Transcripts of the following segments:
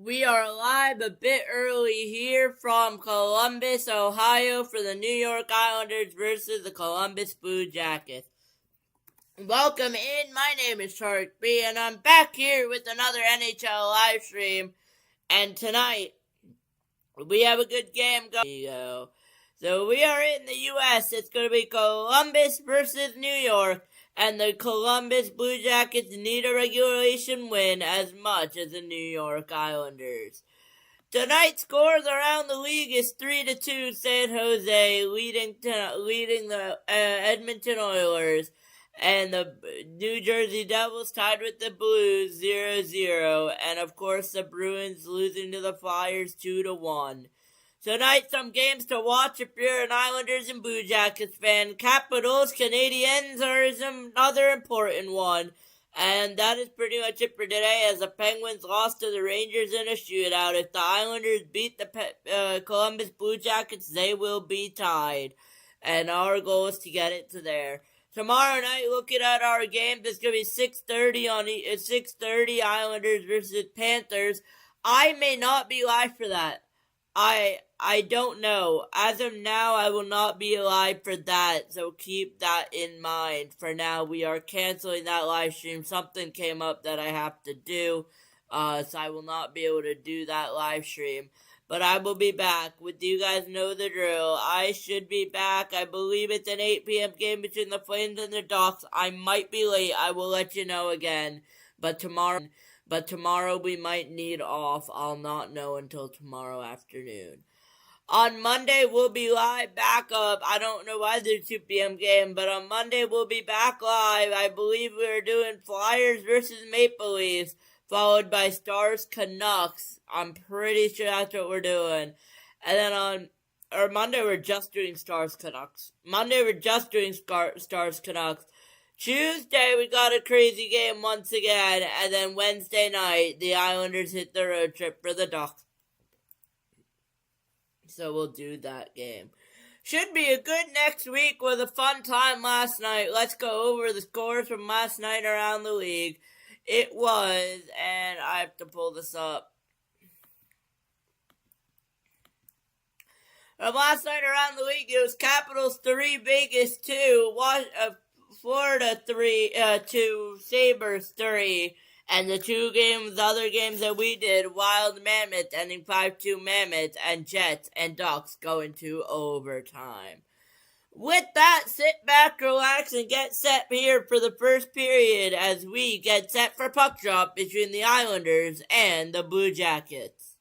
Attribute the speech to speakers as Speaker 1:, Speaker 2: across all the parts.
Speaker 1: We are live a bit early here from Columbus, Ohio for the New York Islanders versus the Columbus Blue Jackets. Welcome in, my name is Shark B, and I'm back here with another NHL live stream. And tonight, we have a good game going. So we are in the U.S. It's going to be Columbus versus New York. And the Columbus Blue Jackets need a regulation win as much as the New York Islanders. Tonight's scores around the league is 3-2 San Jose, leading the Edmonton Oilers, and the New Jersey Devils tied with the Blues 0-0, and of course the Bruins losing to the Flyers 2-1. Tonight, some games to watch if you're an Islanders and Blue Jackets fan. Capitals, Canadiens are another important one. And that is pretty much it for today, as the Penguins lost to the Rangers in a shootout. If the Islanders beat the Columbus Blue Jackets, they will be tied. And our goal is to get it to there. Tomorrow night, looking at our game, it's going to be 6:30 Islanders versus Panthers. I may not be live for that. I don't know. As of now, I will not be alive for that, so keep that in mind. For now, we are canceling that live stream. Something came up that I have to do, so I will not be able to do that live stream. But I will be back. With you guys know the drill. I should be back. I believe it's an 8 p.m. game between the Flames and the Ducks. I might be late. I will let you know again. But tomorrow we might need off. I'll not know until tomorrow afternoon. On Monday, we'll be live back up. I don't know why there's a 2 p.m. game, but on Monday, we'll be back live. I believe we're doing Flyers versus Maple Leafs, followed by Stars Canucks. I'm pretty sure that's what we're doing. And then Monday, we're just doing Stars Canucks. Stars Canucks. Tuesday, we got a crazy game once again. And then Wednesday night, the Islanders hit the road trip for the Ducks. So we'll do that game. Should be a good next week with a fun time last night. Let's go over the scores from last night around the league. It was, and I have to pull this up. From last night around the league, it was Capitals 3, Vegas 2, Florida 2, Sabres 3. And the other games that we did, Wild Mammoth ending 5-2 Mammoth, and Jets and Ducks going to overtime. With that, sit back, relax, and get set here for the first period as we get set for puck drop between the Islanders and the Blue Jackets.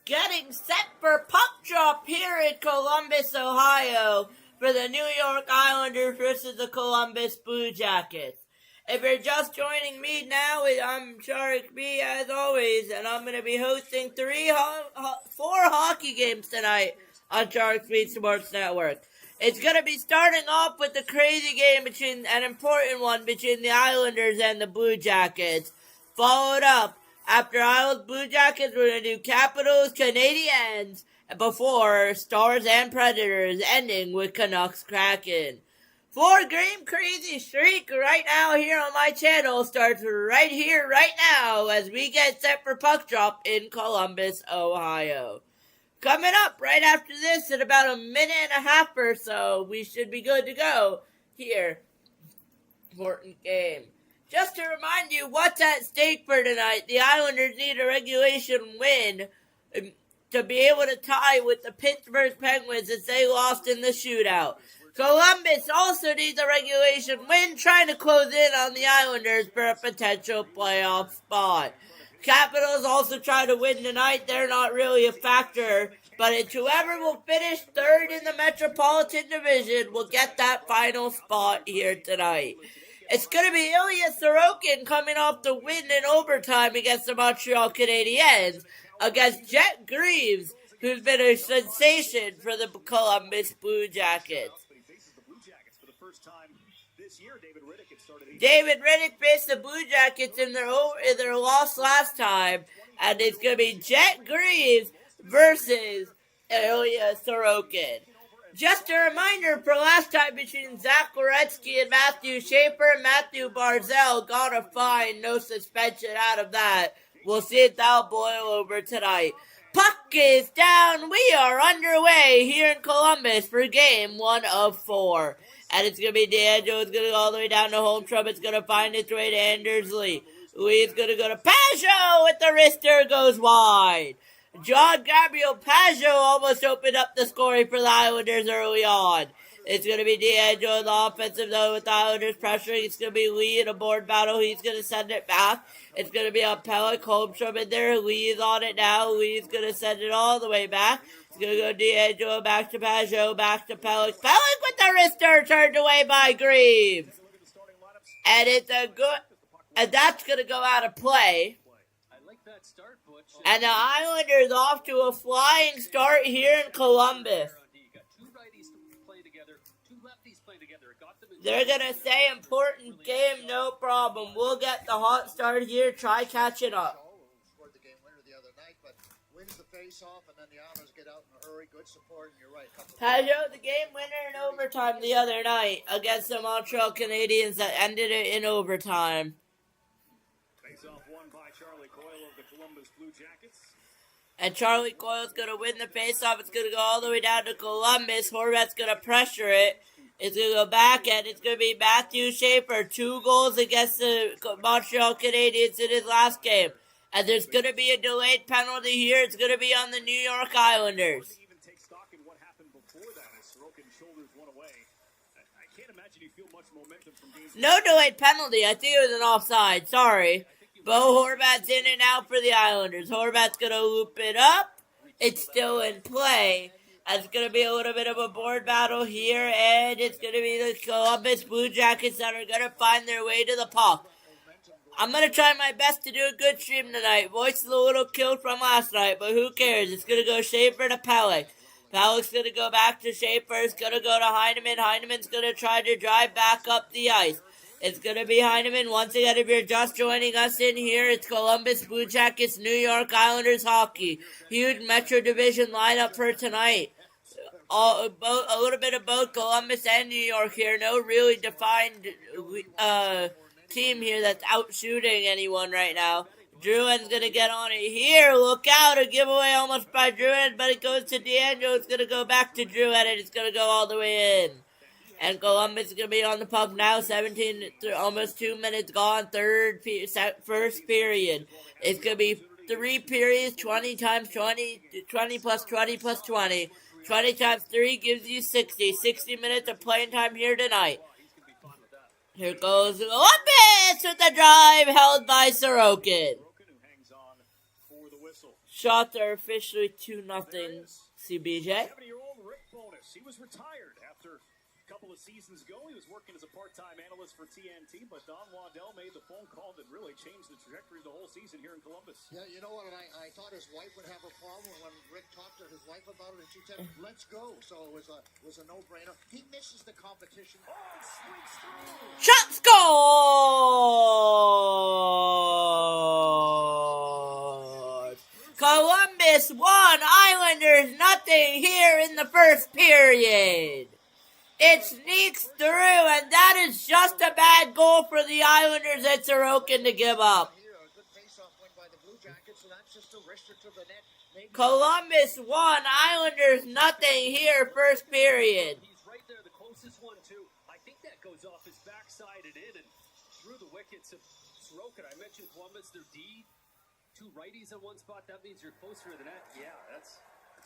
Speaker 1: getting set for puck drop here in Columbus, Ohio for the New York Islanders versus the Columbus Blue Jackets. If you're just joining me now, I'm Shark B as always, and I'm going to be hosting 4 hockey games tonight on Shark B Sports Network. It's going to be starting off with the crazy game an important one between the Islanders and the Blue Jackets. Followed up, after Islanders Blue Jackets, we're going to do Capitals Canadiens before Stars and Predators, ending with Canucks Kraken. 4-game crazy streak right now here on my channel starts right here, right now, as we get set for puck drop in Columbus, Ohio. Coming up right after this, in about a minute and a half or so, we should be good to go here. Important game. Just to remind you what's at stake for tonight, the Islanders need a regulation win to be able to tie with the Pittsburgh Penguins as they lost in the shootout. Columbus also needs a regulation win, trying to close in on the Islanders for a potential playoff spot. Capitals also try to win tonight. They're not really a factor, but it's whoever will finish third in the Metropolitan Division will get that final spot here tonight. It's going to be Ilya Sorokin coming off the win in overtime against the Montreal Canadiens, against Jet Greaves, who's been a sensation for the Columbus Blue Jackets. David Rittich faced the Blue Jackets in their loss last time, and it's going to be Jet Greaves versus Ilya Sorokin. Just a reminder for last time between Zach Werenski and Matthew Schaefer, Matthew Barzal got a fine, no suspension out of that. We'll see if that'll boil over tonight. Puck is down. We are underway here in Columbus for game 1 of 4. And it's going to be DeAngelo. It's going to go all the way down to Holmstrom. It's going to find its way to Anders Lee. Lee is going to go to Pajot with the wrister, goes wide. John Gabriel Pajot almost opened up the scoring for the Islanders early on. It's going to be DeAngelo in the offensive zone with the Islanders pressuring. It's going to be Lee in a board battle. He's going to send it back. It's going to be on Pelech. Holmstrom in there. Lee is on it now. Lee's going to send it all the way back. It's going to go DeAngelo back to Pajot, back to Pelech. Pelech with the wrister turned away by Greaves. And it's a good... And that's going to go out of play. And the Islanders off to a flying start here in Columbus. They're going to say important game, no problem. We'll get the hot start here, try catching up.
Speaker 2: Scored the game winner the other night, but wins the face-off, and then the Islanders get out in a hurry. Good support, and you're right.
Speaker 1: Pajot, the game winner in overtime the other night against the Montreal Canadiens that ended it in overtime.
Speaker 3: Face-off won by Charlie Coyle of the Columbus Blue Jackets.
Speaker 1: And Charlie Coyle's going to win the face-off. It's going to go all the way down to Columbus. Horvat's going to pressure it. It's going to go back, and it's going to be Matthew Schaefer. 2 goals against the Montreal Canadiens in his last game. And there's going to be a delayed penalty here. It's going to be on the New York Islanders.
Speaker 3: Even take stock in what happened before that as Sorokin's shoulders went away. I can't imagine you feel much momentum from games.
Speaker 1: No delayed penalty. I think it was an offside. Sorry. Bo Horvat's in and out for the Islanders. Horvat's going to loop it up. It's still in play. It's going to be a little bit of a board battle here, and it's going to be the Columbus Blue Jackets that are going to find their way to the puck. I'm going to try my best to do a good stream tonight. Voice is a little killed from last night, but who cares? It's going to go Schaefer to Pelech. Pelech's going to go back to Schaefer. It's going to go to Heineman. Heineman's going to try to drive back up the ice. It's going to be Heineman. Once again, if you're just joining us in here, it's Columbus Blue Jackets, New York Islanders hockey. Huge Metro Division lineup for tonight. A little bit of both Columbus and New York here. No really defined team here that's out shooting anyone right now. Drouin's going to get on it here. Look out. A giveaway almost by Drouin, but it goes to DeAngelo. It's going to go back to Drouin, and it's going to go all the way in. And Columbus is going to be on the puck now. 17, almost 2 minutes gone. First period. It's going to be 3 periods, 20 times 20, 20 plus 20 plus 20. 20 times 3 gives you 60. 60 minutes of playing time here tonight. Here goes Columbus with the drive held by Sorokin. Shots are officially 2-0
Speaker 3: There is.
Speaker 1: CBJ.
Speaker 3: 70-year-old Rick Bowness. He was retired after a couple of seasons ago. He was working as a part-time analyst for TNT, but Don Waddell made the phone call that really changed the trajectory of the whole season here in Columbus.
Speaker 2: Yeah, you know what? And I thought his wife would have a problem when Rick talked to his wife about it, and she said, "Let's go." So it was a no-brainer. He misses the competition.
Speaker 3: Oh, swings through.
Speaker 1: Shot scored! Columbus 1, Islanders nothing here in the first period. It sneaks through, and that is just a bad goal for the Islanders at Sorokin to give up.
Speaker 2: Here, a good face-off win by the Blue Jackets, so that's just a wrister to the net. Maybe
Speaker 1: Columbus 1, Islanders nothing here first period.
Speaker 4: He's right there, the closest one too. I think that goes off his backside and in and through the wickets of Sorokin. I mentioned Columbus, their D, two righties in one spot. That means you're closer to the net. Yeah, that's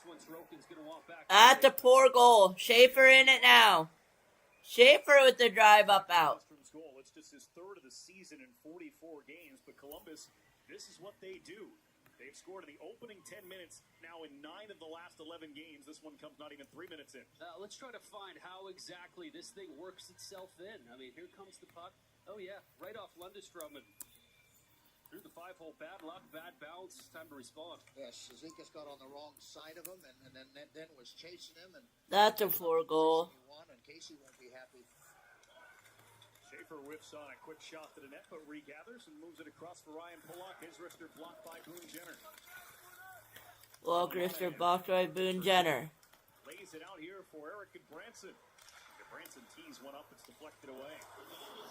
Speaker 4: when Sorokin's going to want back.
Speaker 1: That's a poor goal. Schaefer in it now. Schaefer with the drive up out.
Speaker 3: Lundstrom's goal. It's just his third of the season in 44 games, but Columbus, this is what they do. They've scored in the opening 10 minutes, now in 9 of the last 11 games. This one comes not even 3 minutes in.
Speaker 4: Let's try to find how exactly this thing works itself in. I mean, here comes the puck. Oh, yeah, right off Lundstrom and through the 5-hole. Bad luck, bad bounce. Time to respond.
Speaker 2: yes, Zizekas got on the wrong side of him, and then was chasing him, and
Speaker 1: That's a poor goal.
Speaker 2: he won, and Casey won't be happy.
Speaker 3: Schaefer whips on a quick shot to the net, but regathers and moves it across for Ryan Pollock. His wrister blocked by Boone Jenner.
Speaker 1: Walker blocked by Boone Jenner.
Speaker 3: Lays it out here for Eric Branson. Branson tees one up, it's deflected away.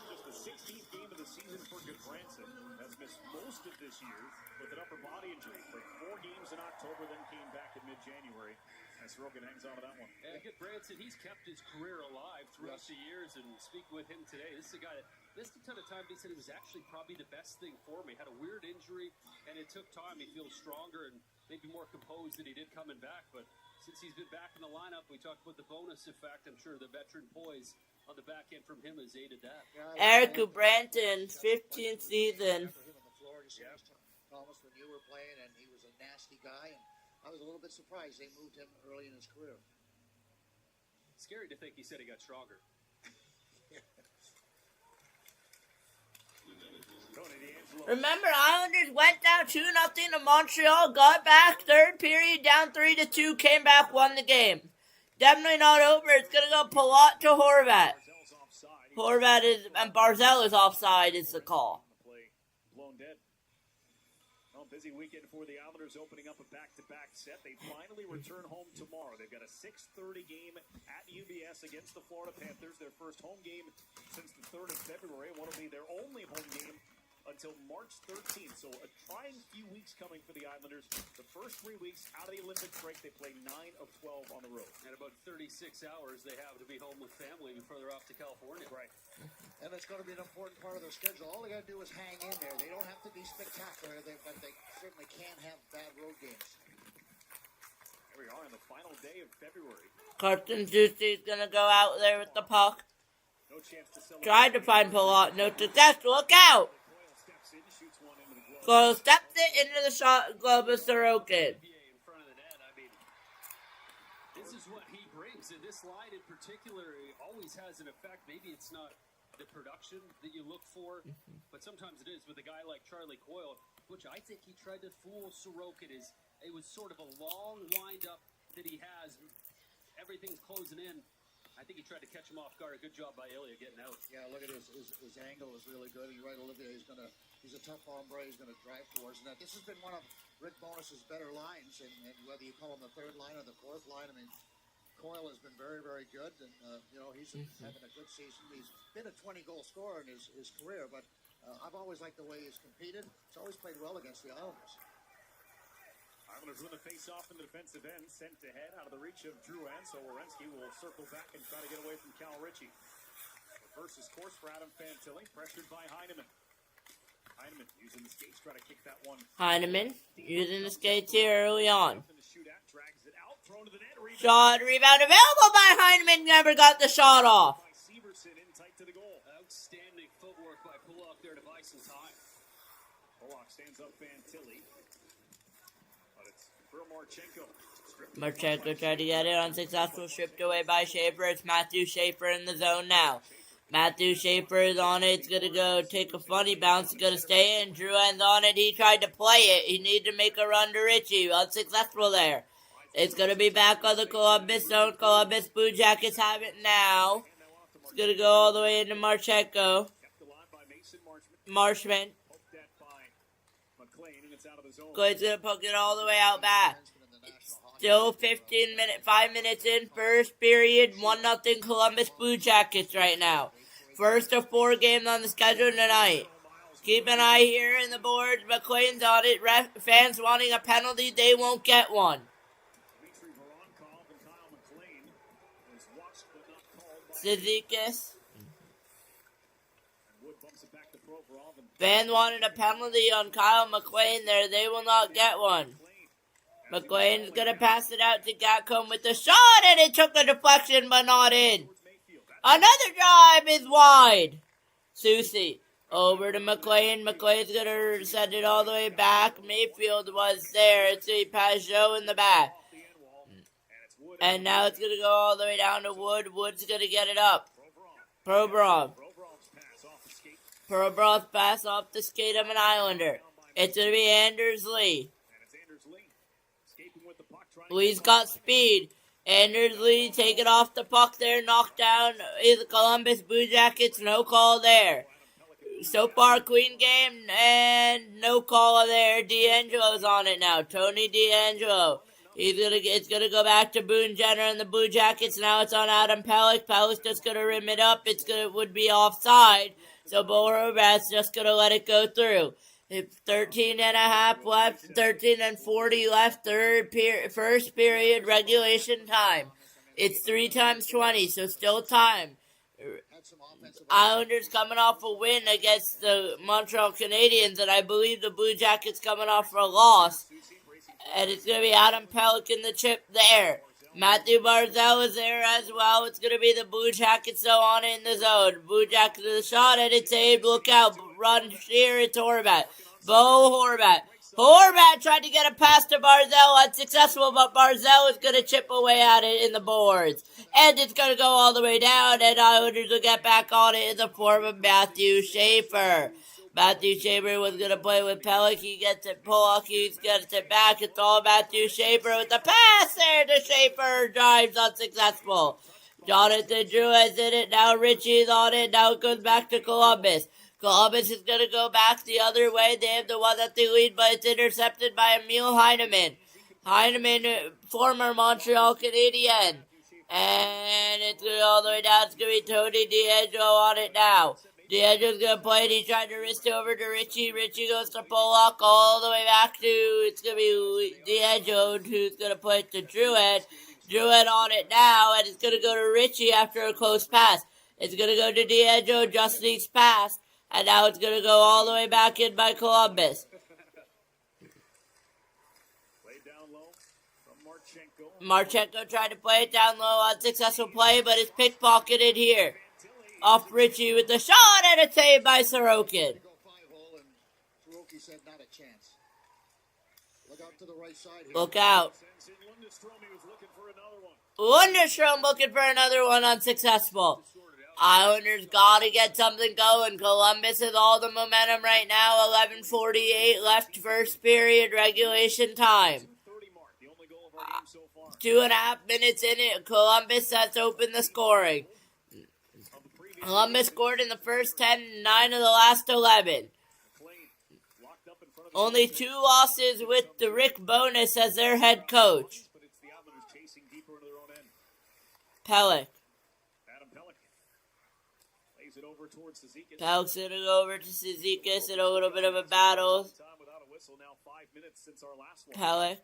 Speaker 3: Just the 16th game of the season for Branson. Has missed most of this year with an upper body injury. Played 4 games in October, then came back in mid-January. And Sorokin hangs on to that one.
Speaker 4: And Branson, he's kept his career alive throughout the years, and speaking with him today, this is a guy that missed a ton of time. He said it was actually probably the best thing for him. He had a weird injury, and it took time. He feels stronger and maybe more composed than he did coming back, but since he's been back in the lineup, we talked about the bonus effect. I'm sure the veteran poise on the back end from him has aided that.
Speaker 1: Eric Branson, 15th season.
Speaker 2: After him on the floor, just asked Thomas when you were playing, and he was a nasty guy, and I was a little bit surprised they moved him early in his career.
Speaker 4: Scary to think he said he got stronger.
Speaker 1: Remember, Islanders went down 2-0 to Montreal, got back, third period, down 3-2, came back, won the game. Definitely not over. It's going to go Palat to Horvat. Horvat is, and Barzell is offside, is the call.
Speaker 3: Play blown dead. Well, busy weekend for the Islanders, opening up a back-to-back set. They finally return home tomorrow. They've got a 6:30 game at UBS against the Florida Panthers. Their first home game since the 3rd of February. One will be their only home game until March 13th. So a trying few weeks coming for the Islanders. The first 3 weeks out of the Olympic break, they play 9 of 12 on the road.
Speaker 4: And about 36 hours they have to be home with family before they're off to California.
Speaker 3: Right.
Speaker 2: And it's going to be an important part of their schedule. All they got to do is hang in there. They don't have to be spectacular, but they certainly can't have bad road games.
Speaker 3: Here we are on the final day of February.
Speaker 1: Carson Zucchi's going to go out there with the puck.
Speaker 3: No chance to celebrate.
Speaker 1: Tried to find Palat, no success. Look out!
Speaker 3: Coyle steps in, shoots one into the glove.
Speaker 1: Coyle steps it into the shot glove of Sorokin.
Speaker 4: In front of the net, I mean, this is what he brings. And this line in particular always has an effect. Maybe it's not the production that you look for, but sometimes it is with a guy like Charlie Coyle, which I think he tried to fool Sorokin. It was sort of a long wind-up that he has. Everything's closing in. I think he tried to catch him off guard. A good job by Ilya getting out.
Speaker 2: Yeah, look at his angle is really good. You're right, Olivia. He's a tough hombre. He's going to drive towards that. This has been one of Rick Bowness's better lines, and whether you call him the 3rd line or the 4th line, I mean, Coyle has been very, very good, and he's having a good season. He's been a 20-goal scorer in his career, but I've always liked the way he's competed. He's always played well against the Islanders.
Speaker 3: Islanders win the face-off in the defensive end, sent ahead out of the reach of Drouin, so Werenski will circle back and try to get away from Cal Ritchie. Reverses course for Adam Fantilli, pressured by Heineman. Heineman using the skates, try to kick that one.
Speaker 1: Heineman using the skates here early on.
Speaker 3: In the shootout, drags it out, thrown to the net,
Speaker 1: Shot, rebound available by Heineman, never got the shot off.
Speaker 3: by Severson in tight to the goal.
Speaker 4: Outstanding footwork by Pullock there to buy some time.
Speaker 3: Pollock stands up Fantilli. But it's
Speaker 1: Marchenko tried to get it, unsuccessful, stripped away by Schaefer. It's Matthew Schaefer in the zone now. Matthew Schaefer is on it. It's going to go take a funny bounce. It's going to stay in. Drouin's on it. He tried to play it. He needed to make a run to Richie. Unsuccessful there. It's going to be back on the Columbus zone. Columbus Blue Jackets have it now. It's going to go all the way into Marchenko. Marshman. He's going to poke it all the way out back. Still 5 minutes in, first period, 1-0 Columbus Blue Jackets right now. First of 4 games on the schedule tonight. Keep an eye here in the boards. McLean's on it. Fans wanting a penalty, they won't get one. Zizekas. Fans wanted a penalty on Kyle McLean there. They will not get one. McLean's going to pass it out to Gatcombe with the shot, and it took a deflection, but not in. Another drive is wide. Susie over to McLean. McLean's going to send it all the way back. Mayfield was there. It's a Pajot in the back. And now it's going to go all the way down to Wood. Wood's going to get it up. Provorov. Provorov's pass off the skate of an Islander. It's going to be Anders Lee. Lee's got speed. Anders Lee taking off the puck there, knocked down the Columbus Blue Jackets. No call there. So far, clean game and no call there. D'Angelo's on it now. Tony D'Angelo. It's gonna go back to Boone Jenner and the Blue Jackets. Now it's on Adam Pelech. Pelech's just gonna rim it up. Would be offside. So Bo Horvat's just gonna let it go through. 13 and a half left, 13 and 40 left, first period, regulation time. It's 3 times 20, so still time. Islanders coming off a win against the Montreal Canadiens, and I believe the Blue Jackets coming off for a loss. And it's going to be Adam Pelech in the chip there. Matthew Barzal is there as well. It's going to be the Blue Jackets though on it in the zone. Blue Jackets with a shot and it's saved. Look out. Run here. It's Horvat. Bo Horvat. Horvat tried to get a pass to Barzal. Unsuccessful, but Barzal is going to chip away at it in the boards. And it's going to go all the way down. And Islanders will get back on it in the form of Matthew Schaefer. Matthew Schaefer was going to play with Pelech. He gets it. Pollock, he's gets it back. It's all Matthew Schaefer with the pass there to Schaefer. Drives unsuccessful. Jonathan Drouin in it. Now Richie's on it. Now it goes back to Columbus. Columbus is going to go back the other way. They have the 1-0 lead, but it's intercepted by Emil Heineman. Heineman, former Montreal Canadien. And it's going all the way down. It's going to be Tony D'Angelo on it now. D'Angelo's going to play it. He tried to wrist it over to Richie. Richie goes to Pollock all the way back to, it's going to be D'Angelo who's going to play it to Drouin. Drouin on it now, and it's going to go to Richie after a close pass. It's going to go to D'Angelo, Justin's pass, and now it's going to go all the way back in by Columbus. Marchenko tried to play it down low, unsuccessful play, but it's pickpocketed here. Off Richie with the shot and a save by Sorokin.
Speaker 2: Sorokin said not a chance. Look out to the right side here.
Speaker 1: Look out. Lundestrom looking for another one, unsuccessful. Islanders gotta get something going. Columbus has all the momentum right now. 11:48 left, first period, regulation time. 2.5 minutes in it. Columbus has opened the scoring. Columbus scored in the first 10, 9 of the last 11. Only 2 losses with the Rick Bowness as their head coach. Pelech. Pelech's going to go over to Zizekas in a little bit of a battle. Pelech.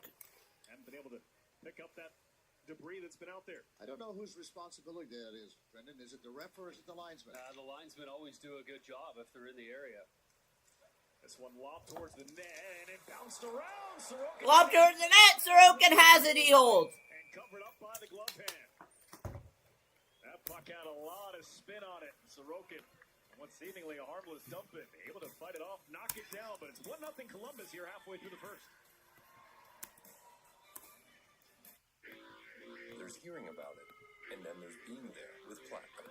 Speaker 3: Debris that's been out there.
Speaker 2: I don't know whose responsibility that is, Brendan. Is it the ref or is it the linesman?
Speaker 4: The linesmen always do a good job if they're in the area.
Speaker 3: This one lobbed towards the net and it bounced around. Sorokin
Speaker 1: Lob towards the net. Sorokin has it. He holds.
Speaker 3: and covered up by the glove hand. That puck had a lot of spin on it. Sorokin, what's seemingly a harmless dump it, able to fight it off, knock it down, but it's 1-0 Columbus here halfway through the first.
Speaker 5: There's hearing about it, and then there's being there with Platinum.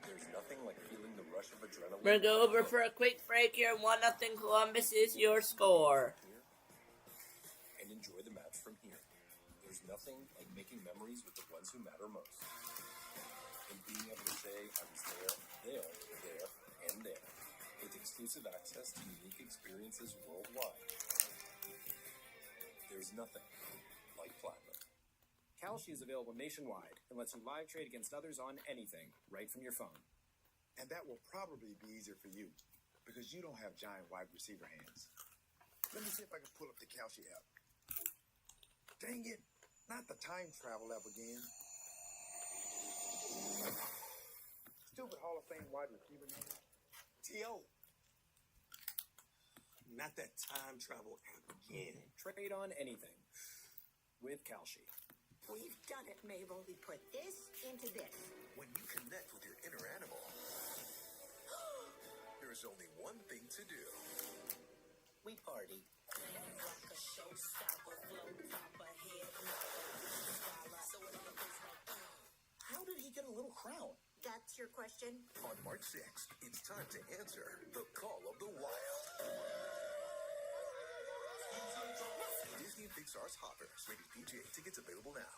Speaker 5: There's nothing like feeling the rush of adrenaline.
Speaker 1: We're going over for a quick break here. 1-0 Columbus is your score.
Speaker 5: And enjoy the match from here. There's nothing like making memories with the ones who matter most. And being able to say, I was there, and there. With exclusive access to unique experiences worldwide. There's nothing like Platinum.
Speaker 6: Kalshi is available nationwide and lets you live trade against others on anything, right from your phone.
Speaker 7: And that will probably be easier for you, because you don't have giant wide receiver hands. Let me see if I can pull up the Kalshi app. Dang it, not the time travel app again. Stupid Hall of Fame wide receiver name. T.O. Not that time travel app again.
Speaker 6: Trade on anything with Kalshi.
Speaker 8: We've done it, Mabel. We put this into this.
Speaker 9: When you connect with your inner animal, there is only one thing to do.
Speaker 8: We party.
Speaker 9: How did he get a little crown?
Speaker 8: That's your question?
Speaker 9: On March 6th, it's time to answer the call of the wild. Disney and Pixar's Hoppers, rated PG. Tickets available now.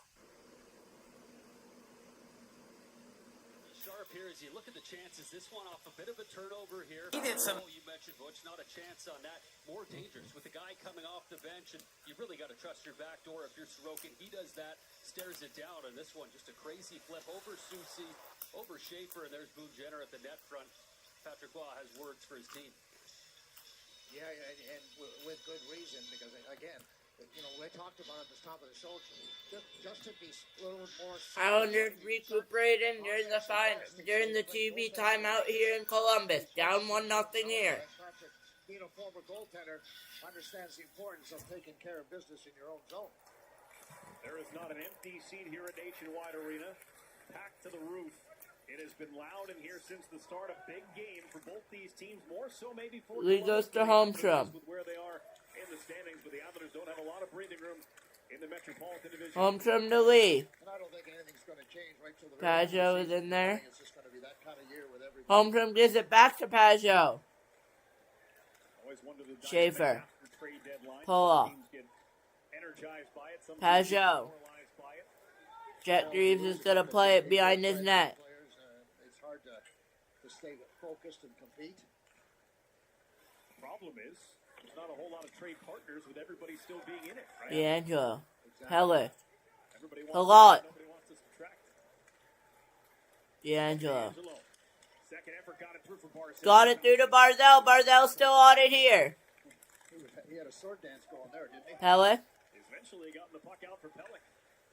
Speaker 4: Sharp here as you look at the chances. This one off a bit of a turnover here.
Speaker 6: He did some-
Speaker 4: Oh, you mentioned Butch, not a chance on that. More dangerous with the guy coming off the bench, and you really got to trust your back door if you're Sorokin. He does that, stares it down, and this one just a crazy flip over Soucy, over Schaefer, and there's Boone Jenner at the net front. Patrick Waugh has words for his team.
Speaker 2: Yeah, and with good reason, because, again, we talked about at the top of the show, just to be a little more...
Speaker 1: Islanders recuperating during the TV timeout here in Columbus. Down 1-0 here.
Speaker 2: Patrick, being a former goaltender, understands the importance of taking care of business in your own zone.
Speaker 3: There is not an empty seat here at Nationwide Arena. Packed to the roof. It has been loud in here since the start. A big game for both these teams. More so maybe for
Speaker 1: Lee goes to Holmstrom.
Speaker 3: with where they are in the standings, but the Islanders don't have a lot of breathing room in the Metropolitan Division.
Speaker 1: Holmstrom to Lee.
Speaker 2: And I don't think anything's going to change right till the
Speaker 1: Pajot is in there.
Speaker 2: It's just going to be that kind of year with every...
Speaker 1: Holmstrom gives it back to Pajot.
Speaker 3: Always wondered the
Speaker 1: Schaefer.
Speaker 3: after trade deadline.
Speaker 1: Pull off.
Speaker 3: Teams get energized by it. Some
Speaker 1: Pajot.
Speaker 3: teams get demoralized by it.
Speaker 1: Jack Reeves is going to play it behind his net.
Speaker 2: It's hard to stay focused and compete.
Speaker 3: Problem is, there's not a whole lot of trade partners with everybody still being in it, right?
Speaker 1: D'Angelo. Heller.
Speaker 3: Everybody
Speaker 1: A
Speaker 3: wants
Speaker 1: lot.
Speaker 3: Nobody wants to subtract.
Speaker 1: D'Angelo.
Speaker 3: Second effort got it through for Barzal.
Speaker 1: Got it through to Barzal. Barzal's still on it here.
Speaker 2: He had a sword dance going there, didn't he?
Speaker 1: Heller.
Speaker 3: Eventually gotten the puck out for Pellick.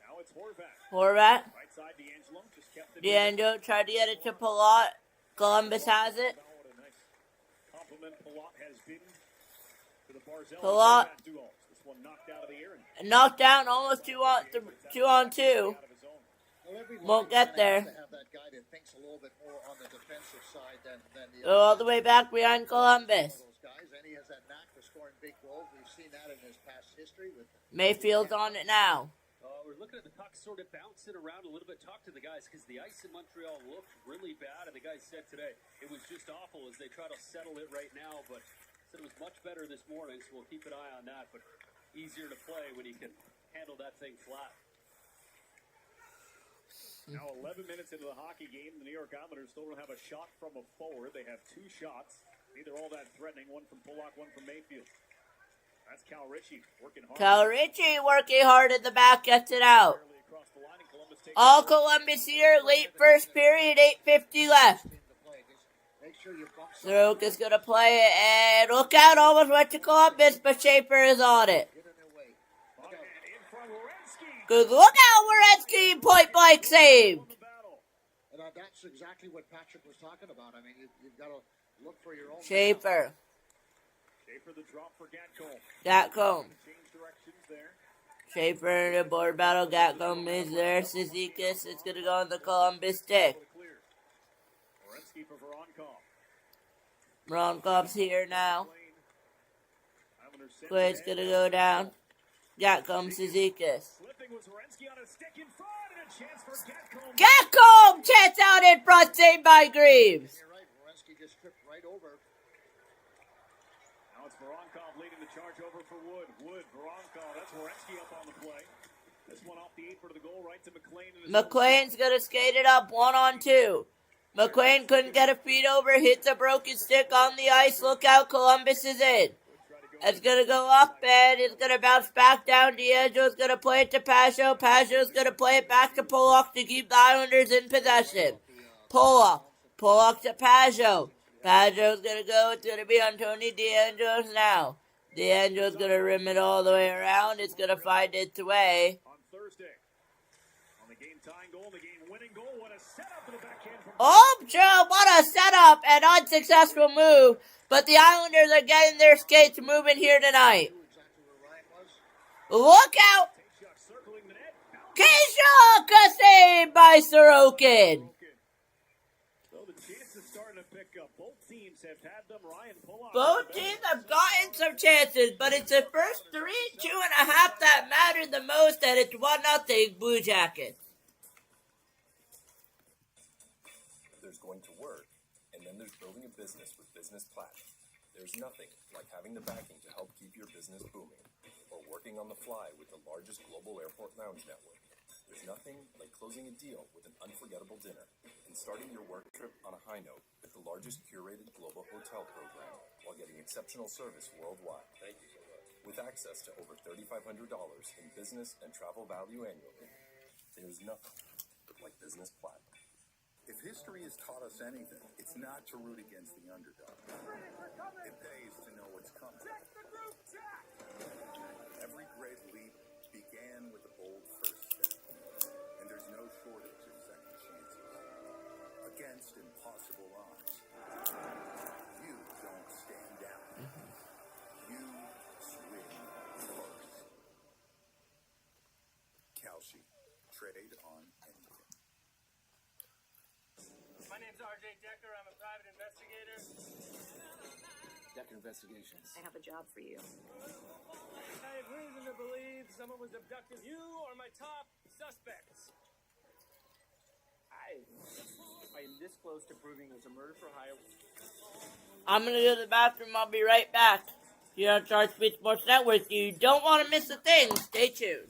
Speaker 3: Now it's Horvat.
Speaker 1: Horvat.
Speaker 3: Right side, D'Angelo just kept it.
Speaker 1: D'Angelo tried to get it to Palat. Columbus has it.
Speaker 3: What a nice compliment Palat has been to the Barzal
Speaker 1: Palat.
Speaker 3: duo. This one knocked out of the air and
Speaker 1: Knocked down almost 2 on 2.
Speaker 3: out of his own.
Speaker 2: Well, every
Speaker 1: Won't
Speaker 2: line
Speaker 1: get there.
Speaker 2: has to have that guy that thinks a little bit more on the defensive side than the
Speaker 1: Go all the way back behind Columbus.
Speaker 2: those guys, and he has that knack for scoring big goals. We've seen that in his past history with
Speaker 1: Mayfield's on it now.
Speaker 4: We're looking at the puck sort of bouncing around a little bit. Talk to the guys because the ice in Montreal looked really bad, and the guys said today it was just awful as they try to settle it right now. But said it was much better this morning, so we'll keep an eye on that. But easier to play when you can handle that thing flat.
Speaker 3: Now 11 minutes into the hockey game, the New York Islanders still don't have a shot from a forward. They have 2 shots, neither all that threatening. One from Pollock, one from Mayfield. That's Cal Ritchie working hard.
Speaker 1: Cal Ritchie working hard at the back, gets it out.
Speaker 3: Barely across the line, and Columbus takes
Speaker 1: All
Speaker 3: it.
Speaker 1: Columbus here, late first period, 8:50 left.
Speaker 2: team to play. Just make sure you bump
Speaker 1: Soroka is going to play it, and look out, almost went to Columbus, but Schaefer is on it.
Speaker 2: get in their way.
Speaker 3: On and in from Werenski.
Speaker 1: Good look out, Werenski, point blank saved.
Speaker 3: The battle.
Speaker 2: And that's exactly what Patrick was talking about. I mean, you've got to look for your own.
Speaker 1: Schaefer,
Speaker 3: Schaefer the drop for Gatcomb.
Speaker 1: Gatcomb.
Speaker 3: Change directions there.
Speaker 1: Schaefer in the board battle, Gatcomb is there. Cizikas is going to go on the Columbus stick.
Speaker 3: Clear. Werenski for Voronkov.
Speaker 1: Ronkov's here now. Quick's going to go down. Gatcomb Cizikas.
Speaker 3: Slipping was Werenski on a stick in front, and a chance for Gatcomb.
Speaker 1: Gatcomb! Chance out in front, saved by Greaves.
Speaker 2: You're right. Werenski just tripped right over.
Speaker 3: Now it's Voronkov leading the charge over for Wood. Wood, Voronkov, that's Werenski up on the play. This one off the apron of the goal, right to McLean.
Speaker 1: McLean's gonna skate it up 1-on-2. McLean couldn't get a feet over, hits a broken stick on the ice. Look out, Columbus is in. It's gonna go up and it's gonna bounce back down. D'Angelo's gonna play it to Pajot. Pajot's gonna play it back to Pollock to keep the Islanders in possession. Pollock to Pajot. Pajot's gonna go, it's gonna be on Tony DeAngelo's now. DeAngelo's gonna rim it all the way around. It's gonna find its way.
Speaker 3: On Thursday. On the game-tying goal, the game-winning goal. What a setup for the backhand from...
Speaker 1: Oh, Joe, what a setup and unsuccessful move. But the Islanders are getting their skates moving here tonight.
Speaker 2: Exactly where Ryan was.
Speaker 1: Look out!
Speaker 3: Circling the net.
Speaker 1: Kachuk, a save by Sorokin.
Speaker 3: So the chances starting to pick up. Both teams have had them. Ryan Pollock.
Speaker 1: Both teams have gotten some chances, but it's the first 3, 2.5 that matter the most, and it's 1-0 Blue Jackets.
Speaker 5: There's going to work, and then there's building a business with Business Platinum. There's nothing like having the backing to help keep your business booming, or working on the fly with the largest global airport lounge network. There's nothing like closing a deal with an unforgettable dinner and starting your work trip on a high note with the largest curated global hotel program while getting exceptional service worldwide. Thank you so much. With access to over $3,500 in business and travel value annually, there's nothing like Business Platinum.
Speaker 9: If history has taught us anything, it's not to root against the underdog. It pays to know what's coming. Every great leap began with a bold first step, and there's no shortage of second chances. Against impossible odds, you don't stand down. You swing first. Kalshi. Trade on anything.
Speaker 10: My name's RJ Decker. I'm a private investigator.
Speaker 6: Decker Investigations.
Speaker 8: I have a job for you.
Speaker 10: I have reason to believe someone was abducting you or my top suspects. I am this close to proving it was a murder for hire.
Speaker 1: I'm going to go to the bathroom. I'll be right back. Here on Charge Speed Sports Network. You don't want to miss a thing. Stay tuned.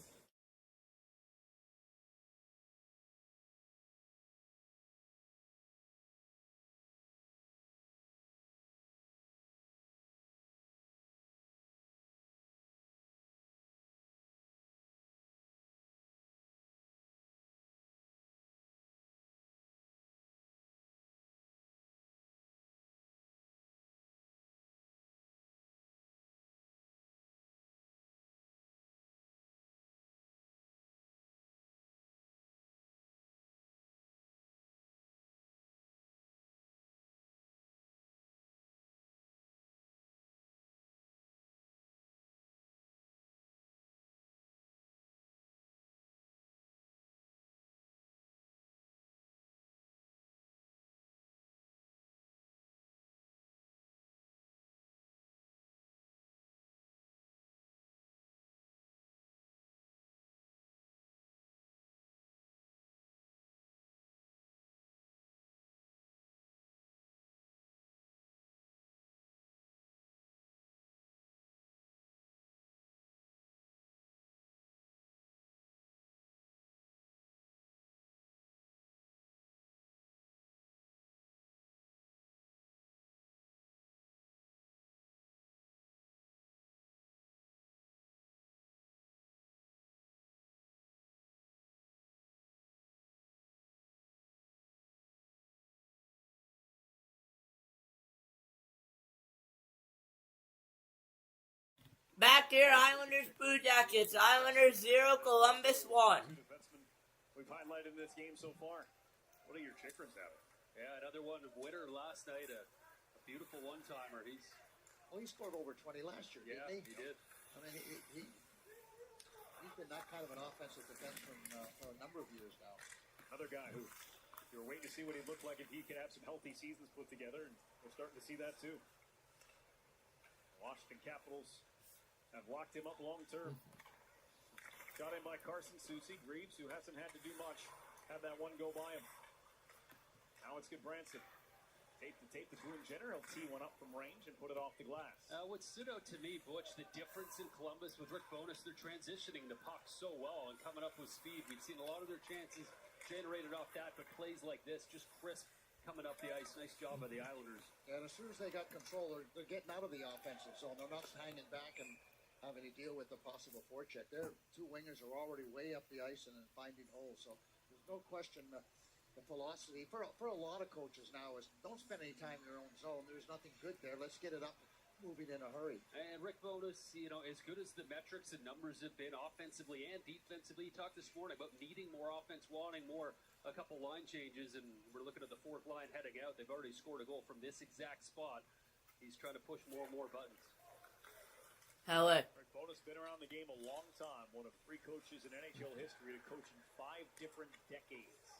Speaker 1: Back here, Islanders Blue Jackets. Islanders 0, Columbus 1.
Speaker 3: Defenseman we've highlighted in this game so far. What are your Chickens having?
Speaker 4: Yeah, another one winner last night. A beautiful one-timer.
Speaker 2: Well, he scored over 20 last year,
Speaker 4: Yeah,
Speaker 2: didn't
Speaker 4: he did.
Speaker 2: I mean, he's been that kind of an offensive defenseman for a number of years now.
Speaker 3: Another guy who you're waiting to see what he'd look like if he could have some healthy seasons put together, and we're starting to see that too. Washington Capitals have locked him up long term. Shot in by Carson Soucy. Greaves, who hasn't had to do much, had that one go by him. Now it's Goodbranson. Tape to tape to Boone Jenner. He'll tee one up from range and put it off the glass.
Speaker 4: What stood out to me, Butch, the difference in Columbus with Rick Bowness, they're transitioning the puck so well and coming up with speed. We've seen a lot of their chances generated off that, but plays like this, just crisp coming up the ice. Nice job by the Islanders.
Speaker 2: And as soon as they got control, they're getting out of the offensive zone. They're not hanging back and having to deal with the possible forecheck. Their two wingers are already way up the ice and then finding holes. So there's no question the philosophy for a lot of coaches now is don't spend any time in your own zone. There's nothing good there. Let's get it up, moving in a hurry.
Speaker 4: And Rick Bowness, as good as the metrics and numbers have been offensively and defensively, he talked this morning about needing more offense, wanting more, a couple line changes, and we're looking at the fourth line heading out. They've already scored a goal from this exact spot. He's trying to push more and more buttons.
Speaker 1: Hello.
Speaker 3: Rick Bowness been around the game a long time. One of 3 coaches in NHL history to coach in 5 different decades.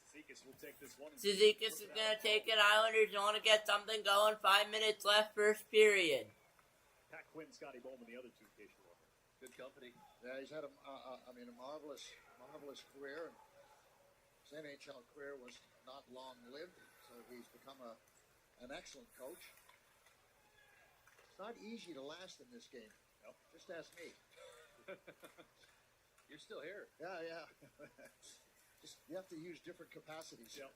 Speaker 3: Cizikas will take this one.
Speaker 1: Cizikas is going to take it. Islanders want to get something going. 5 minutes left, first period.
Speaker 3: Pat Quinn, Scotty Bowman, the other two, in case you're wondering.
Speaker 4: Good company.
Speaker 2: Yeah, he's had a marvelous career. His NHL career was not long-lived, so he's become an excellent coach. It's not easy to last in this game.
Speaker 3: Nope.
Speaker 2: Just ask me.
Speaker 4: You're still here.
Speaker 2: Yeah. You have to use different capacities.
Speaker 3: Yep.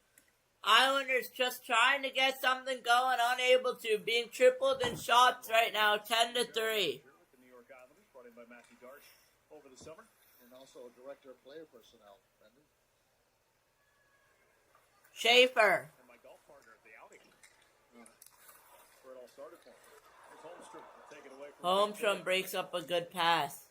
Speaker 1: Islanders just trying to get something going, unable to. Being tripled in shots right now, 10-3.
Speaker 3: The New York Islanders, brought in by Matthew Darsh over the summer.
Speaker 2: And also a director of player personnel, Brendan.
Speaker 1: Schaefer.
Speaker 3: And my golf partner at the outing. Where it all started for him. Here's Holmstrom. Take it away from
Speaker 1: Holmstrom breaks up a good pass.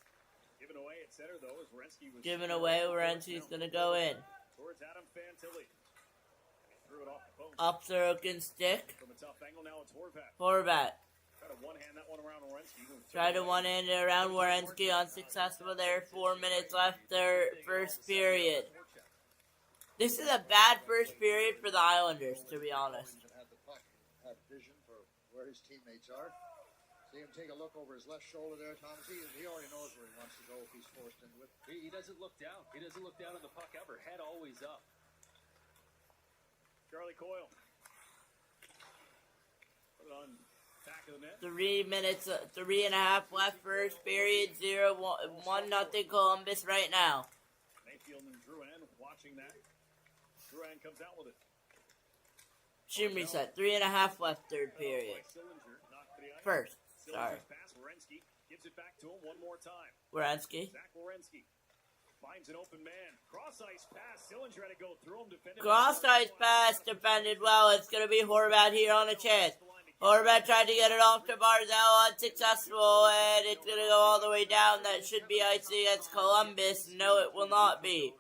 Speaker 3: Given away at center, though, as Werenski was...
Speaker 1: Given away, Werenski's going to go in.
Speaker 3: Towards Adam Fantilli. He threw it off the post.
Speaker 1: Up the broken stick.
Speaker 3: From a tough angle, now it's Horvat.
Speaker 1: Horvat.
Speaker 3: Try to one-hand that one around Werenski.
Speaker 1: Try to one-hand it around Werenski, unsuccessful there. 4 minutes left, their first period. This is a bad first period for the Islanders, to be honest.
Speaker 2: Had the puck, had vision for where his teammates are. See him take a look over his left shoulder there, Thomas. He already knows where he wants to go if he's forced into it.
Speaker 4: He doesn't look down. He doesn't look down on the puck ever. Head always up.
Speaker 3: Charlie Coyle. Put it on back of the net.
Speaker 1: 3 minutes, 3.5 left, first period, 0-1, 1-0 Columbus right now.
Speaker 3: Mayfield and Drouin watching that. Drouin comes out with it.
Speaker 1: Jim reset, 3.5 left, third period. First, sorry.
Speaker 3: Pass, Werenski gives it back to him one more time.
Speaker 1: Werenski.
Speaker 3: Zach Werenski finds an open man. Cross ice pass. Sillinger had to go through him. Defended.
Speaker 1: Cross ice pass, defended well. It's going to be Horvat here on a chance. Horvat tried to get it off to Barzal, unsuccessful, and it's going to go all the way down. That should be icy against Columbus. No, it will not be.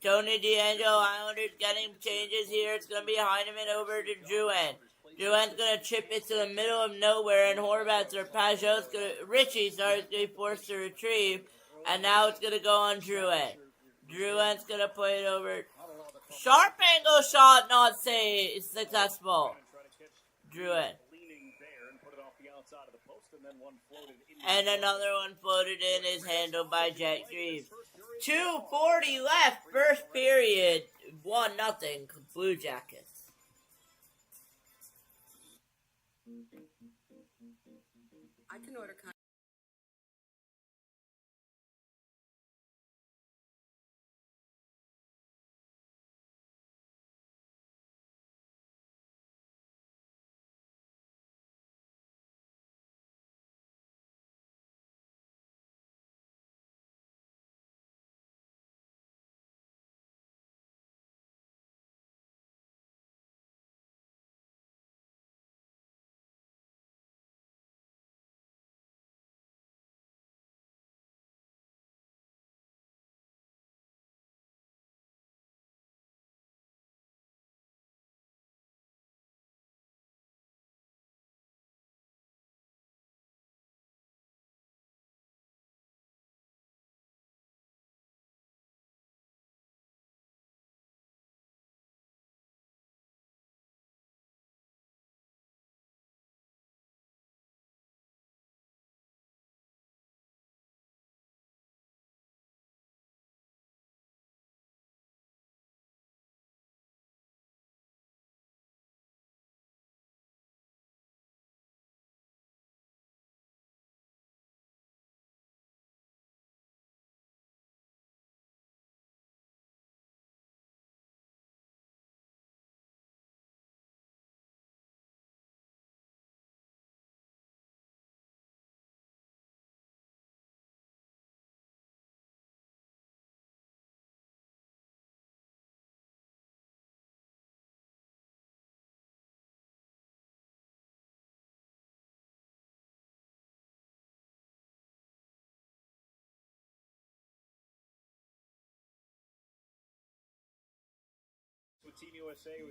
Speaker 1: Tony DeAngelo, Islanders getting changes here. It's going to be Heineman over to Drouin. Drouin's going to chip it to the middle of nowhere, and Horvat's or Pajot's going to... Richie's going to be forced to retrieve, and now it's going to go on Drouin. Drouin's going to put it over... Sharp angle shot, not successful. Drouin. And another one floated in is handled by Jack Greaves. 2:40 left, first period. 1-0 Blue Jackets.
Speaker 8: I can order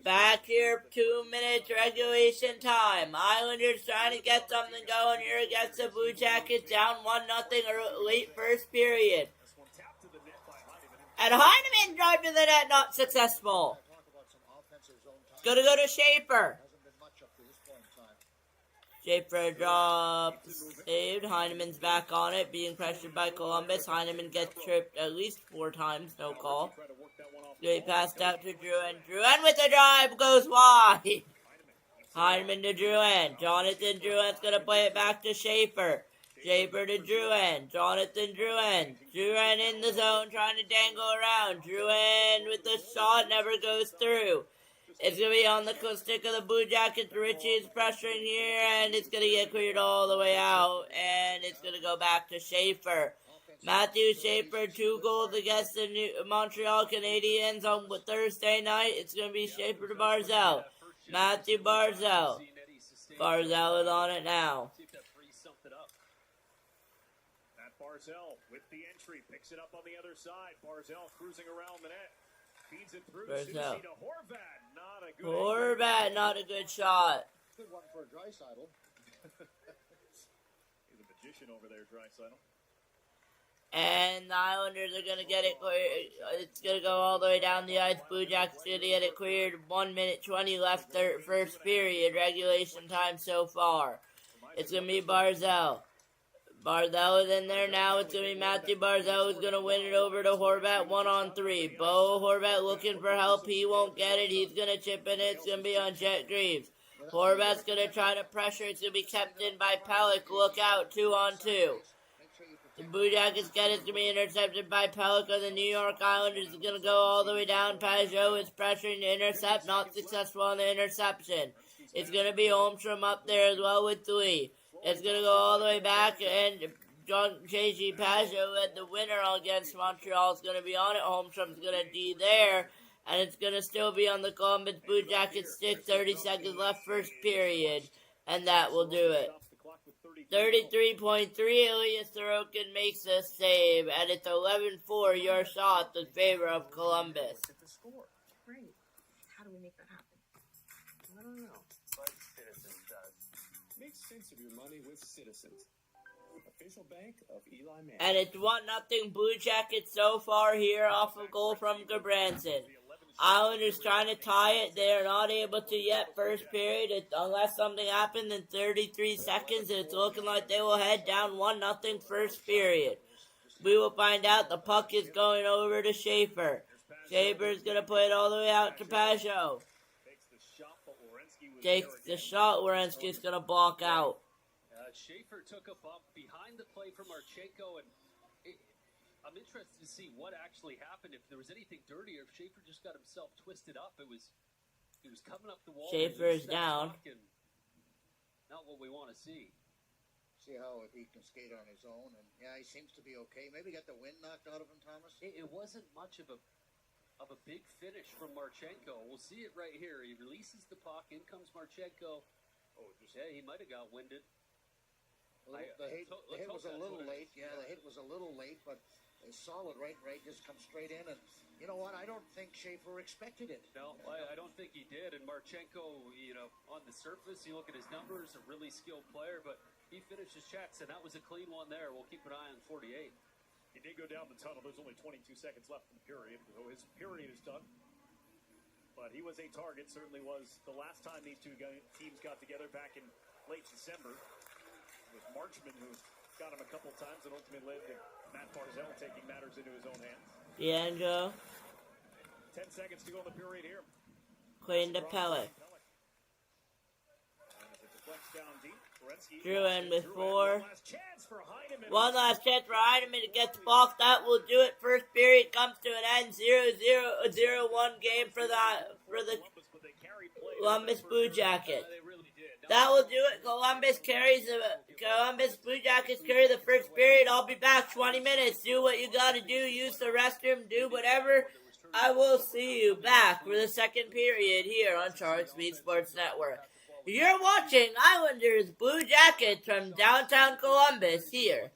Speaker 1: Back here, 2 minutes regulation time. Islanders trying to get something going here against the Blue Jackets, down 1-0 late first period. And Heineman driving the net, not successful. It's going to go to Schaefer. Schaefer drops, saved. Heineman's back on it, being pressured by Columbus. Heineman gets tripped at least 4 times, no call. Straight passed out to Drouin. Drouin with the drive goes wide. Heineman to Drouin. Jonathan Drouin's going to play it back to Schaefer. Schaefer to Drouin. Jonathan Drouin. Drouin in the zone trying to dangle around. Drouin with the shot, never goes through. It's going to be on the stick of the Blue Jackets. Richie is pressuring here, and it's going to get cleared all the way out, and it's going to go back to Schaefer. Matthew Schaefer, 2 goals against the Montreal Canadiens on Thursday night. It's going to be Schaefer to Barzal. Matthew Barzal. Barzal is on it now.
Speaker 3: Matt Barzal with the entry, picks it up on the other side. Barzal cruising around the net. Feeds it through.
Speaker 1: Barzal.
Speaker 3: To Horvat. Not a good
Speaker 1: Horvat, not a good shot.
Speaker 2: Good one for Draisaitl.
Speaker 3: He's a magician over there, Draisaitl.
Speaker 1: And the Islanders are going to get it cleared. It's going to go all the way down the ice. Blue Jackets going to get it cleared. 1 minute 20 left, first period. Regulation time so far. It's going to be Barzal. Barzal is in there now. It's going to be Matthew Barzal who's going to win it over to Horvat 1-on-3. Bo Horvat looking for help. He won't get it. He's going to chip in it. It's going to be on Jet Greaves. Horvat's going to try to pressure. It's going to be kept in by Pelech. Look out, 2-on-2. The Blue Jackets get it. It's going to be intercepted by Pelech of the New York Islanders. It's going to go all the way down. Pajot is pressuring to intercept. Not successful on the interception. It's going to be Holmstrom up there as well with 3. It's going to go all the way back, and J.G. Pajot at the winner against Montreal is going to be on it. Holmstrom's going to D there, and it's going to still be on the Columbus Blue Jackets stick. 30 seconds left first period, and that will do it. 33.3, Elias Sorokin makes a save, and it's 11-4, your shot in favor of Columbus.
Speaker 11: Great. How do we make that happen?
Speaker 6: I don't know, but Citizens does. Make sense of your money with Citizens. Official bank of Eli Manning.
Speaker 1: And it's 1-0 Blue Jackets so far here off a goal from Gabranson. Islanders trying to tie it. They are not able to yet. First period, unless something happens in 33 seconds, it's looking like they will head down 1-0 first period. We will find out. The puck is going over to Schaefer. Schaefer's going to play it all the way out to Pajot. Takes the shot. Werenski's going to block out.
Speaker 4: Schaefer took a bump behind the play from Marchenko, and I'm interested to see what actually happened. If there was anything dirty, or if Schaefer just got himself twisted up, it was coming up the wall.
Speaker 1: Schaefer's down.
Speaker 4: Not what we want to see.
Speaker 2: See how he can skate on his own, and yeah, he seems to be okay. Maybe got the wind knocked out of him, Thomas.
Speaker 4: It wasn't much of a big finish from Marchenko. We'll see it right here. He releases the puck. In comes Marchenko. Yeah, he might have got winded.
Speaker 2: The hit was a little late. Yeah, the hit was a little late, but it's solid right, just come straight in. And you know what? I don't think Schaefer expected it.
Speaker 4: No, I don't think he did. And Marchenko, on the surface, you look at his numbers, a really skilled player, but he finished his checks, and that was a clean one there. We'll keep an eye on 48.
Speaker 3: He did go down the tunnel. There's only 22 seconds left in the period, so his period is done. But he was a target, certainly was the last time these two teams got together back in late December. With Marchman, who got him a couple times and ultimately led to Matt Barzal taking matters into his own hands.
Speaker 1: D'Angelo.
Speaker 3: 10 seconds to go in the period here.
Speaker 1: Clean to Pelech. Drouin with 4. One last chance for Heineman to get the block. That will do it. First period comes to an end. 0-0-1 game for the Columbus Blue Jackets. That will do it. Columbus Blue Jackets carry the first period. I'll be back 20 minutes. Do what you gotta do. Use the restroom. Do whatever. I will see you back for the second period here on Shark Speed Sports Network. You're watching Islanders Blue Jackets from downtown Columbus here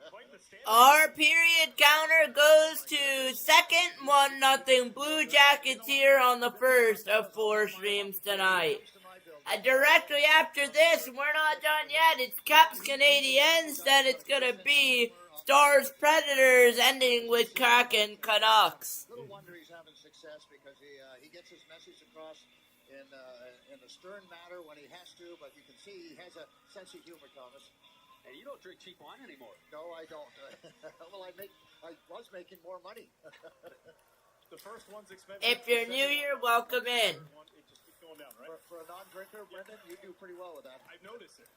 Speaker 3: Quite the stand.
Speaker 1: Our period counter goes to second, 1-0 Blue Jackets here on the first of 4 streams tonight. Directly after this, we're not done yet. It's Caps Canadiens, then it's gonna be Stars Predators, ending with Kraken Canucks.
Speaker 2: Little wonder he's having success because he gets his message across in a stern manner when he has to, but you can see he has a sense of humor, Thomas.
Speaker 4: And you don't drink cheap wine anymore.
Speaker 2: No, I don't. Well, I was making more money.
Speaker 3: The first one's expensive.
Speaker 1: If you're new here, welcome in.
Speaker 3: It just keeps going down, right?
Speaker 2: For a non-drinker, Brendan, you do pretty well with that.
Speaker 3: I've noticed it.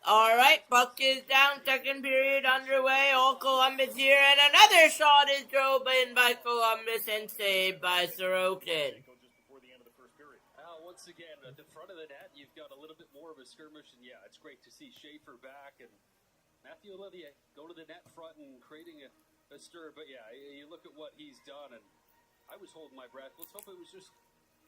Speaker 1: Alright, puck is down, second period underway, all Columbus here, and another shot is drove in by Columbus and saved by Sorokin.
Speaker 3: Just before the end of the first period.
Speaker 4: Once again, at the front of the net, you've got a little bit more of a skirmish, and yeah, it's great to see Schaefer back and Matthew Olivier go to the net front and creating a stir. But yeah, you look at what he's done, and I was holding my breath. Let's hope it was just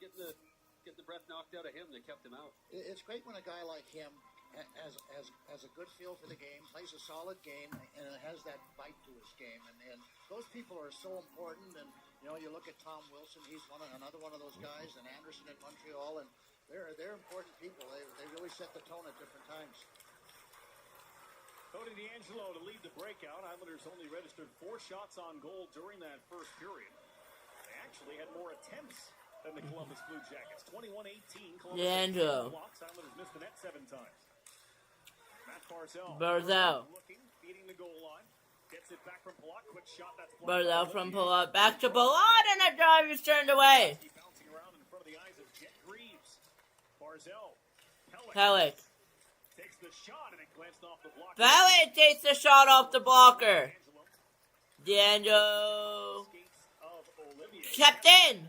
Speaker 4: getting the breath knocked out of him that kept him out.
Speaker 2: It's great when a guy like him has a good feel for the game, plays a solid game, and has that bite to his game. And those people are so important. And you know, you look at Tom Wilson; he's another one of those guys, and Anderson in Montreal, and they're important people. They really set the tone at different times.
Speaker 3: Cody D'Angelo to lead the breakout. Islanders only registered 4 shots on goal during that first period. They actually had more attempts than the Columbus Blue Jackets. 21-18. Columbus
Speaker 1: D'Angelo.
Speaker 3: Islanders missed the net 7 times. Matt
Speaker 1: Barzal.
Speaker 3: Looking, feeding the goal line. Gets it back from Palat. Quick shot. That's
Speaker 1: Barzal from Palat. Back to Palat, and a drive is turned away.
Speaker 3: Bouncing around in front of the eyes of Jet Greaves. Barzal.
Speaker 1: Pellick.
Speaker 3: Takes the shot, and it glanced off the blocker.
Speaker 1: Pellick takes the shot off the blocker. D'Angelo. Kept in.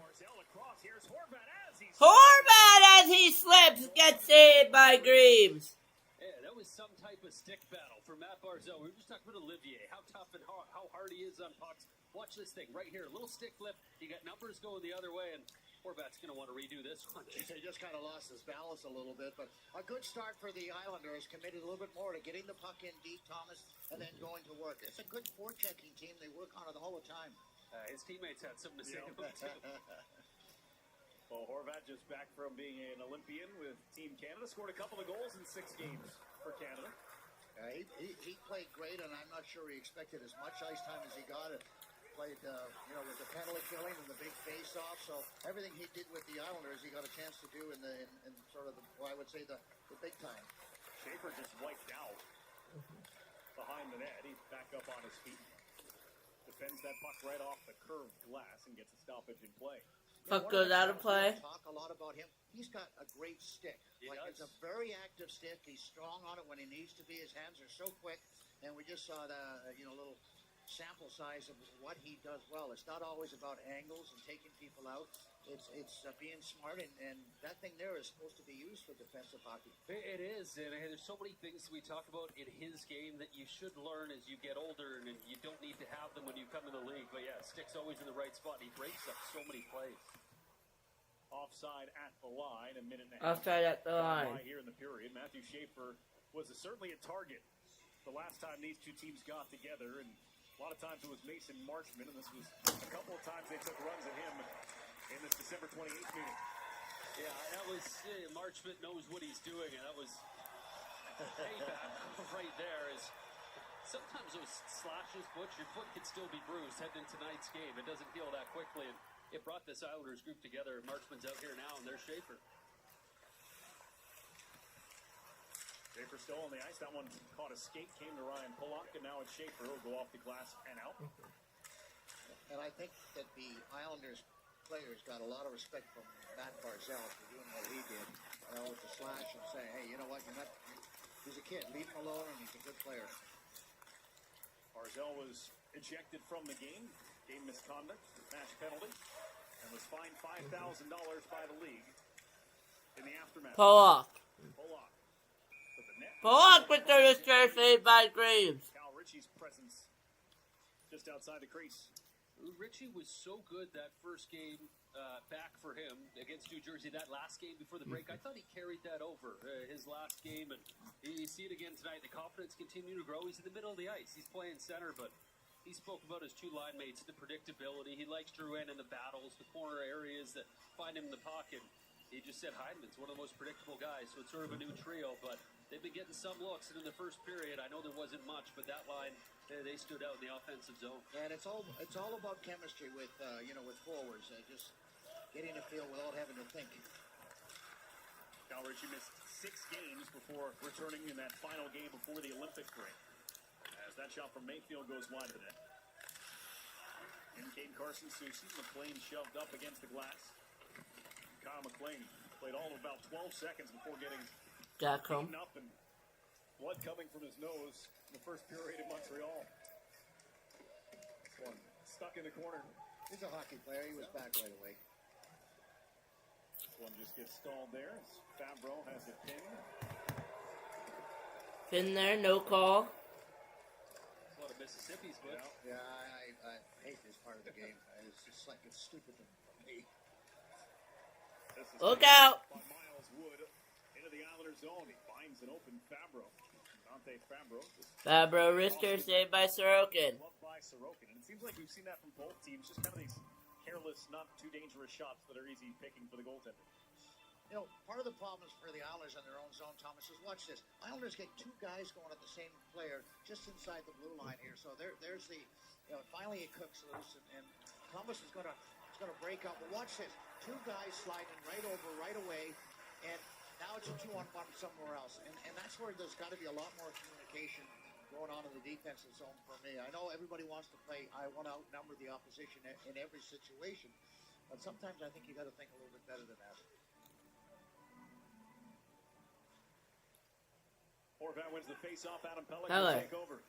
Speaker 1: Horvat, as he slips, gets saved by Greaves.
Speaker 4: Yeah, that was some type of stick battle for Matt Barzal. We were just talking about Olivier, how tough and how hard he is on pucks. Watch this thing right here. A little stick flip. You got numbers going the other way, and Horvat's going to want to redo this one.
Speaker 2: He just kind of lost his balance a little bit, but a good start for the Islanders. Committed a little bit more to getting the puck in deep, Thomas, and then going to work. It's a good forechecking team. They work on it all the time.
Speaker 4: His teammates had something to say about it, too.
Speaker 3: Well, Horvat just back from being an Olympian with Team Canada. Scored a couple of goals in 6 games for Canada.
Speaker 2: He played great, and I'm not sure he expected as much ice time as he got. It played, with the penalty killing and the big face-off. So everything he did with the Islanders, he got a chance to do in sort of I would say the big time.
Speaker 3: Schaefer just wiped out behind the net. He's back up on his feet. Defends that puck right off the curved glass and gets a stoppage in play.
Speaker 1: Puck goes out of play.
Speaker 2: Talk a lot about him. He's got a great stick. It's a very active stick. He's strong on it when he needs to be. His hands are so quick, and we just saw the little sample size of what he does well. It's not always about angles and taking people out. It's being smart, and that thing there is supposed to be used for defensive hockey.
Speaker 4: It is, and there's so many things we talk about in his game that you should learn as you get older, and you don't need to have them when you come in the league. But yeah, stick's always in the right spot. He breaks up so many plays.
Speaker 3: Offside at the line, a minute and a half.
Speaker 1: Offside at the line.
Speaker 3: Here in the period, Matthew Schaefer was certainly a target the last time these two teams got together, and a lot of times it was Mason Marchment, and this was a couple of times they took runs at him in this December 28th meeting.
Speaker 4: Yeah, that was Marchment knows what he's doing, and that was payback right there. Is sometimes those slashes, Butch, your foot could still be bruised heading into tonight's game. It doesn't heal that quickly, and it brought this Islanders group together. Marchment's out here now, and there's Schaefer.
Speaker 3: Schaefer still on the ice. That one caught a skate, came to Ryan Pulock, and now it's Schaefer who'll go off the glass and out.
Speaker 2: And I think that the Islanders players got a lot of respect from Matt Barzal for doing what he did, with the slash and saying, hey, you know what, he's a kid, leave him alone, and he's a good player.
Speaker 3: Barzal was ejected from the game misconduct, match penalty, and was fined $5,000 by the league in the aftermath.
Speaker 1: Pollock.
Speaker 3: With the net.
Speaker 1: Pollock with the return saved by Greaves.
Speaker 3: Cal Ritchie's presence just outside the crease.
Speaker 4: Ritchie was so good that first game back for him against New Jersey that last game before the break. I thought he carried that over his last game, and you see it again tonight. The confidence continuing to grow. He's in the middle of the ice. He's playing center, but he spoke about his two line mates, the predictability. He likes Drouin in the battles, the corner areas that find him in the pocket. He just said Heideman's one of the most predictable guys, so it's sort of a new trio, but they've been getting some looks, and in the first period, I know there wasn't much, but that line, they stood out in the offensive zone.
Speaker 2: And it's all about chemistry with with forwards, just getting a feel without having to think.
Speaker 3: Cal Ritchie missed 6 games before returning in that final game before the Olympic break. As that shot from Mayfield goes wide of the net. In came Carson Soucy. McLean shoved up against the glass. Kyle McLean played all of about 12 seconds before getting beaten up and blood coming from his nose in the first period in Montreal. This one stuck in the corner.
Speaker 2: He's a hockey player. He was back right away.
Speaker 3: This one just gets stalled there as Fabro has it pinned.
Speaker 1: Pin there, no call.
Speaker 4: It's one of Mississippi's, but
Speaker 2: Yeah, I hate this part of the game. It's just like it's stupid to me.
Speaker 1: Look out!
Speaker 3: By Miles Wood into the Islanders zone. He finds an open Fabro. Dante Fabro.
Speaker 1: Fabro wrister saved by Sorokin.
Speaker 3: Loved by Sorokin. And it seems like we've seen that from both teams. Just kind of these careless, not too dangerous shots that are easy picking for the goaltender.
Speaker 2: You know, part of the problems for the Islanders in their own zone, Thomas, is watch this. Islanders get 2 guys going at the same player just inside the blue line here. So there's the, finally it cooks loose, and Columbus is going to break up. But watch this. 2 guys sliding right over, right away, and now it's a 2-on-1 somewhere else. And that's where there's got to be a lot more communication going on in the defensive zone for me. I know everybody wants to play, I want to outnumber the opposition in every situation, but sometimes I think you got to think a little bit better than that.
Speaker 3: Horvat wins the face-off. Adam Pelech
Speaker 1: Pelech.
Speaker 3: will take over.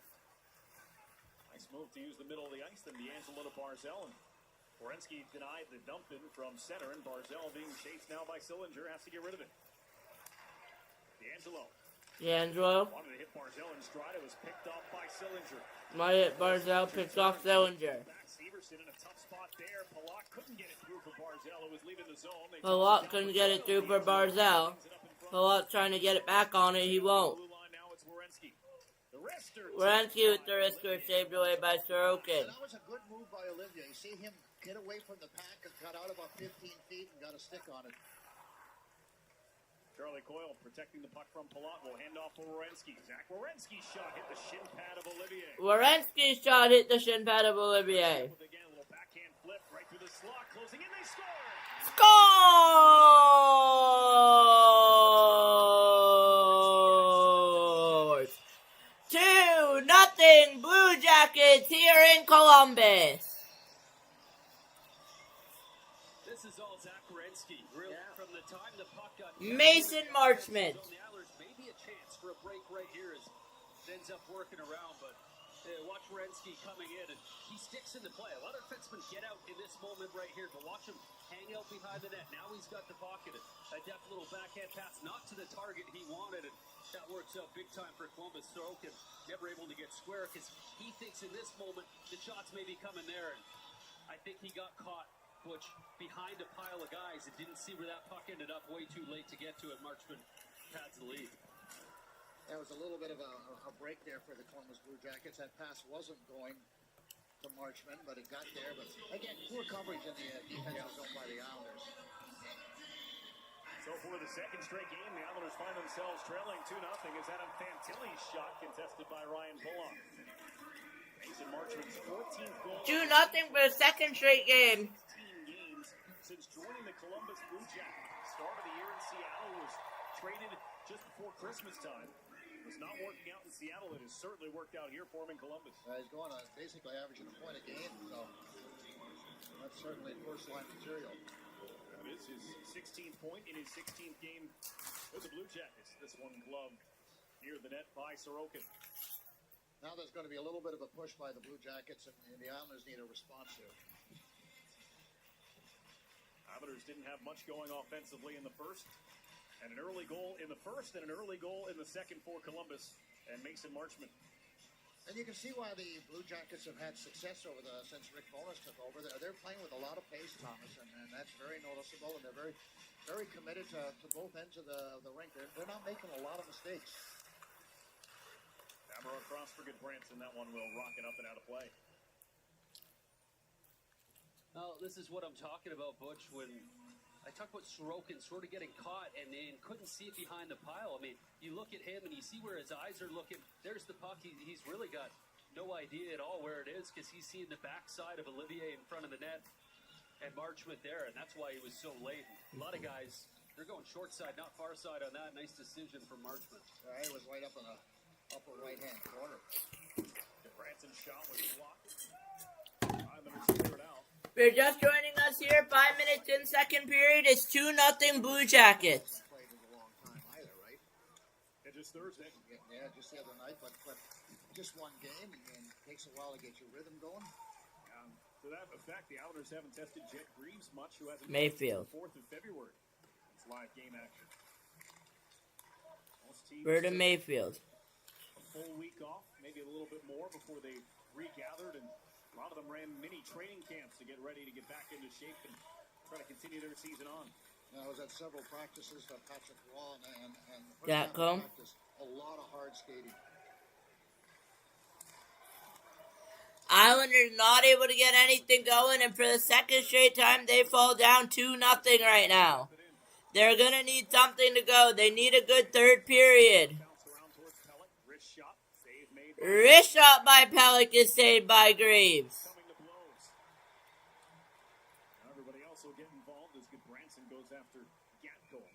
Speaker 3: Nice move to use the middle of the ice. Then D'Angelo to Barzell. And Werenski denied the dump in from center. And Barzell being chased now by Sillinger has to get rid of it.
Speaker 1: D'Angelo.
Speaker 3: Wanted to hit Barzell in stride. It was picked off by Sillinger.
Speaker 1: Barzell picked off Sillinger.
Speaker 3: Back Severson in a tough spot there. Palat couldn't get it through for Barzell. It was leaving the zone.
Speaker 1: Palat couldn't get it through for Barzell. Palat trying to get it back on it. He won't. Werenski with the wrister saved away by Sorokin.
Speaker 2: And that was a good move by Olivier. You see him get away from the pack and cut out about 15 feet and got a stick on it.
Speaker 3: Charlie Coyle protecting the puck from Palat will hand off for Werenski. Zach Werenski's shot hit the shin pad of Olivier.
Speaker 1: Werenski's shot hit the shin pad of Olivier.
Speaker 3: Again, a little backhand flip right through the slot, closing in, they score!
Speaker 1: Scores! 2-0 Blue Jackets here in Columbus.
Speaker 4: this is all Zach Werenski. Really, from the time the puck got
Speaker 1: Mason Marchment.
Speaker 4: the Islanders maybe a chance for a break right here as it ends up working around, but watch Werenski coming in, and he sticks into play. A lot of defensemen get out in this moment right here, but watch him hang out behind the net. Now he's got the pocket. A deft little backhand pass, not to the target he wanted, and that works out big time for Columbus. Sorokin never able to get square because he thinks in this moment the shots may be coming there, and I think he got caught, Butch, behind a pile of guys and didn't see where that puck ended up way too late to get to it. Marchment pads the lead.
Speaker 2: There was a little bit of a break there for the Columbus Blue Jackets. That pass wasn't going to Marchment, but it got there. But again, poor coverage in the defensive zone by the Islanders.
Speaker 3: So for the second straight game, the Islanders find themselves trailing 2-0 as Adam Fantilli's shot contested by Ryan Bullock. Mason Marchment's 14th goal.
Speaker 1: 2-0 for the second straight game.
Speaker 3: 16 games since joining the Columbus Blue Jackets. Start of the year in Seattle, was traded just before Christmas time. It was not working out in Seattle. It has certainly worked out here for him in Columbus.
Speaker 2: He's going on basically averaging a point a game, so that's certainly first-line material.
Speaker 3: That is his 16th point in his 16th game with the Blue Jackets. This one gloved near the net by Sorokin.
Speaker 2: Now there's going to be a little bit of a push by the Blue Jackets, and the Islanders need a response here.
Speaker 3: Islanders didn't have much going offensively in the first. And an early goal in the first and an early goal in the second for Columbus and Mason Marchment.
Speaker 2: And you can see why the Blue Jackets have had success since Rick Bowness took over. They're playing with a lot of pace, Thomas, and that's very noticeable. And they're very committed to both ends of the rink. They're not making a lot of mistakes.
Speaker 3: Hammer across for good Branson. That one will rock it up and out of play.
Speaker 4: Well, this is what I'm talking about, Butch, when I talk about Sorokin sort of getting caught and couldn't see it behind the pile. I mean, you look at him and you see where his eyes are looking. There's the puck. He's really got no idea at all where it is because he's seeing the backside of Olivier in front of the net and Marchment there, and that's why he was so late. A lot of guys, they're going short side, not far side on that. Nice decision from Marchment.
Speaker 2: It was right up in the upper right-hand corner.
Speaker 3: The Branson shot was blocked. 5 minutes to clear it out.
Speaker 1: If you're just joining us here, 5 minutes in second period, it's 2-0 Blue Jackets.
Speaker 2: Played in a long time either, right?
Speaker 3: Yeah, just Thursday.
Speaker 2: Yeah, just the other night, but just one game, and it takes a while to get your rhythm going.
Speaker 3: To that effect, the Islanders haven't tested Jet Greaves much, who hasn't
Speaker 1: Mayfield.
Speaker 3: played since the 4th of February. It's live game action. Most teams
Speaker 1: Berta Mayfield.
Speaker 3: a full week off, maybe a little bit more before they regathered, and a lot of them ran mini training camps to get ready to get back into shape and try to continue their season on.
Speaker 2: I was at several practices for Patrick Roy and
Speaker 1: Gatcombe.
Speaker 2: a lot of hard skating.
Speaker 1: Islanders not able to get anything going, and for the second straight time, they fall down 2-0 right now. They're going to need something to go. They need a good third period.
Speaker 3: Bounce around towards Pellick. Wrist shot. Save made.
Speaker 1: Wrist shot by Pellick is saved by Graves.
Speaker 3: Coming to blows. Now everybody else will get involved as Branson goes after Gatcombe.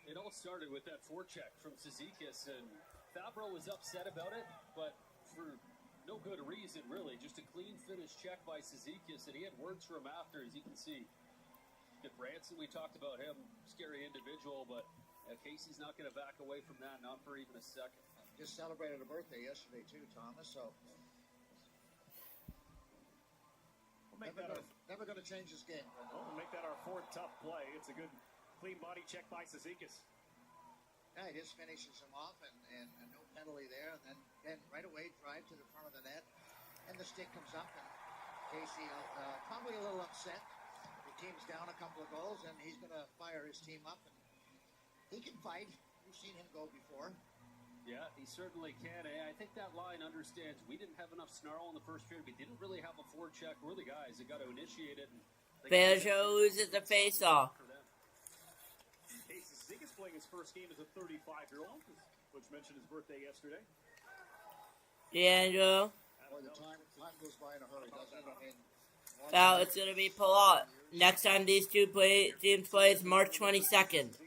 Speaker 4: It all started with that forecheck from Cizikas, and Fabro was upset about it, but for no good reason, really. Just a clean finish check by Cizikas, and he had words for him after, as you can see. Good Branson, we talked about him, scary individual, but Casey's not going to back away from that, not for even a second.
Speaker 2: Just celebrated a birthday yesterday too, Thomas, so never going to change this game.
Speaker 3: We'll make that our 4th tough play. It's a good clean body check by Cizikas.
Speaker 2: Yeah, he just finishes him off, and no penalty there. And then right away, drive to the front of the net, and the stick comes up, and Casey probably a little upset. The team's down a couple of goals, and he's going to fire his team up. And he can fight. We've seen him go before.
Speaker 4: Yeah, he certainly can. I think that line understands we didn't have enough snarl in the first period. We didn't really have a forecheck. We're the guys that got to initiate it.
Speaker 1: Peugeot loses the face-off.
Speaker 3: Cizikas playing his first game as a 35-year-old, which mentioned his birthday yesterday.
Speaker 1: D'Angelo.
Speaker 2: Boy, the time goes by in a hurry, doesn't it? I mean,
Speaker 1: Now it's going to be Palat. Next time these two teams play is March 22nd.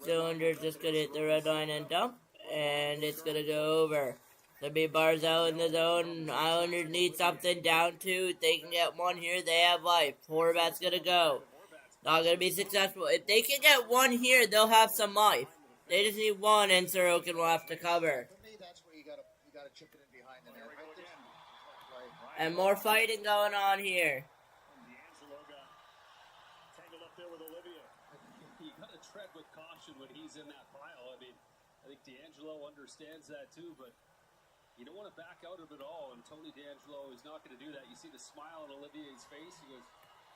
Speaker 1: Cylinder's just going to hit the red line and dump, and it's going to go over. There'll be Barzell in the zone. Islanders need something down 2. If they can get one here, they have life. Horvat's going to go. Not going to be successful. If they can get one here, they'll have some life. They just need one, and Sorokin will have to cover.
Speaker 2: for me, that's where you got to chip it in behind the net.
Speaker 1: And more fighting going on here.
Speaker 3: D'Angelo got tangled up there with Olivier.
Speaker 4: You got to tread with caution when he's in that pile. I mean, I think D'Angelo understands that too, but you don't want to back out of it all, and Tony D'Angelo is not going to do that. You see the smile on Olivier's face. He goes,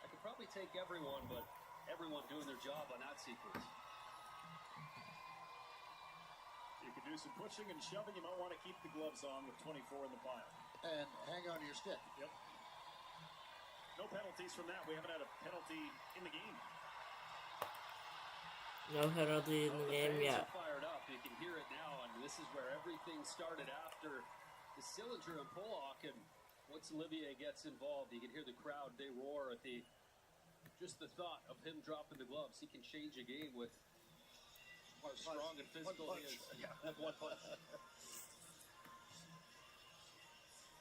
Speaker 4: I could probably take everyone, but everyone doing their job on that sequence.
Speaker 3: You can do some pushing and shoving. You might want to keep the gloves on with 24 in the pile.
Speaker 2: And hang on to your stick.
Speaker 3: Yep. No penalties from that. We haven't had a penalty in the game.
Speaker 1: No penalty in the game yet.
Speaker 4: Fired up. You can hear it now, and this is where everything started after the Sillinger and Pollock. And once Olivier gets involved, you can hear the crowd. They roar at just the thought of him dropping the gloves. He can change a game with how strong and physical he is. Yeah, with one punch.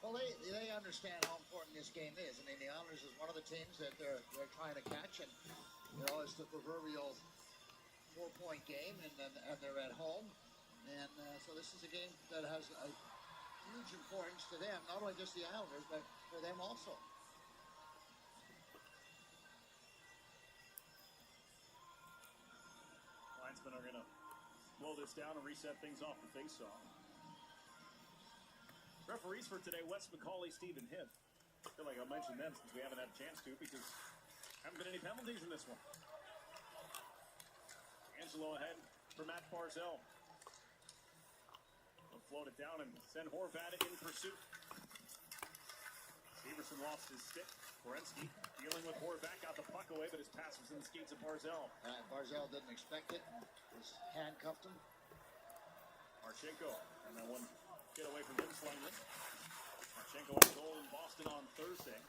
Speaker 2: Well, they understand how important this game is. I mean, the Islanders is one of the teams that they're trying to catch, and it's the proverbial 4-point game, and they're at home, and so this is a game that has a huge importance to them, not only just the Islanders, but for them also.
Speaker 3: Linesmen are going to slow this down and reset things off the face-off. Referees for today, Wes McCauley, Stephen Hibb. I feel like I'll mention them since we haven't had a chance to because haven't been any penalties in this one. Angelo ahead for Matt Barzell. They'll float it down and send Horvat in pursuit. Severson lost his stick. Werenski dealing with Horvat, got the puck away, but his pass was in the skates of Barzell.
Speaker 2: Barzell didn't expect it. His handcuffed him.
Speaker 3: Marchenko, and that one get away from him slightly. Marchenko on goal in Boston on Thursday.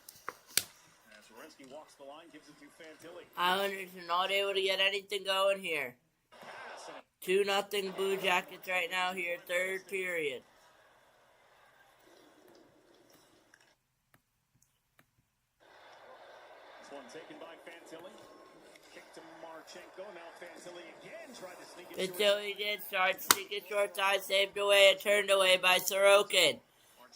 Speaker 3: As Werenski walks the line, gives it to Fantilli.
Speaker 1: Islanders are not able to get anything going here. 2-0 Blue Jackets right now here, third period.
Speaker 3: This one taken by Fantilli. Kick to Marchenko. Now Fantilli again tried to sneak it.
Speaker 1: Fantilli did start sneaking short side, saved away and turned away by Sorokin.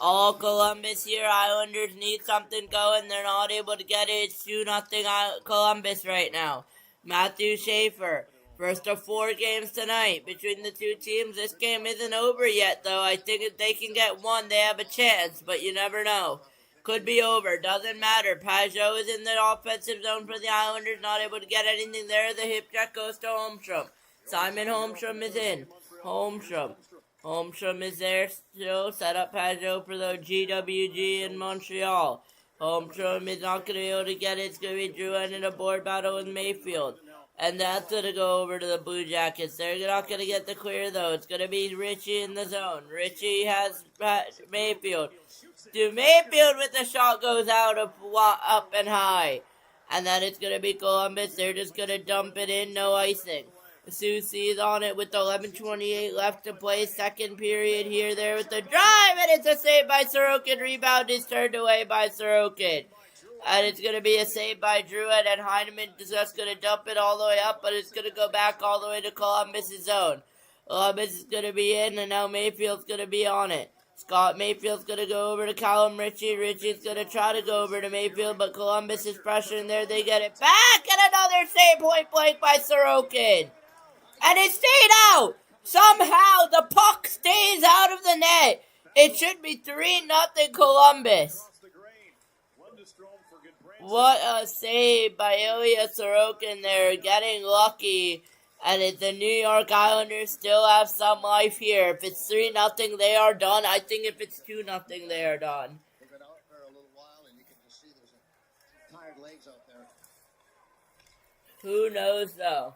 Speaker 1: All Columbus here. Islanders need something going. They're not able to get it. It's 2-0 Columbus right now. Matthew Schaefer. First of 4 games tonight between the two teams. This game isn't over yet, though. I think if they can get one, they have a chance, but you never know. Could be over. Doesn't matter. Pajot is in the offensive zone for the Islanders. Not able to get anything there. The hip check goes to Holmstrom. Simon Holmstrom is in. Holmstrom is there still. Set up Pajot for the GWG in Montreal. Holmstrom is not going to be able to get it. It's going to be Drouin in a board battle with Mayfield. And that's going to go over to the Blue Jackets. They're not going to get the clear, though. It's going to be Richie in the zone. Richie has Mayfield. Mayfield with the shot goes out up and high. And then it's going to be Columbus. They're just going to dump it in, no icing. Soucy's on it with 11:28 left to play. Second period here, there with the drive. And it's a save by Sorokin. Rebound is turned away by Sorokin. And it's going to be a save by Drouin, and Heineman is just going to dump it all the way up, but it's going to go back all the way to Columbus' zone. Columbus is going to be in, and now Mayfield's going to be on it. Scott Mayfield's going to go over to Callum Ritchie. Ritchie's going to try to go over to Mayfield, but Columbus is pressuring there. They get it back, and another save point blank by Sorokin. And it stayed out. Somehow the puck stays out of the net. It should be 3-0 Columbus. What a save by Ilya Sorokin there, getting lucky. And the New York Islanders still have some life here. If it's 3-0, they are done. I think if it's 2-0, they are done.
Speaker 2: They've been out there a little while, and you can just see there's some tired legs out there.
Speaker 1: Who knows, though?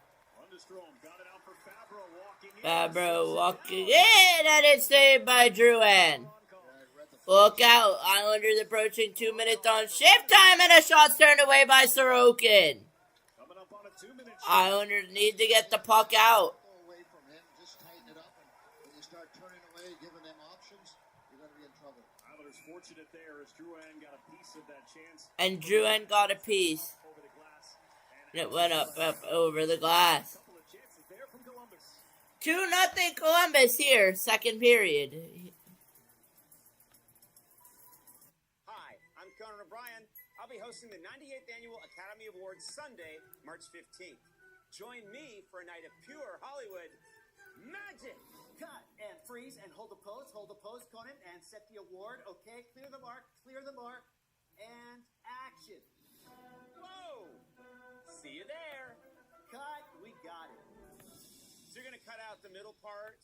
Speaker 1: Fabro walking in, and it's saved by Drouin. Look out. Islanders approaching 2 minutes on shift time, and a shot's turned away by Sorokin. Islanders need to get the puck out.
Speaker 2: Away from him, just tighten it up, and when you start turning away, giving them options, you're going to be in trouble.
Speaker 3: Islanders fortunate there as Drouin got a piece of that chance.
Speaker 1: And Drouin got a piece. And it went up over the glass. 2-0 Columbus here, second period.
Speaker 10: Conan O'Brien. I'll be hosting the 98th Annual Academy Awards Sunday, March 15th. Join me for a night of pure Hollywood magic.
Speaker 12: Cut and freeze and hold the pose, Conan, and set the award. Okay, clear the mark, and action.
Speaker 10: Whoa! See you there.
Speaker 12: Cut, we got it.
Speaker 10: So you're going to cut out the middle part.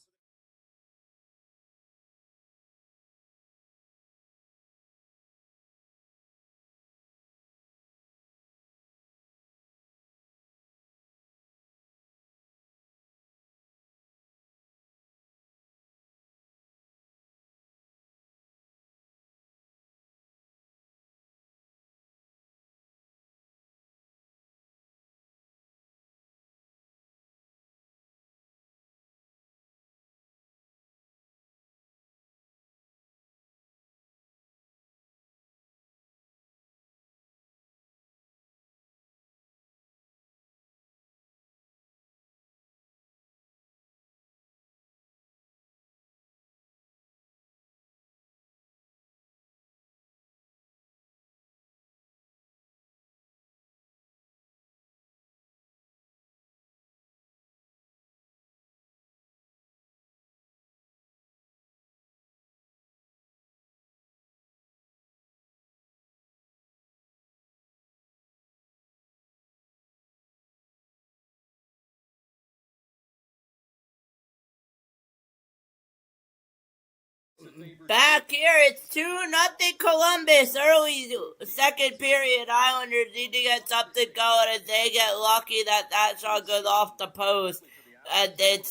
Speaker 1: Back here, it's 2-0 Columbus. Early second period, Islanders need to get something going, and they get lucky that shot goes off the post. And it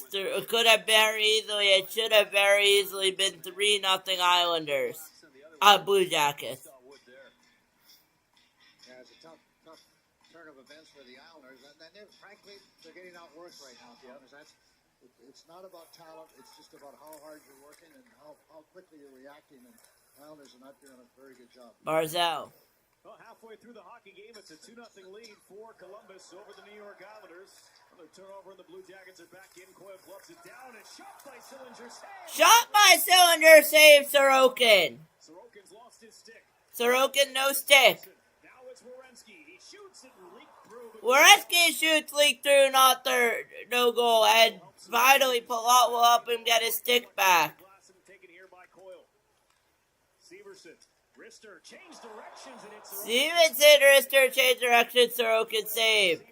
Speaker 1: could have very easily, it should have very easily been 3-0 Islanders. Blue Jackets.
Speaker 2: Yeah, it's a tough turn of events for the Islanders, and then frankly, they're getting outworked right now. It's not about talent; it's just about how hard you're working and how quickly you're reacting. And Islanders are not doing a very good job.
Speaker 1: Barzal.
Speaker 3: Well, halfway through the hockey game, it's a 2-0 lead for Columbus over the New York Islanders. Another turnover, and the Blue Jackets are back in. Coyle fluffs it down, and shot by Sillinger.
Speaker 1: Shot by Sillinger, save Sorokin.
Speaker 3: Sorokin's lost his stick.
Speaker 1: Sorokin, no stick.
Speaker 3: Now it's Werenski. He shoots it and leaks through.
Speaker 1: Werenski shoots, leak through, not third, no goal. And finally, Palat will help him get his stick back.
Speaker 3: Taken here by Coyle. Severson. Rister changed directions, and it's
Speaker 1: Stevenson, Rister changed directions, Sorokin save.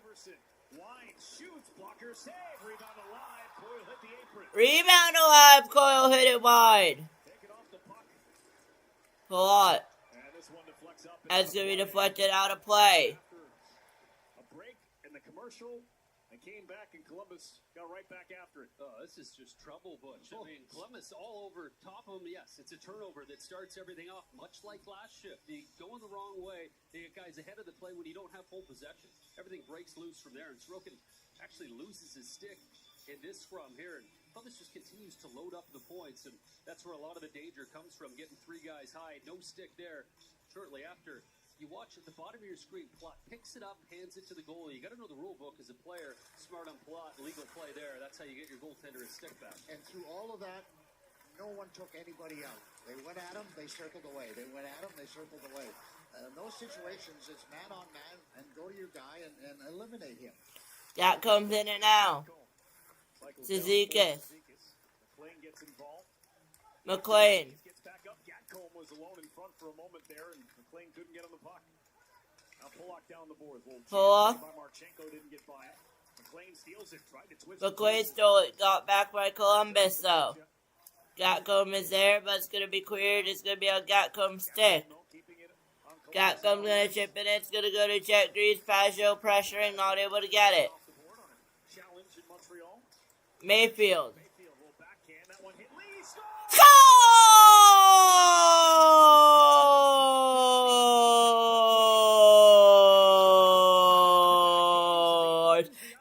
Speaker 3: Wine shoots, blocker save, rebound alive, Coyle hit the apron.
Speaker 1: Rebound alive, Coyle hit it wide.
Speaker 3: Take it off the puck.
Speaker 1: Palat.
Speaker 3: And this one deflects up.
Speaker 1: That's going to be deflected out of play.
Speaker 3: A break in the commercial, and came back, and Columbus got right back after it.
Speaker 4: Oh, this is just trouble, Butch. I mean, Columbus all over top of them. Yes, it's a turnover that starts everything off, much like last shift. They go in the wrong way. They get guys ahead of the play when you don't have full possession. Everything breaks loose from there, and Sorokin actually loses his stick in this scrum here. And Columbus just continues to load up the points, and that's where a lot of the danger comes from, getting three guys high. No stick there. Shortly after, you watch at the bottom of your screen, Palat picks it up, hands it to the goalie. You got to know the rule book as a player. Smart on Palat, legal play there. That's how you get your goaltender a stick back.
Speaker 2: And through all of that, no one took anybody out. They went at him, they circled away. They went at him, they circled away. In those situations, it's man on man, and go to your guy and eliminate him.
Speaker 1: That comes in it now. Zizekas.
Speaker 3: McLean gets involved.
Speaker 1: McLean.
Speaker 3: Gets back up. Gatcomb was alone in front for a moment there, and McLean couldn't get on the puck. Now Pollock down the boards.
Speaker 1: Pollock.
Speaker 3: By Marchenko didn't get by it. McLean steals it. Tried to twist.
Speaker 1: McLean stole it. Got back by Columbus though. Gatcomb is there, but it's gonna be cleared. It's gonna be a Gatcomb stick. Gatcomb's gonna chip it in. It's gonna go to Jack Greaves. Pajot pressuring, not able to get it.
Speaker 3: Challenge in Montreal.
Speaker 1: Mayfield.
Speaker 3: Will backhand. That one hit Lee.
Speaker 1: Scores!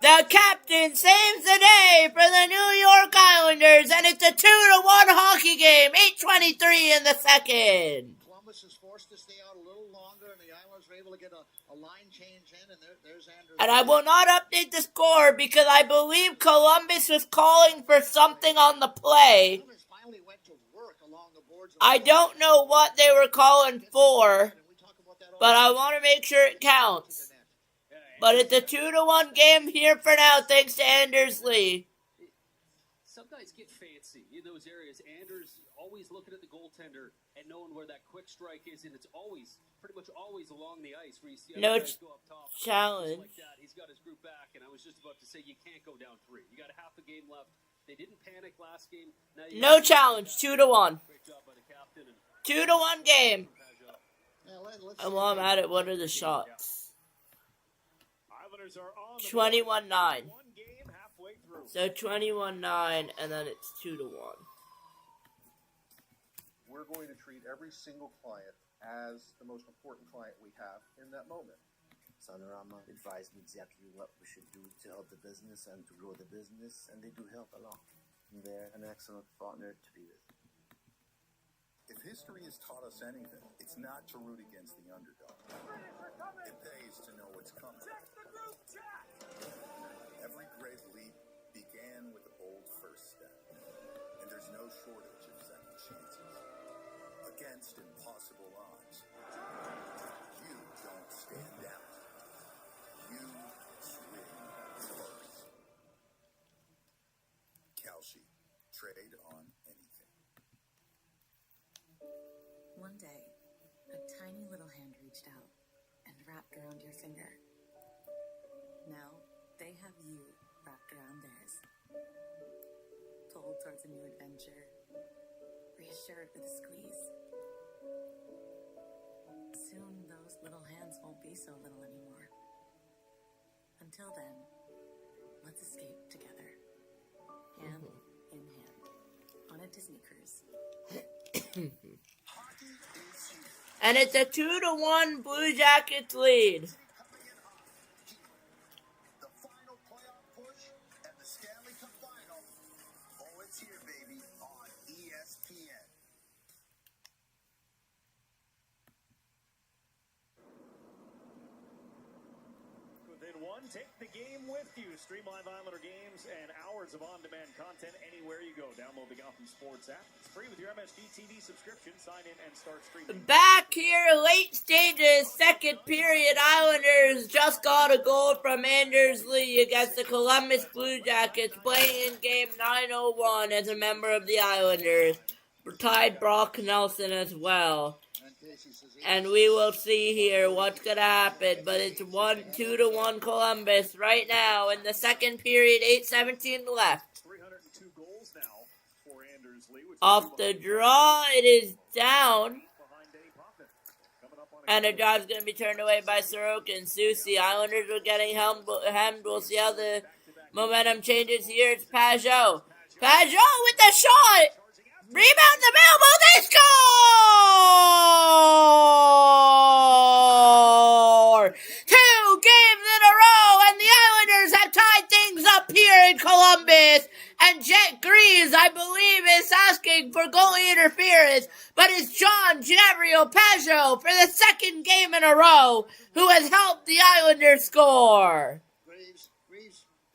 Speaker 1: The captain saves the day for the New York Islanders, and it's a 2-1 hockey game. 8:23 in the second.
Speaker 2: Columbus is forced to stay out a little longer, and the Islanders were able to get a line change in, and there's Andrew.
Speaker 1: And I will not update the score because I believe Columbus was calling for something on the play.
Speaker 2: Finally went to work along the boards.
Speaker 1: I don't know what they were calling for, but I want to make sure it counts. But it's a 2-1 game here for now, thanks to Anders Lee.
Speaker 4: Some guys get fancy in those areas. Anders always looking at the goaltender and knowing where that quick strike is, and it's always, pretty much always along the ice where you see
Speaker 1: No
Speaker 4: guys go up top.
Speaker 1: challenge.
Speaker 4: Just like that, he's got his group back, and I was just about to say you can't go down 3. You got a half a game left. They didn't panic last game. Now
Speaker 1: No challenge, 2-1.
Speaker 4: Great job by the captain. And
Speaker 1: 2-1 game.
Speaker 2: Let's
Speaker 1: And while I'm at it, what are the shots?
Speaker 3: Islanders are on
Speaker 1: 21-9.
Speaker 3: one game halfway through.
Speaker 1: So 21-9, and then it's 2-1.
Speaker 13: We're going to treat every single client as the most important client we have in that moment.
Speaker 14: Sonorama advised me exactly what we should do to help the business and to grow the business, and they do help a lot. They're an excellent partner to be with.
Speaker 9: If history has taught us anything, it's not to root against the underdog. It pays to know what's coming. Every great leap began with a bold first step, and there's no shortage of second chances. Against impossible odds, you don't stand down. You swing first. Kalshi, trade on anything.
Speaker 11: One day, a tiny little hand reached out and wrapped around your finger. Now, they have you wrapped around theirs. Pulled towards a new adventure, reassured with a squeeze. Soon those little hands won't be so little anymore. Until then, let's escape together, hand in hand, on a Disney cruise.
Speaker 1: And it's a 2-1 Blue Jackets lead.
Speaker 9: The final playoff push and the Stanley Cup final. Oh, it's here, baby, on ESPN.
Speaker 3: Within one, take the game with you. Stream live Islander games and hours of on-demand content anywhere you go. Download the Gotham Sports app. It's free with your MSG TV subscription. Sign in and start streaming.
Speaker 1: Back here, late stages, second period. Islanders just got a goal from Anders Lee against the Columbus Blue Jackets, playing in game 901 as a member of the Islanders. Tied Brock Nelson as well. And we will see here what's going to happen. But it's 2-1 Columbus right now in the second period, 8:17 left.
Speaker 3: 302 goals now for Anders Lee.
Speaker 1: Off the draw, it is down. And the job's going to be turned away by Sorokin. Susie, Islanders are getting hemmed. We'll see how the momentum changes here. It's Pajot. Pajot with the shot! Rebound the elbow, they score! 2 games in a row, and the Islanders have tied things up here in Columbus. And Jet Greaves, I believe, is asking for goalie interference, but it's John Gabriel Pajot for the second game in a row who has helped the Islanders score.
Speaker 2: Greaves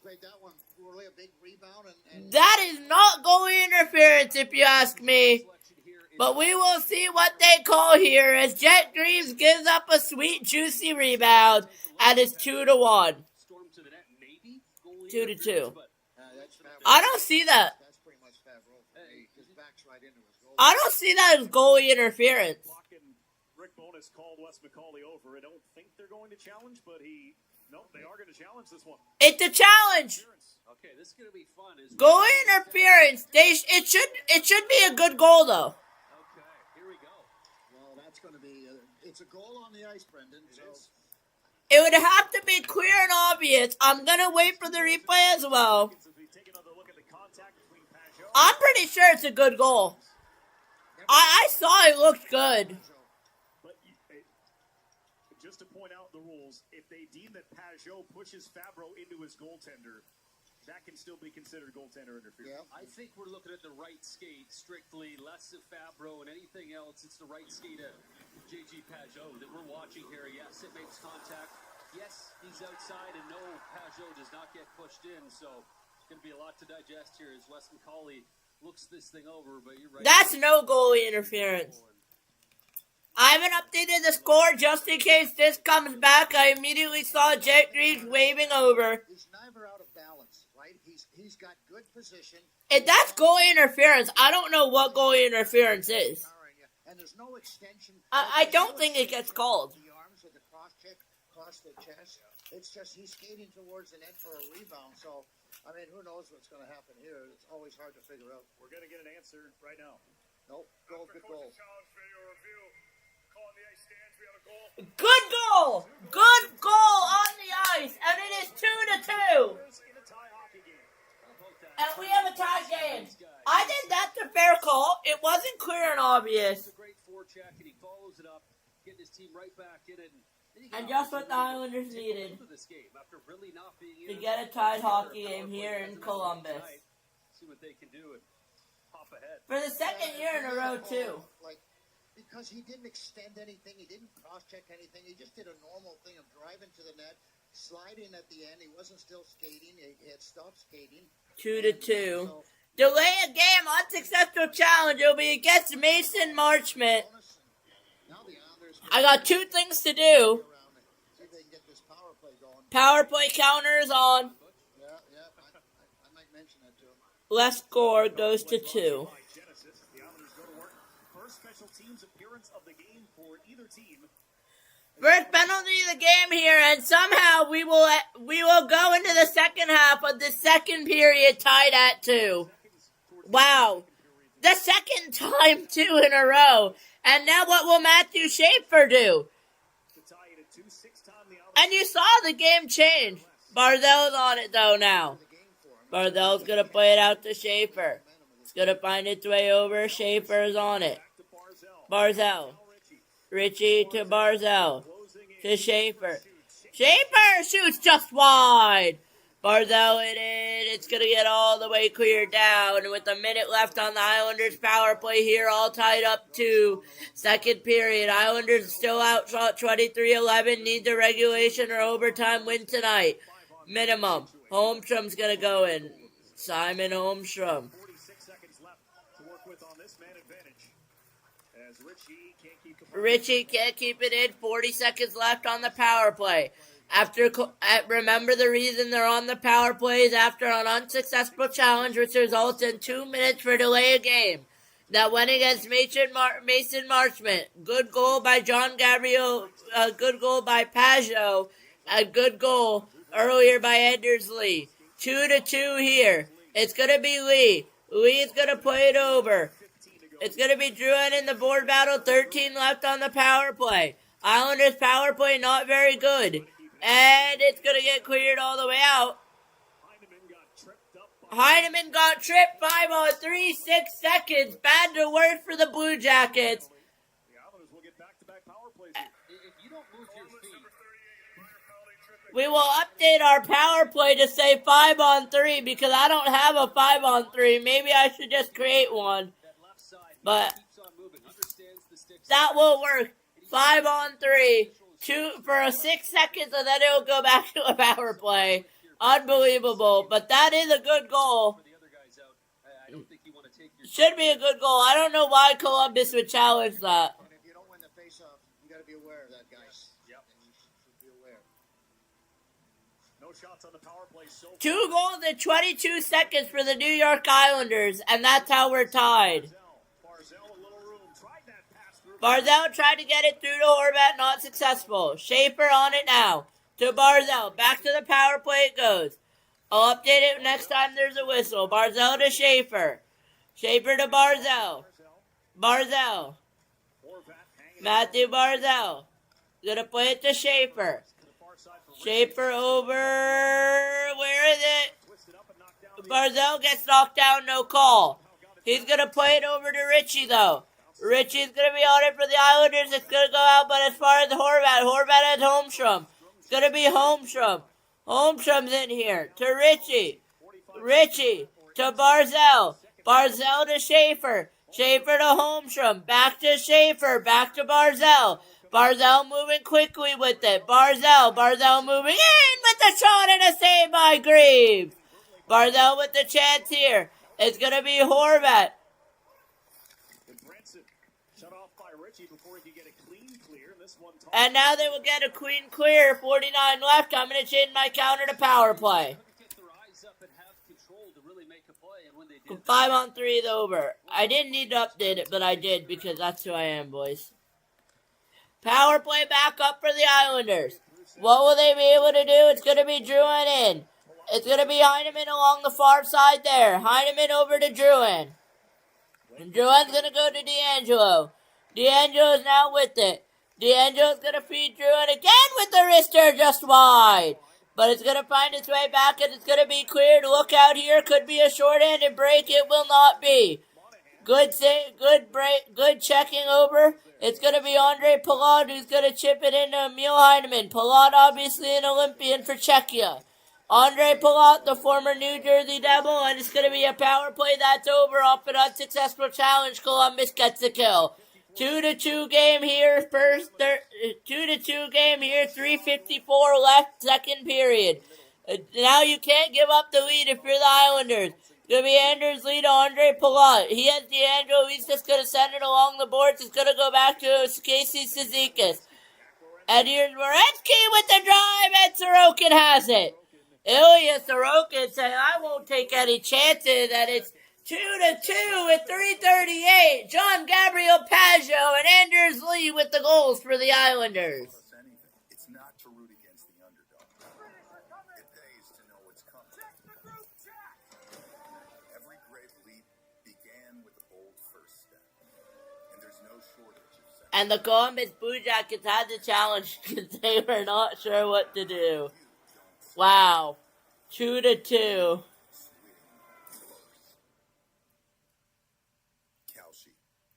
Speaker 2: played that one poorly, a big rebound. And
Speaker 1: that is not goalie interference, if you ask me. But we will see what they call here as Jet Greaves gives up a sweet, juicy rebound, and it's 2-1. 2-2. I don't see that.
Speaker 2: That's pretty much Favreau for me. His back's right into his goal.
Speaker 1: I don't see that as goalie interference.
Speaker 3: Rick Bowness called Wes McCauley over. I don't think they're going to challenge, but they are going to challenge this one.
Speaker 1: It's a challenge.
Speaker 4: Okay, this is going to be fun.
Speaker 1: Goalie interference. It should be a good goal though.
Speaker 4: Okay, here we go.
Speaker 2: Well, that's going to be it's a goal on the ice, Brendan. So.
Speaker 1: It would have to be clear and obvious. I'm going to wait for the replay as well. I'm pretty sure it's a good goal. I saw it looked good.
Speaker 3: But just to point out the rules, if they deem that Pajot pushes Favreau into his goaltender, that can still be considered goaltender interference.
Speaker 4: I think we're looking at the right skate strictly, less of Favreau and anything else. It's the right skate of J.G. Pajot that we're watching here. Yes, it makes contact. Yes, he's outside, and no, Pajot does not get pushed in. So it's going to be a lot to digest here as Wes McCauley looks this thing over. But you're right.
Speaker 1: That's no goalie interference. I haven't updated the score just in case this comes back. I immediately saw Jet Greaves waving over.
Speaker 2: He's never out of balance, right? He's got good position.
Speaker 1: If that's goalie interference, I don't know what goalie interference is.
Speaker 2: And there's no extension.
Speaker 1: I don't think it gets called.
Speaker 2: The arms with the cross check across the chest. It's just he's skating towards the net for a rebound. So, I mean, who knows what's going to happen here? It's always hard to figure out.
Speaker 3: We're going to get an answer right now.
Speaker 2: Nope. Goal, good goal.
Speaker 1: Good goal! Good goal on the ice, and it is 2-2. And we have a tie game. I think that's a fair call. It wasn't clear and obvious.
Speaker 4: It's a great forecheck, and he follows it up, getting his team right back in it.
Speaker 1: And just what the Islanders needed to get a tied hockey game here in Columbus.
Speaker 4: See what they can do and hop ahead.
Speaker 1: For the second year in a row, too.
Speaker 2: Because he didn't extend anything, he didn't cross-check anything, he just did a normal thing of driving to the net, sliding at the end, he wasn't still skating, he had stopped skating.
Speaker 1: 2-2. Delay a game, unsuccessful challenge, it'll be against Mason Marchment. I got 2 things to do. Power play counter is on.
Speaker 2: I might mention that to him.
Speaker 1: Left score goes to 2. First penalty of the game here, and somehow we will go into the second half of the second period tied at 2. Wow. The second time, 2 in a row. And now what will Matthew Schaefer do? And you saw the game change. Barzell's on it though now. Barzell's going to play it out to Schaefer. It's going to find its way over. Schaefer's on it. Barzell. Richie to Barzell. To Schaefer. Schaefer shoots just wide. Barzell it in. It's going to get all the way cleared down. And with a minute left on the Islanders power play here, all tied up to second period. Islanders still outshot 23-11. Need the regulation or overtime win tonight. Minimum. Holmstrom's going to go in. Simon Holmstrom.
Speaker 3: 46 seconds left to work with on this man advantage. As
Speaker 1: Richie can't keep it in. 40 seconds left on the power play. Remember the reason they're on the power play is after an unsuccessful challenge which results in 2 minutes for delay of game. That went against Mason Marchment. Good goal by John Gabriel. Good goal by Pajot. A good goal earlier by Anders Lee. 2-2 here. It's going to be Lee. Lee's going to play it over. It's going to be Drouin in the board battle. 13 left on the power play. Islanders power play not very good. And it's going to get cleared all the way out. Heineman got tripped 5 on 3, 6 seconds. Bad to work for the Blue Jackets. We will update our power play to say 5 on 3 because I don't have a 5 on 3. Maybe I should just create one. But that will work. 5 on 3. 2 for 6 seconds and then it'll go back to a power play. Unbelievable. But that is a good goal. Should be a good goal. I don't know why Columbus would challenge that.
Speaker 2: And if you don't win the face-off, you got to be aware of that, guys. Yep. And you should be aware.
Speaker 3: No shots on the power play so far.
Speaker 1: 2 goals in 22 seconds for the New York Islanders, and that's how we're tied. Barzell tried to get it through to Horvat, not successful. Schaefer on it now. To Barzell. Back to the power play it goes. I'll update it next time there's a whistle. Barzell to Schaefer. Schaefer to Barzell. Barzell. Matthew Barzell. Gonna play it to Schaefer. Schaefer over. Where is it? Barzell gets knocked down, no call. He's gonna play it over to Richie though. Richie's going to be on it for the Islanders. It's going to go out, but as far as Horvat has Holmstrom. It's going to be Holmstrom. Holmstrom's in here. To Richie. Richie to Barzell. Barzell to Schaefer. Schaefer to Holmstrom. Back to Schaefer. Back to Barzell. Barzell moving quickly with it. Barzell moving in with the shot and a save by Greaves. Barzell with the chance here. It's going to be Horvat. And now they will get a clean clear. 49 left. I'm going to change my counter to power play. 5 on 3 is over. I didn't need to update it, but I did because that's who I am, boys. Power play back up for the Islanders. What will they be able to do? It's going to be Drouin in. It's going to be Heineman along the far side there. Heineman over to Drouin. And Drouin's going to go to DeAngelo. DeAngelo's now with it. DeAngelo's going to feed Drouin again with the wrister just wide. But it's going to find its way back and it's going to be cleared. Look out here. Could be a short-handed break. It will not be. Good save, good break, good checking over. It's going to be Andre Palat who's going to chip it into Emil Heineman. Palat obviously an Olympian for Czechia. Andre Palat, the former New Jersey Devil, and it's going to be a power play that's over off an unsuccessful challenge. Columbus gets the kill. 2-2 game here, 2-2 game here, 3:54 left, second period. Now you can't give up the lead if you're the Islanders. It's going to be Anders Lee to Andre Palat. He has DeAngelo, he's just going to send it along the boards. It's going to go back to Casey Cizikas. And here's Werenski with the drive, and Sorokin has it. Ilya Sorokin saying, I won't take any chances, and it's 2-2 at 3:38. John Gabriel Pajot and Anders Lee with the goals for the Islanders.
Speaker 9: It's not to root against the underdog. It pays to know what's coming. Every great leap began with a bold shortage of second.
Speaker 1: And the Columbus Blue Jackets had the challenge because they were not sure what to do. Wow. 2-2.
Speaker 9: Kalshi,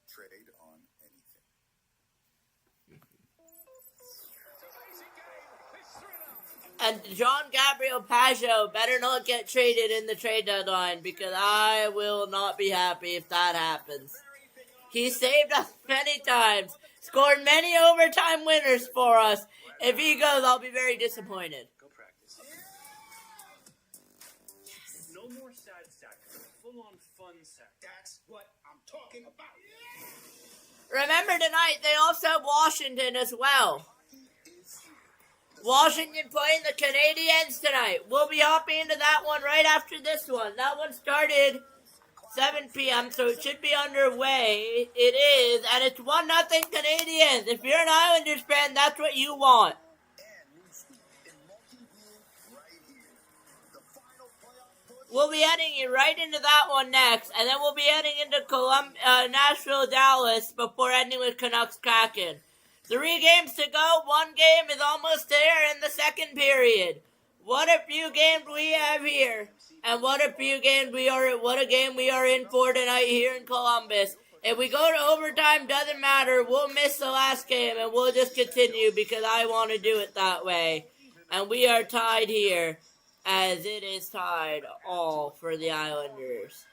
Speaker 9: trade on anything.
Speaker 1: And John Gabriel Pajot better not get traded in the trade deadline because I will not be happy if that happens. He saved us many times, scored many overtime winners for us. If he goes, I'll be very disappointed.
Speaker 10: Go practice. No more sad sack. Full-on fun sack. That's what I'm talking about.
Speaker 1: Remember tonight, they also have Washington as well. Washington playing the Canadiens tonight. We'll be hopping into that one right after this one. That one started 7 p.m., so it should be underway. It is, and it's 1-0 Canadiens. If you're an Islanders fan, that's what you want. We'll be heading you right into that one next, and then we'll be heading into Nashville, Dallas before ending with Canucks Kraken. 3 games to go. 1 game is almost there in the second period. What a few games we have here, and what a game we are in for tonight here in Columbus. If we go to overtime, doesn't matter. We'll miss the last game, and we'll just continue because I want to do it that way. And we are tied here, as it is tied all for the Islanders.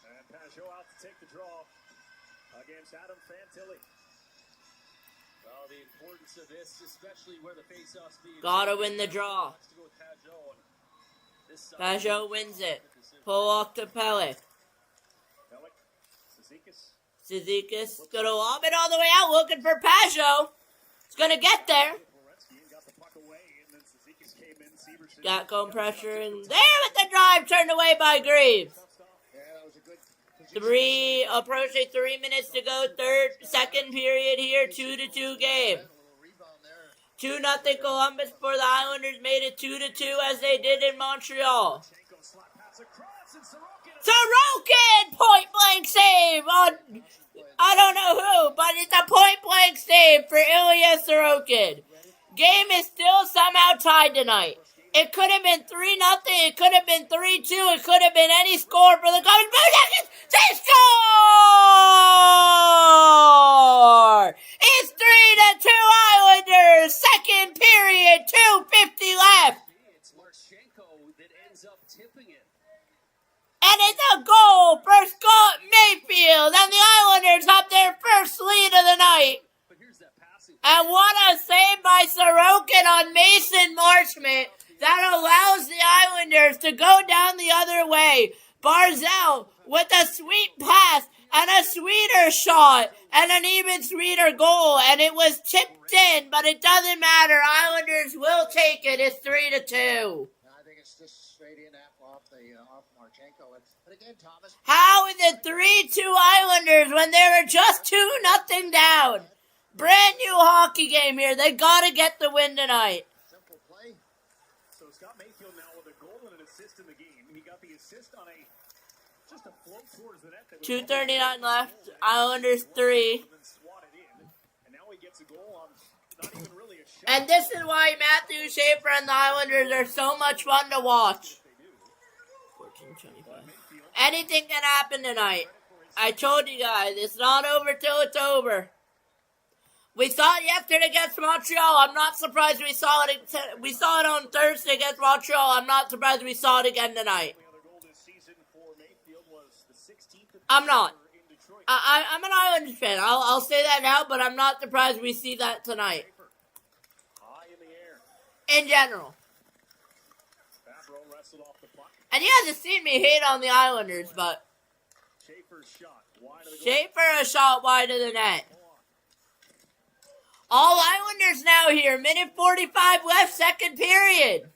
Speaker 3: And Pajot out to take the draw against Adam Fantilli.
Speaker 4: Well, the importance of this, especially where the face-off's being...
Speaker 1: Gotta win the draw. Pajot wins it. Pollock to Pelech. Cizikas gonna lob it all the way out, looking for Pajot. It's gonna get there. Got home pressure and there with the drive, turned away by Greaves. Approaching 3 minutes to go, second period here, 2-2 game. 2-0 Columbus for the Islanders, made it 2-2 as they did in Montreal. Sorokin, point blank save on, I don't know who, but it's a point blank save for Ilya Sorokin. Game is still somehow tied tonight. It could have been 3-0. It could have been 3-2. It could have been any score for the Columbus Blue Jackets. They score! It's 3-2 Islanders. Second period, 2:50 left.
Speaker 4: It's Marchenko that ends up tipping it.
Speaker 1: And it's a goal for Scott Mayfield. And the Islanders have their first lead of the night. And what a save by Sorokin on Mason Marchment. That allows the Islanders to go down the other way. Barzal with a sweet pass and a sweeter shot and an even sweeter goal. And it was tipped in, but it doesn't matter. Islanders will take it. It's 3-2.
Speaker 2: I think it's just straight in off Marchenko. But again, Thomas.
Speaker 1: How is it 3-2 Islanders when they were just 2-0 down? Brand new hockey game here. They got to get the win tonight.
Speaker 2: Simple play.
Speaker 3: So Scott Mayfield now with a goal and an assist in the game. He got the assist on just a float towards the net.
Speaker 1: 2:39 left. Islanders 3.
Speaker 3: And now he gets a goal on not even really a shot.
Speaker 1: And this is why Matthew Schaefer and the Islanders are so much fun to watch. 14:25. Anything can happen tonight. I told you guys, it's not over till it's over. We saw it yesterday against Montreal. I'm not surprised we saw it. We saw it on Thursday against Montreal. I'm not surprised we saw it again tonight. I'm not. I'm an Islanders fan. I'll say that now, but I'm not surprised we see that tonight. In general. And you guys have seen me hate on the Islanders, but Schaefer a shot wide of the net. All Islanders now here. Minute 45 left, second period.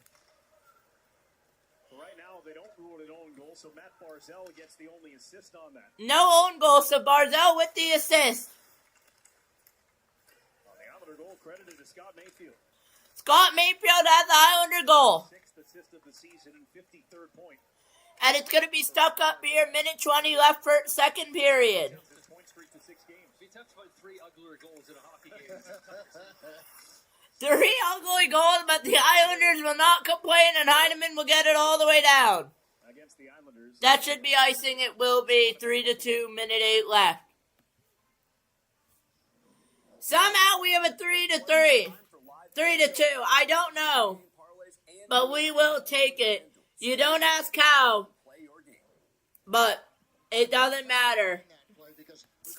Speaker 3: Right now, they don't rule an own goal, so Matt Barzal gets the only assist on that.
Speaker 1: No own goal, so Barzal with the assist.
Speaker 3: The Islander goal credited to Scott Mayfield.
Speaker 1: Scott Mayfield has the Islander goal.
Speaker 3: 6th assist of the season and 53rd point.
Speaker 1: And it's going to be stuck up here. Minute 20 left for second period.
Speaker 4: Be tough to find 3 uglier goals in a hockey game.
Speaker 1: 3 ugly goals, but the Islanders will not complain, and Heineman will get it all the way down.
Speaker 3: Against the Islanders.
Speaker 1: That should be icing. It will be 3-2, minute 8 left. Somehow we have a 3-3. 3-2. I don't know. But we will take it. You don't ask how. But it doesn't matter.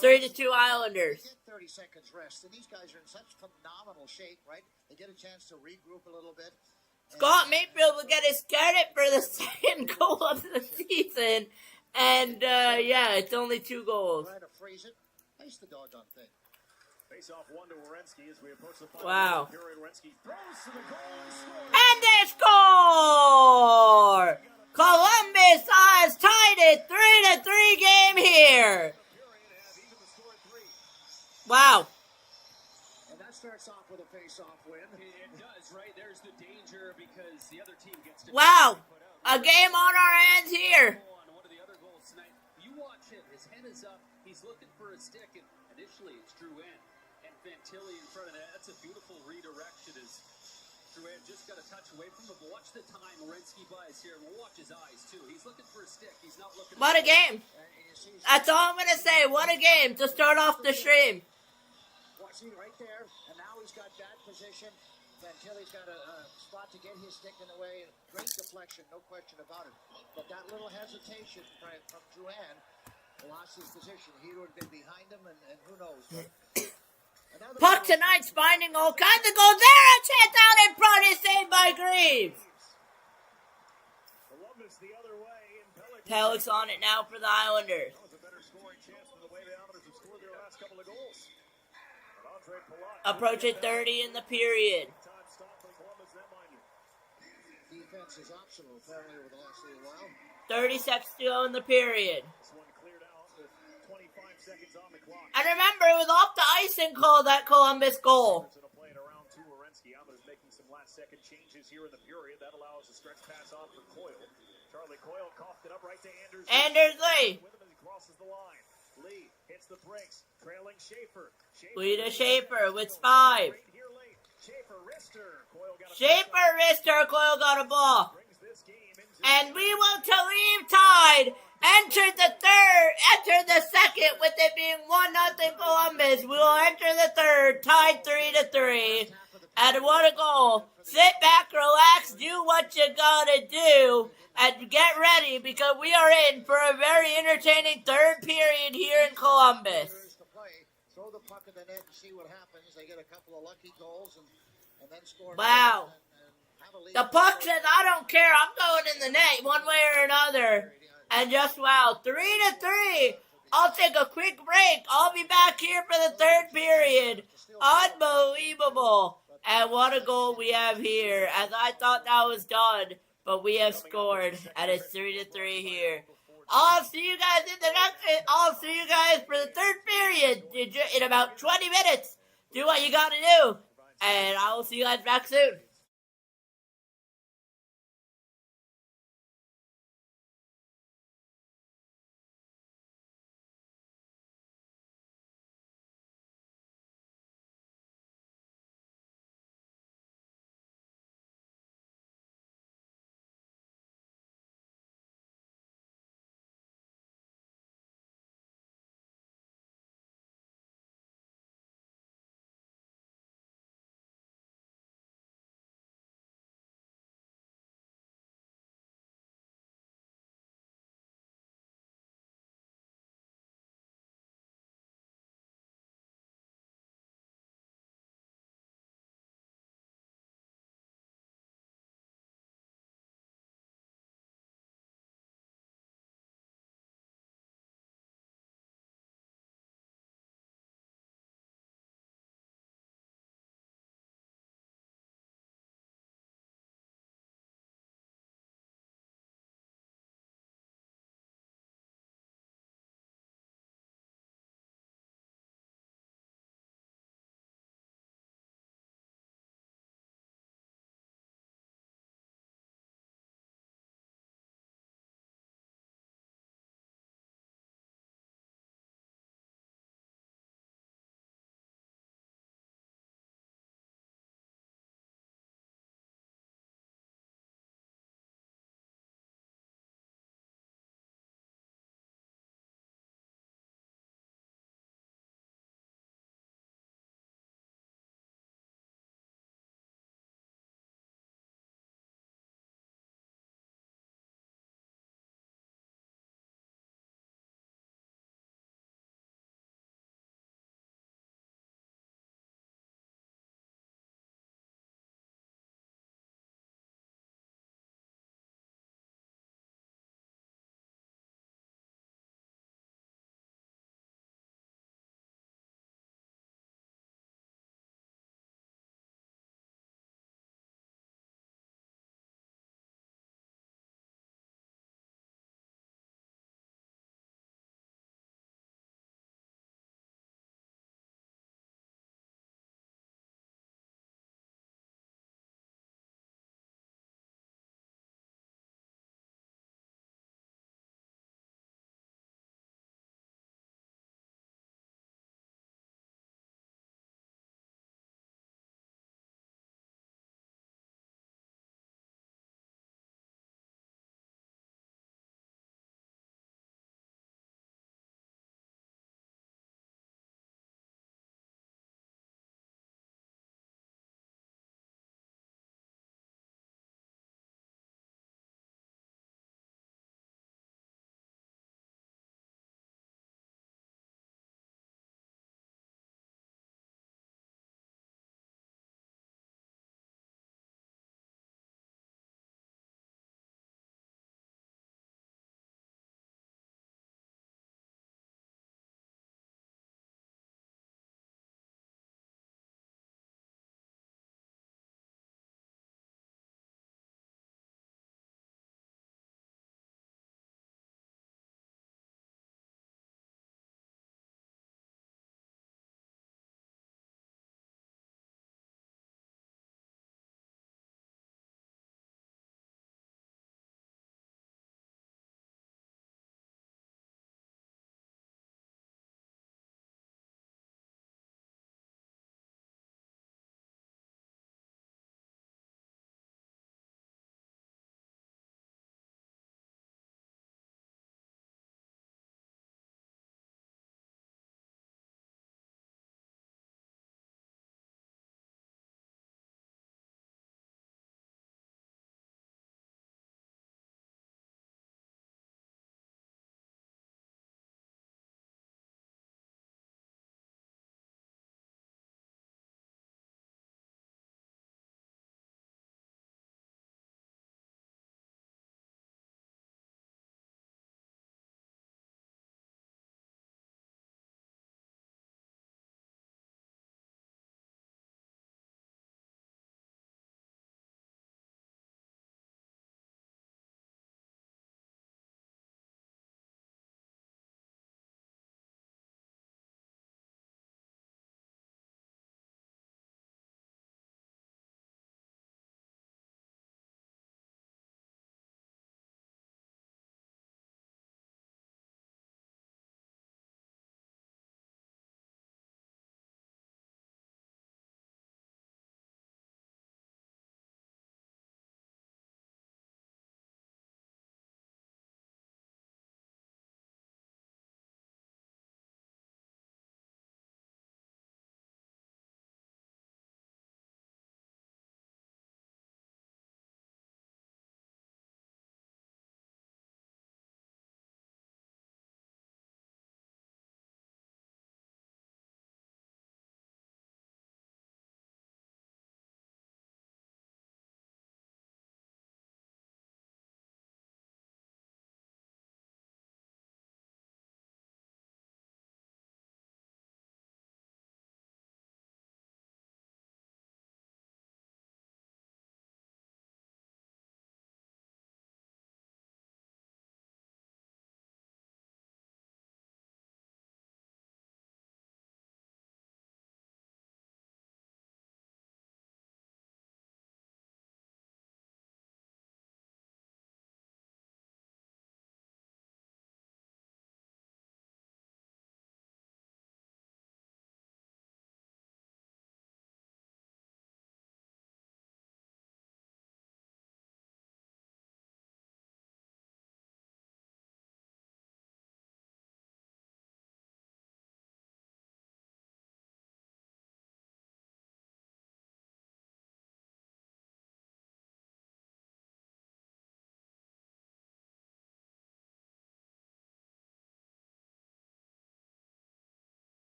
Speaker 1: 3-2 Islanders.
Speaker 2: 30 seconds rest, and these guys are in such phenomenal shape, right? They get a chance to regroup a little bit.
Speaker 1: Scott Mayfield will get his credit for the second goal of the season. And, yeah, it's only 2 goals.
Speaker 2: Trying to freeze it. Face the doggone thing.
Speaker 3: Face off one to Werenski as we approach the final.
Speaker 1: Wow.
Speaker 3: Period. Werenski throws to the goal and scores.
Speaker 1: And they score! Columbus has tied it 3-3 game here. Wow.
Speaker 2: And that starts off with a face-off win.
Speaker 4: It does, right? There's the danger because the other team gets to...
Speaker 1: Wow. A game on our hands here.
Speaker 4: One of the other goals tonight. You watch him. His head is up. He's looking for a stick. And initially, it's Drouin and Fantilli in front of that. That's a beautiful redirection as Drouin just got a touch away from him. But watch the time Werenski buys here. And we'll watch his eyes, too. He's looking for a stick. He's not looking...
Speaker 1: What a game. That's all I'm going to say. What a game to start off the stream.
Speaker 2: See, right there, and now he's got that position. Fantilli's got a spot to get his stick in the way. Great deflection, no question about it. But that little hesitation from Drouin lost his position. He would have been behind him, and who knows.
Speaker 1: Puck tonight's finding all kinds of goals. There, a chance out in front is saved by Greaves.
Speaker 3: Columbus the other way.
Speaker 1: Pellick's on it now for the Islanders.
Speaker 3: That was a better scoring chance than the way the Islanders have scored their last couple of goals.
Speaker 1: Approaching 30 in the period.
Speaker 2: Defense is optional apparently over the last little while.
Speaker 1: 30 seconds to go in the period.
Speaker 3: This one cleared out with 25 seconds on the clock.
Speaker 1: And remember, it was off the icing call, that Columbus goal.
Speaker 3: Play it around to Werenski. Islanders making some last-second changes here in the period. That allows a stretch pass on for Coyle. Charlie Coyle coughed it up right to Anders.
Speaker 1: Anders Lee.
Speaker 3: With him as he crosses the line. Lee hits the brakes, trailing Schaefer.
Speaker 1: Lee to Schaefer with 5. Schaefer, Rister, Coyle got a ball. And we will to leave tied. Enter the second with it being 1-0 Columbus. We will enter the third, tied 3-3. And what a goal. Sit back, relax, do what you gotta do. And get ready because we are in for a very entertaining third period here in Columbus.
Speaker 2: Throw the puck in the net and see what happens. They get a couple of lucky goals and then score.
Speaker 1: Wow. The puck says, I don't care. I'm going in the net one way or another. And just wow, 3-3. I'll take a quick break. I'll be back here for the third period. Unbelievable. And what a goal we have here. As I thought that was done. But we have scored, and it's 3-3 here. I'll see you guys I'll see you guys for the third period in about 20 minutes. Do what you gotta do, and I will see you guys back soon.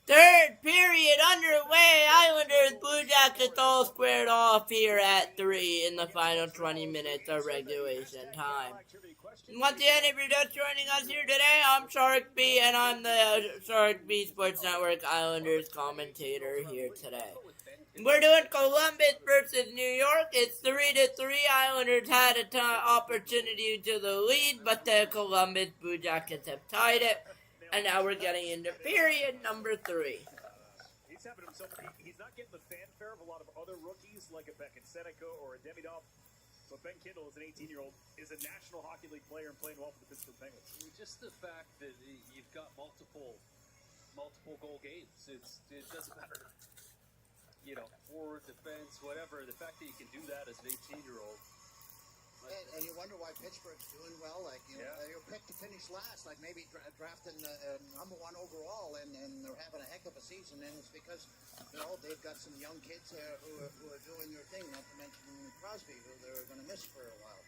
Speaker 1: Third period underway. Islanders, Blue Jackets all squared off here at 3 in the final 20 minutes of regulation time. Once again, if you're just joining us here today, I'm Shark B, and I'm the Shark B Sports Network Islanders commentator here today. We're doing Columbus versus New York. It's 3-3. Islanders had an opportunity to the lead, but the Columbus Blue Jackets have tied it. And now we're getting into period number 3.
Speaker 3: He's having himself. He's not getting the fanfare of a lot of other rookies like a Beckett Seneca or a Demidov. But Ben Kindle, as an 18-year-old, is a National Hockey League player and playing well for the Pittsburgh Penguins.
Speaker 4: Just the fact that you've got multiple goal games, it doesn't matter. You know, forward, defense, whatever. The fact that you can do that as an 18-year-old.
Speaker 2: And you wonder why Pittsburgh's doing well. Like, you know, they were picked to finish last, like maybe drafting number 1 overall, and they're having a heck of a season. And it's because, you know, they've got some young kids who are doing their thing, not to mention Crosby, who they're going to miss for a while.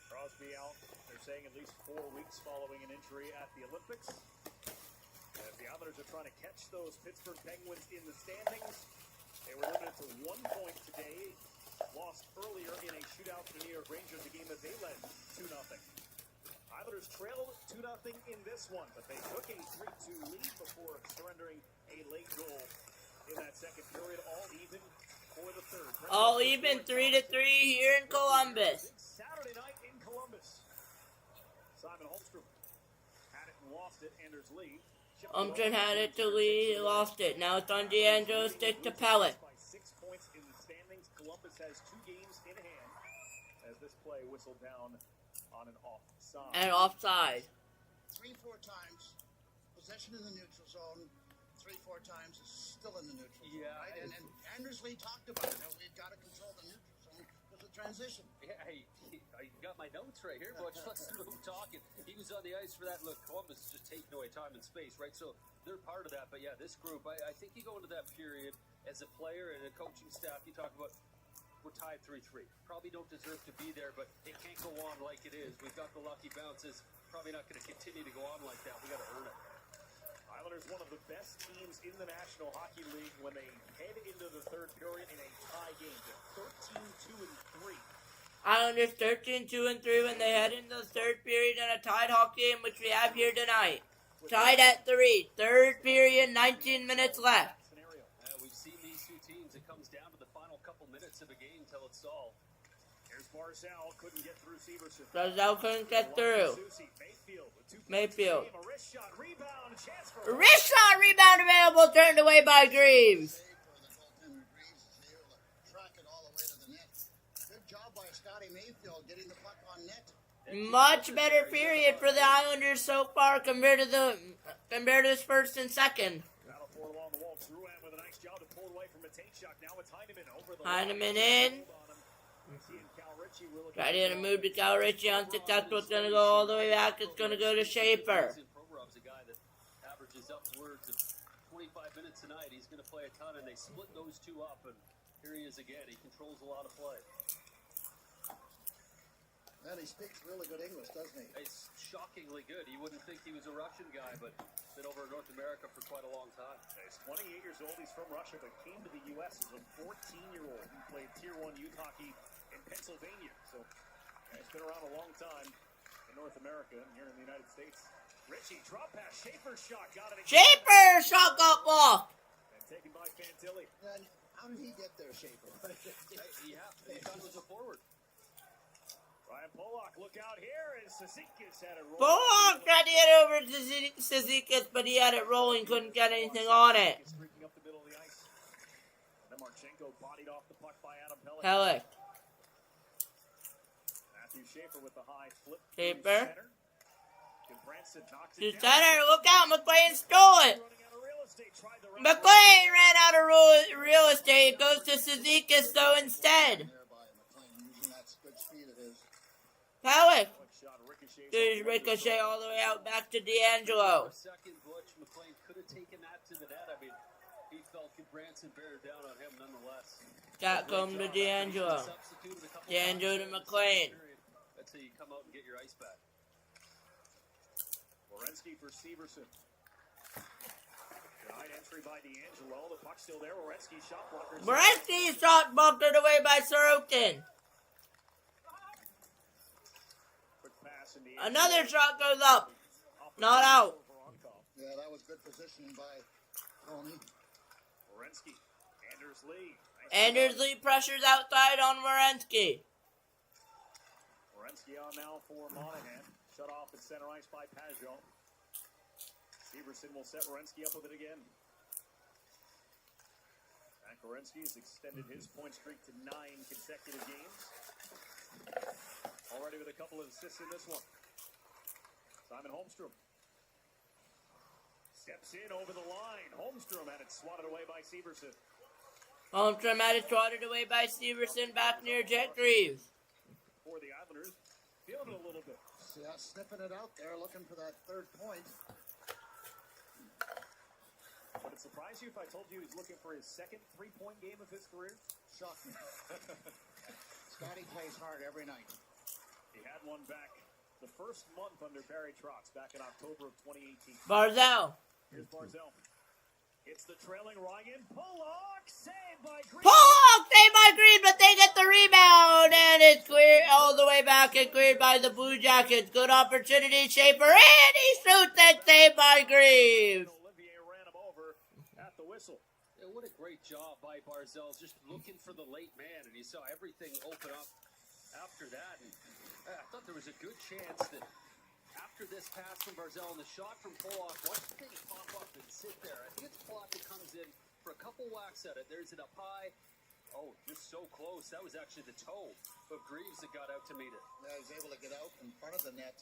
Speaker 3: Crosby out, they're saying at least 4 weeks following an injury at the Olympics. As the Islanders are trying to catch those Pittsburgh Penguins in the standings. They were limited to 1 point today. Lost earlier in a shootout to the New York Rangers, a game that they led 2-0. Islanders trailed 2-0 in this one, but they took a 3-2 lead before surrendering a late goal in that second period. All even for the third.
Speaker 1: All even 3-3 here in Columbus.
Speaker 3: Saturday night in Columbus. Simon Holmstrom had it and lost it. Anders Lee.
Speaker 1: Holmstrom had it to Lee, lost it. Now it's on DeAngelo, stick to Pellet.
Speaker 3: Columbus has 2 games in hand as this play whistled down on an offside.
Speaker 1: And offside.
Speaker 2: 3-4 times possession in the neutral zone. 3-4 times is still in the neutral zone. Right? And Anders Lee talked about it. We've got to control the neutral zone with the transition.
Speaker 4: Yeah, I got my notes right here, but let's move talking. He was on the ice for that. Look, Columbus is just taking away time and space, right? So they're part of that. But yeah, this group, I think you go into that period as a player and a coaching staff, you talk about, we're tied 3-3. Probably don't deserve to be there, but it can't go on like it is. We've got the lucky bounces. Probably not going to continue to go on like that. We got to earn it.
Speaker 3: Islanders, one of the best teams in the National Hockey League when they head into the third period in a tie game. They're 13-2-3.
Speaker 1: Islanders 13-2-3 when they head into the third period in a tied hockey game, which we have here tonight. Tied at 3. Third period, 19 minutes left.
Speaker 4: We've seen these 2 teams. It comes down to the final couple minutes of a game till it's solved.
Speaker 3: Here's Barzal, couldn't get through Severson.
Speaker 1: Barzal couldn't get through. Mayfield.
Speaker 3: A wrist shot, rebound, chance for
Speaker 1: wrist shot, rebound available, turned away by Greaves.
Speaker 2: Good job by Scotty Mayfield getting the puck on net.
Speaker 1: Much better period for the Islanders so far compared to this first and second.
Speaker 3: Battle for it along the wall. Drouin with a nice job to pull it away from Matejchuk. Now it's Heineman over the
Speaker 1: Heineman in. Trying to move to Cal Ritchie. Unsuccessful. It's going to go all the way back. It's going to go to Schaefer.
Speaker 4: Provorov's a guy that averages upwards of 25 minutes a night. He's going to play a ton, and they split those 2 up, and here he is again. He controls a lot of play.
Speaker 2: Man, he speaks really good English, doesn't he?
Speaker 4: He's shockingly good. You wouldn't think he was a Russian guy, but been over in North America for quite a long time.
Speaker 3: He's 28 years old. He's from Russia, but came to the U.S. as a 14-year-old. He played Tier 1 youth hockey in Pennsylvania. So he's been around a long time in North America and here in the United States. Ritchie, drop pass. Schaefer's shot. Got it again.
Speaker 1: Schaefer shot got blocked.
Speaker 3: And taken by Fantilli.
Speaker 2: How did he get there, Schaefer?
Speaker 4: He thought it was a forward.
Speaker 3: Ryan Pollock, look out here, and Cizikas had it rolling.
Speaker 1: Pollock tried to get over to Cizikas, but he had it rolling, couldn't get anything on it.
Speaker 3: Streaking up the middle of the ice. And then Marchenko bodied off the puck by Adam Pelech. Matthew Schaefer with the high flip.
Speaker 1: Schaefer.
Speaker 3: To
Speaker 1: center, look out, McLean stole it. McLean ran out of real estate. It goes to Cizikas, though, instead. Pelech. There's ricochet all the way out back to DeAngelo.
Speaker 4: Second, Butch McLean could have taken that to the net. I mean, he felt Branson bear down on him nonetheless.
Speaker 1: Got come to DeAngelo. DeAngelo to McLean.
Speaker 4: That's how you come out and get your ice back.
Speaker 3: Werenski for Severson. Wide entry by D'Angelo. The puck still there. Werenski shot blocker.
Speaker 1: Werenski shot bumped away by Sorokin.
Speaker 3: Quick pass in the
Speaker 1: Another shot goes up. Not out.
Speaker 2: Yeah, that was good positioning by Tony.
Speaker 3: Werenski. Anders Lee.
Speaker 1: Anders Lee pressures outside on Werenski.
Speaker 3: Werenski on now for Monahan. Shut off at center ice by Pajot. Severson will set Werenski up with it again. Zach Werenski has extended his point streak to 9 consecutive games. Already with a couple of assists in this one. Simon Holmstrom steps in over the line. Holmstrom had it swatted away by Severson.
Speaker 1: Holmstrom had it swatted away by Severson back near Jet Greaves.
Speaker 3: For the Islanders, feeling it a little bit.
Speaker 2: Yeah, sniffing it out there, looking for that third point.
Speaker 3: Would it surprise you if I told you he's looking for his second 3-point game of his career?
Speaker 2: Shocking. Scotty plays hard every night.
Speaker 3: He had one back the first month under Barry Trotz back in October of 2018.
Speaker 1: Barzell.
Speaker 3: Here's Barzell. It's the trailing Ryan Pollock, saved by Green.
Speaker 1: Pollock saved by Green, but they get the rebound, and it's cleared all the way back and cleared by the Blue Jackets. Good opportunity, Schaefer, and he shoots it, saved by Greaves.
Speaker 3: Olivier ran him over at the whistle.
Speaker 4: Yeah, what a great job by Barzell, just looking for the late man, and you saw everything open up after that. And I thought there was a good chance that after this pass from Barzell and the shot from Pollock, watch the thing pop up and sit there. I think it's Pollock that comes in for a couple whacks at it. There's it up high. Oh, just so close. That was actually the toe of Greaves that got out to meet it.
Speaker 2: Yeah, he's able to get out in front of the net.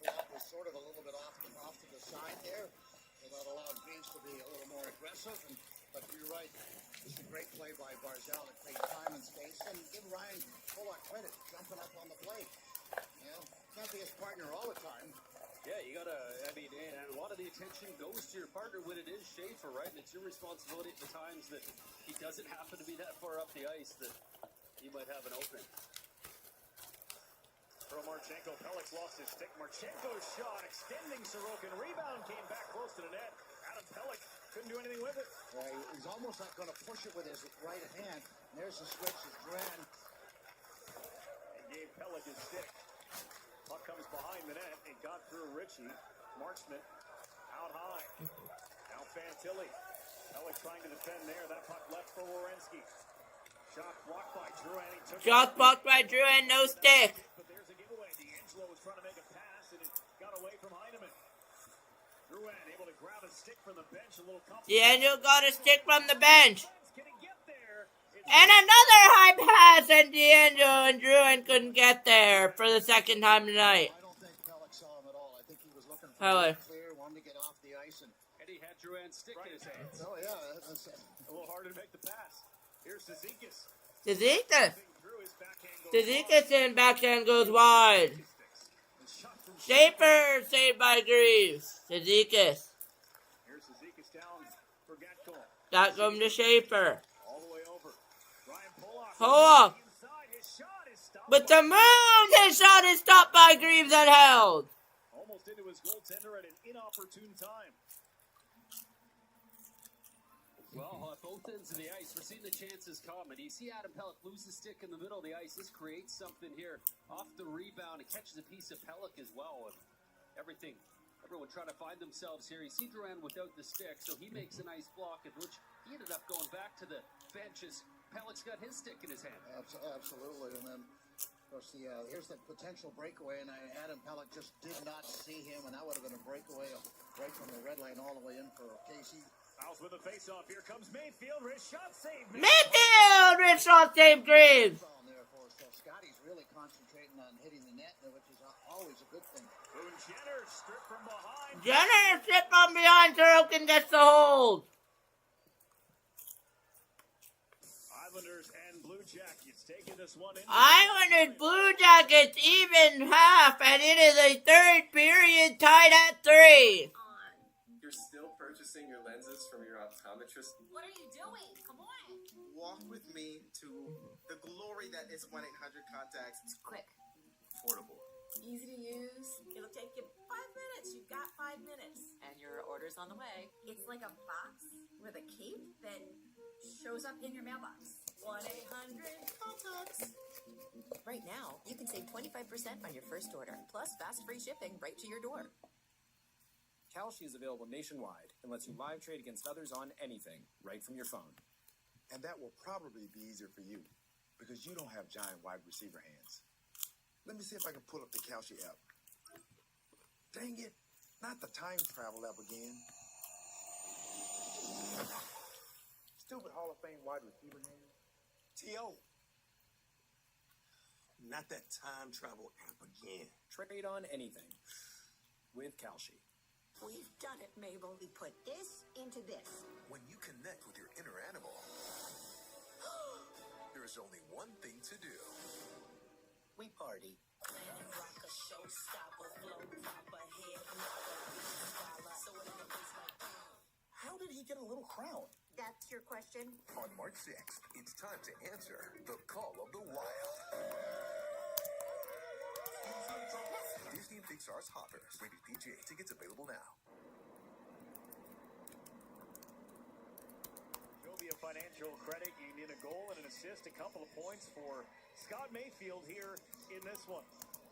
Speaker 2: Pollock was sort of a little bit off to the side there. So that allowed Greaves to be a little more aggressive. But you're right. It's a great play by Barzell to create time and space. And give Ryan Pollock credit, jumping up on the play. You know, can't be his partner all the time.
Speaker 4: Yeah, you gotta, I mean, and a lot of the attention goes to your partner when it is Schaefer, right? And it's your responsibility at the times that he doesn't happen to be that far up the ice that you might have an opening.
Speaker 3: From Marchenko, Pellick's lost his stick. Marchenko's shot, extending Sorokin. Rebound came back close to the net. Adam Pellick couldn't do anything with it.
Speaker 2: He's almost not going to push it with his right hand. And there's the switch. It's Duran.
Speaker 3: And gave Pellick his stick. Puck comes behind the net. It got through Ritchie. Marchment out high. Now Fantilli. Pellick trying to defend there. That puck left for Werenski. Shot blocked by Drouin.
Speaker 1: Shot blocked by Drouin, no stick.
Speaker 3: But there's a giveaway. D'Angelo was trying to make a pass, and it got away from Heineman. Drouin able to grab a stick from the bench. A little complicated.
Speaker 1: D'Angelo got a stick from the bench.
Speaker 3: Can he get there?
Speaker 1: And another high pass, and D'Angelo and Drouin couldn't get there for the second time tonight.
Speaker 2: I don't think Pellick saw him at all. I think he was looking for
Speaker 1: Pellick.
Speaker 2: clear, wanted to get off the ice. And
Speaker 4: he had Drouin's stick in his hands.
Speaker 2: Oh, yeah. That's
Speaker 3: a little harder to make the pass. Here's Cizikas.
Speaker 1: Cizikas in backhand goes wide. Schaefer saved by Greaves. Cizikas.
Speaker 3: Here's Cizikas down for Gatko.
Speaker 1: Gatko to Schaefer.
Speaker 3: All the way over. Ryan Pollock.
Speaker 1: Pollock.
Speaker 3: Inside. His shot is stopped.
Speaker 1: But the move, his shot is stopped by Greaves and held.
Speaker 3: Almost into his goaltender at an inopportune time.
Speaker 4: Well, at both ends of the ice, we're seeing the chances come. And you see Adam Pellick lose the stick in the middle of the ice. This creates something here off the rebound. It catches a piece of Pellick as well. And everyone trying to find themselves here. You see Drouin without the stick, so he makes a nice block, in which he ended up going back to the bench as Pellick's got his stick in his hand.
Speaker 2: Absolutely. And then, of course, here's the potential breakaway. And Adam Pellick just did not see him. And that would have been a breakaway right from the red line all the way in for Casey.
Speaker 3: Fouls with a face-off. Here comes Mayfield. Wrist shot saved.
Speaker 1: Mayfield! Wrist shot saved Greaves.
Speaker 2: So Scotty's really concentrating on hitting the net, which is always a good thing.
Speaker 3: Boone Jenner stripped from behind.
Speaker 1: Jenner stripped from behind. Sorokin gets the hold.
Speaker 3: Islanders and Blue Jackets taking this one in.
Speaker 1: Islanders Blue Jackets even half, and it is a third period tied at 3.
Speaker 15: You're still purchasing your lenses from your optometrist?
Speaker 11: What are you doing? Come on.
Speaker 15: Walk with me to the glory that is 1-800 Contacts.
Speaker 11: It's quick.
Speaker 15: Affordable.
Speaker 11: easy to use. It'll take you 5 minutes. You've got 5 minutes. And your order's on the way.
Speaker 8: It's like a box with a cape that shows up in your mailbox.
Speaker 11: 1-800-CONTACTS. Right now, you can save 25% on your first order, plus fast free shipping right to your door.
Speaker 16: Kalshi is available nationwide and lets you live trade against others on anything, right from your phone.
Speaker 7: And that will probably be easier for you because you don't have giant wide receiver hands. Let me see if I can pull up the Kalshi app. Dang it, not the time travel app again. Stupid Hall of Fame wide receiver hands.
Speaker 5: T.O. Not that time travel app again.
Speaker 16: Trade on anything with Kalshi.
Speaker 8: We've done it, Mabel. We put this into this.
Speaker 9: When you connect with your inner animal, there is only one thing to do.
Speaker 14: We party.
Speaker 9: How did he get a little crown?
Speaker 8: That's your question?
Speaker 9: On March 6th, it's time to answer the call of the wild. Disney and Pixar's Hoppers. Rated PG. Tickets available now.
Speaker 3: Jovia Financial Credit Union, a goal and an assist, a couple of points for Scott Mayfield here in this one.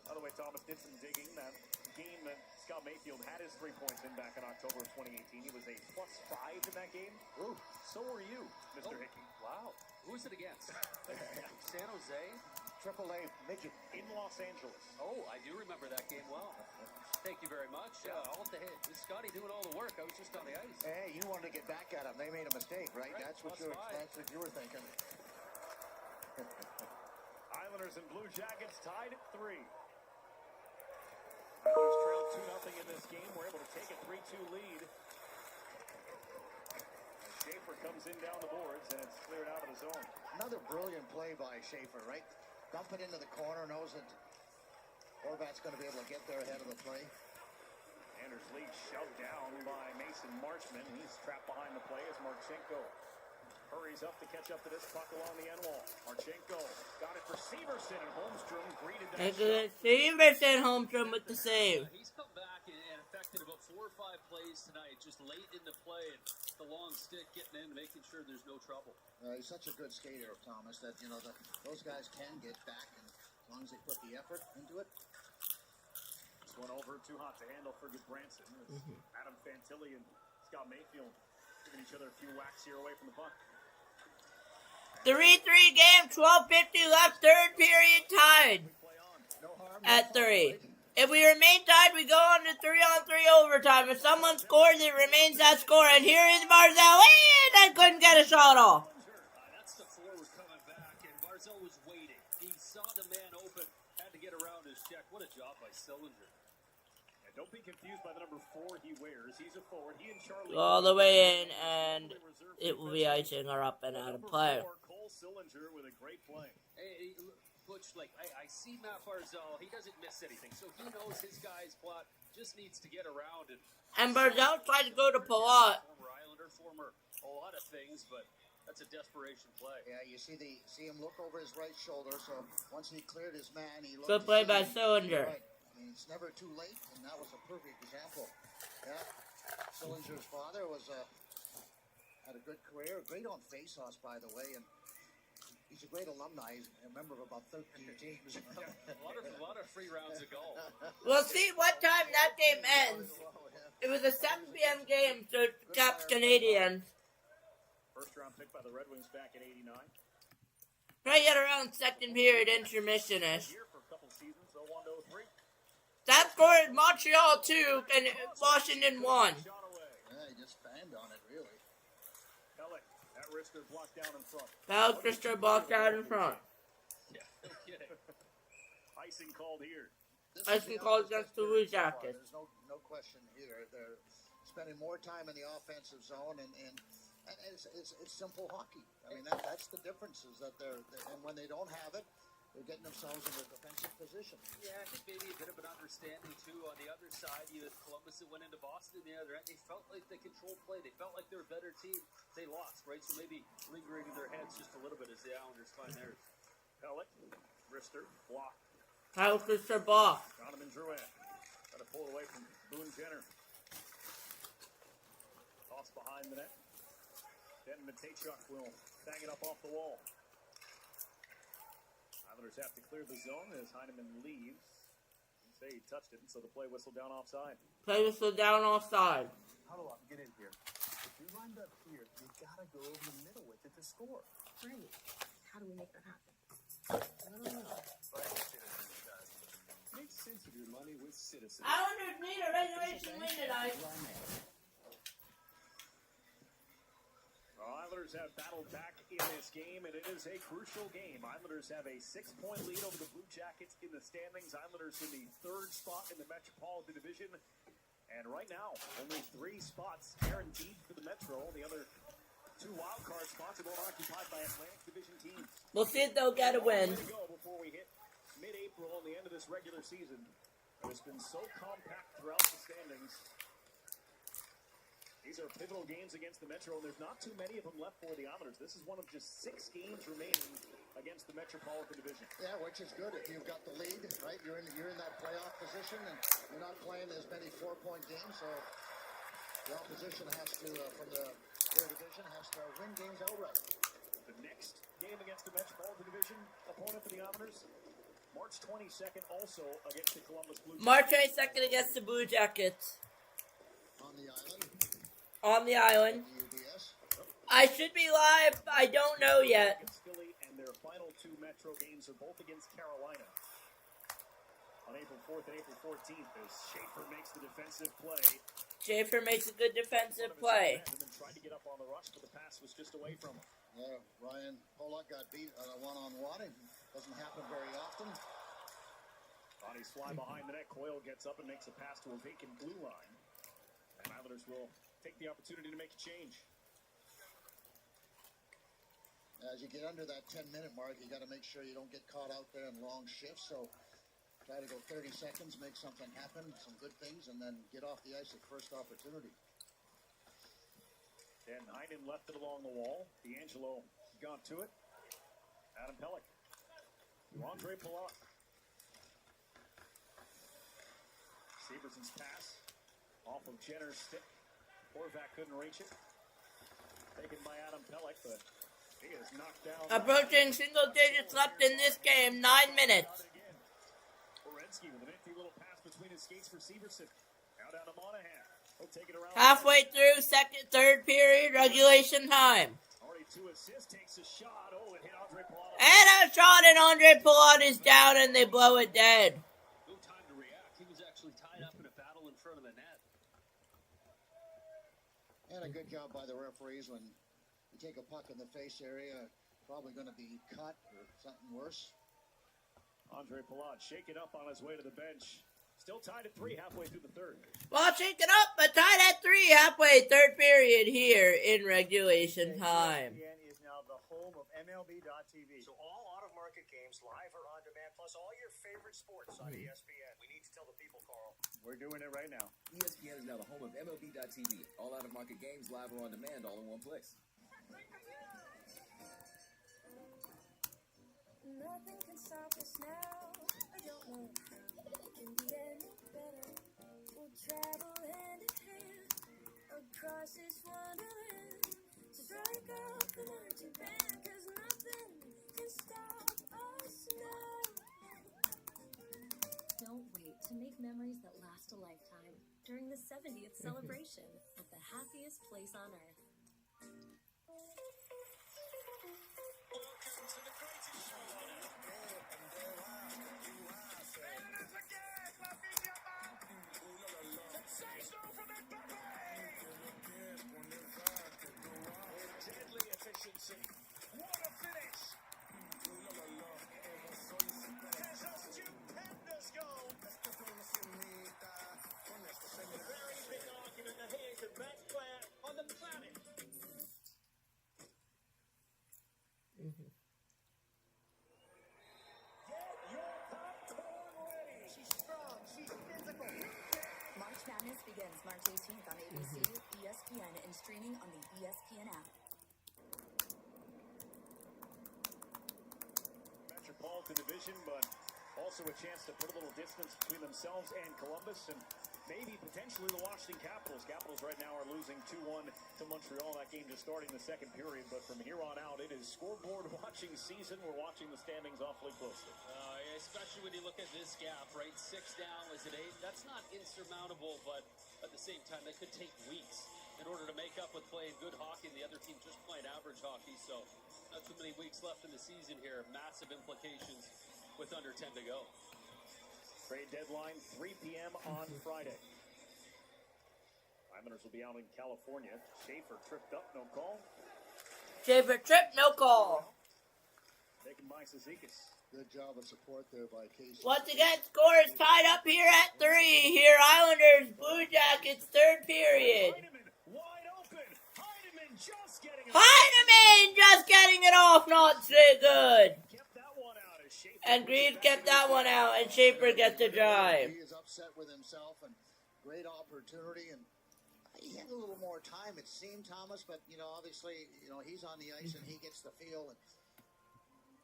Speaker 3: By the way, Thomas did some digging. That game that Scott Mayfield had his 3 points in back in October of 2018. He was a +5 in that game.
Speaker 4: Ooh.
Speaker 3: So were you, Mr. Hickey.
Speaker 4: Wow. Who was it against? San Jose?
Speaker 2: AAA midget.
Speaker 3: In Los Angeles.
Speaker 4: Oh, I do remember that game well. Thank you very much. I'll have to hit. Is Scotty doing all the work? I was just on the ice.
Speaker 2: Hey, you wanted to get back at them. They made a mistake, right?
Speaker 4: Right,
Speaker 2: That's what
Speaker 4: +5.
Speaker 2: you were thinking.
Speaker 3: Islanders and Blue Jackets tied at 3. Islanders trailed 2-0 in this game. We're able to take a 3-2 lead. As Schaefer comes in down the boards, and it's cleared out of the zone.
Speaker 2: Another brilliant play by Schaefer, right? Dump it into the corner, knows that Horvat's going to be able to get there ahead of the play.
Speaker 3: Anders Lee shoved down by Mason Marchman. He's trapped behind the play as Marchenko hurries up to catch up to this puck along the end wall. Marchenko got it for Severson, and Holmstrom greeted that shot.
Speaker 1: Severson, Holmstrom with the save.
Speaker 4: He's come back and affected about 4 or 5 plays tonight, just late in the play, and the long stick getting in, making sure there's no trouble.
Speaker 2: He's such a good skater, Thomas, that, you know, those guys can get back, and as long as they put the effort into it.
Speaker 3: This one over, too hot to handle for Goodbranson. Adam Fantilli and Scott Mayfield giving each other a few whacks here away from the puck.
Speaker 1: 3-3 game, 12:50 left, third period tied at 3. If we remain tied, we go on to 3-on-3 overtime. If someone scores, it remains that score. And here is Barzal. I couldn't get a shot off.
Speaker 4: That's the forward coming back, and Barzal was waiting. He saw the man open, had to get around his check. What a job by Sillinger.
Speaker 3: And don't be confused by the number 4 he wears. He's a forward. He and Charlie
Speaker 1: All the way in, and it will be icing or up and out of play.
Speaker 3: Cole Sillinger with a great play.
Speaker 4: Hey, Butch, like, I see Matt Barzal. He doesn't miss anything, so he knows his guy's plot just needs to get around.
Speaker 1: And Barzal tried to go to Palat.
Speaker 4: Former Islander, former a lot of things, but that's a desperation play.
Speaker 2: Yeah, you see him look over his right shoulder, so once he cleared his man, he looked.
Speaker 1: Good play by Sillinger.
Speaker 2: Right. I mean, it's never too late, and that was a perfect example. Yeah, Sillinger's father had a good career, great on face-offs, by the way, and he's a great alumni. He's a member of about 13 teams.
Speaker 4: a lot of free rounds of golf.
Speaker 1: We'll see what time that game ends. It was a 7 p.m. game, so Caps Canadians.
Speaker 3: First round pick by the Red Wings back in '89.
Speaker 1: Right at around second period intermission-ish.
Speaker 3: Here for a couple seasons, 01-03.
Speaker 1: That scored Montreal 2 and Washington 1.
Speaker 2: Yeah, he just banged on it, really.
Speaker 3: Pellick, that wrister blocked down in front.
Speaker 1: Pallister blocked out in front.
Speaker 4: Yeah, no kidding.
Speaker 3: Icing called here.
Speaker 1: Icing called against the Blue Jackets.
Speaker 2: There's no question here. They're spending more time in the offensive zone, and it's simple hockey. I mean, that's the difference, is that and when they don't have it, they're getting themselves in a defensive position.
Speaker 4: Yeah, I think maybe a bit of an understanding, too. On the other side, you had Columbus that went into Boston. The other end, they felt like they controlled play. They felt like they were a better team. They lost, right? So maybe lingering in their heads just a little bit as the Islanders find theirs.
Speaker 3: Pellick, wrister, blocked.
Speaker 1: How Christopher Ball.
Speaker 3: Donovan Drouin. Got to pull it away from Boone Jenner. Toss behind the net. Then Matejchuk will bang it up off the wall. Islanders have to clear the zone as Heineman leaves. Didn't say he touched it, so the play whistle down offside.
Speaker 1: Play whistle down offside.
Speaker 6: Huddle up, get in here. If you lined up here, you gotta go over the middle with it to score.
Speaker 11: Right. How do we make that happen?
Speaker 6: I don't know. But Citizens does. Make sense of your money with Citizens.
Speaker 1: Islanders need a regulation win tonight.
Speaker 3: Islanders have battled back in this game, and it is a crucial game. Islanders have a 6-point lead over the Blue Jackets in the standings. Islanders in the 3rd spot in the Metropolitan Division. And right now, only 3 spots guaranteed for the Metro. The other 2 wildcard spots are both occupied by Atlantic Division teams.
Speaker 1: We'll see if they'll get a win.
Speaker 3: Way to go before we hit mid-April on the end of this regular season. It has been so compact throughout the standings. These are pivotal games against the Metro, and there's not too many of them left for the Islanders. This is one of just 6 games remaining against the Metropolitan Division.
Speaker 2: Yeah, which is good if you've got the lead, right? You're in that playoff position, and you're not playing as many 4-point games, so the opposition has to, from the their division, has to win games outright.
Speaker 3: The next game against the Metropolitan Division opponent for the Islanders, March 22nd, also against the Columbus Blue Jackets.
Speaker 1: March 22nd against the Blue Jackets.
Speaker 2: On the island.
Speaker 1: On the island.
Speaker 2: UBS.
Speaker 1: I should be live. I don't know yet.
Speaker 3: Against Philly, and their final 2 Metro games are both against Carolina. On April 4th and April 14th, as Schaefer makes the defensive play.
Speaker 1: Schaefer makes a good defensive play.
Speaker 3: And then tried to get up on the rush, but the pass was just away from him.
Speaker 2: Yeah, Ryan Pollock got beat on a one-on-one. It doesn't happen very often.
Speaker 3: Bonnie's fly behind the net. Coyle gets up and makes a pass to a vacant blue line. And Islanders will take the opportunity to make a change.
Speaker 2: As you get under that 10-minute mark, you got to make sure you don't get caught out there in long shifts. So try to go 30 seconds, make something happen, some good things, and then get off the ice at first opportunity.
Speaker 3: Then Heinen left it along the wall. D'Angelo got to it. Adam Pelech. Andre Palat. Severson's pass off of Jenner's stick. Horvat couldn't reach it. Taken by Adam Pelech, but he is knocked down.
Speaker 1: Approaching single digits left in this game. 9 minutes.
Speaker 3: Werenski with an empty little pass between his skates for Severson. Now down to Monahan. He'll take it around.
Speaker 1: Halfway through third period, regulation time.
Speaker 3: Already 2 assists, takes a shot. Oh, it hit Andre Palat.
Speaker 1: And a shot, and Andre Palat is down, and they blow it dead.
Speaker 4: No time to react. He was actually tied up in a battle in front of the net.
Speaker 2: And a good job by the referees when you take a puck in the face area, probably going to be cut or something worse.
Speaker 3: Andre Palat shaking up on his way to the bench. Still tied at 3 halfway through the 3rd.
Speaker 1: Well, shaken up, but tied at 3 halfway third period here in regulation time.
Speaker 10: ESPN is now the home of MLB.TV.
Speaker 17: So all out-of-market games, live or on demand, plus all your favorite sports on ESPN. We need to tell the people, Carl.
Speaker 10: We're doing it right now.
Speaker 18: ESPN is now the home of MLB.TV. All out-of-market games, live or on demand, all in one place.
Speaker 19: Nothing can stop us now. I don't know how it can be any better. We'll travel hand in hand across this wonderland. Strike up the marching band, 'cause nothing can stop us now.
Speaker 11: Don't wait to make memories that last a lifetime during the 70th celebration at the happiest place on earth.
Speaker 17: Deadly efficiency. What a finish! There's a stupendous goal. A very big argument ahead. The best player on the planet. Get your popcorn ready.
Speaker 8: She's strong. She's physical.
Speaker 11: March Madness begins March 18th on ABC, ESPN, and streaming on the ESPN app.
Speaker 3: Metropolitan Division, but Also a chance to put a little distance between themselves and Columbus and maybe potentially the Washington Capitals. Capitals right now are losing 2-1 to Montreal. That game just starting the second period. But from here on out, it is scoreboard watching season. We're watching the standings awfully closely.
Speaker 4: Especially when you look at this gap, right? 6 down is at 8. That's not insurmountable, but at the same time, that could take weeks in order to make up with playing good hockey and the other team just playing average hockey. So not too many weeks left in the season here. Massive implications with under 10 to go.
Speaker 3: Trade deadline 3 p.m. on Friday. Islanders will be out in California. Schaefer tripped up, no call.
Speaker 1: Schaefer tripped, no call.
Speaker 3: Taken by Cizikas.
Speaker 2: Good job of support there by Casey.
Speaker 1: Once again, score is tied up here at 3. Here, Islanders, Blue Jackets, third period. Heineman just getting it off, not so good. And Greaves kept that one out, and Schaefer gets the drive.
Speaker 2: He is upset with himself, and great opportunity, and he had a little more time, it seemed, Thomas, but, obviously, he's on the ice, and he gets the feel, and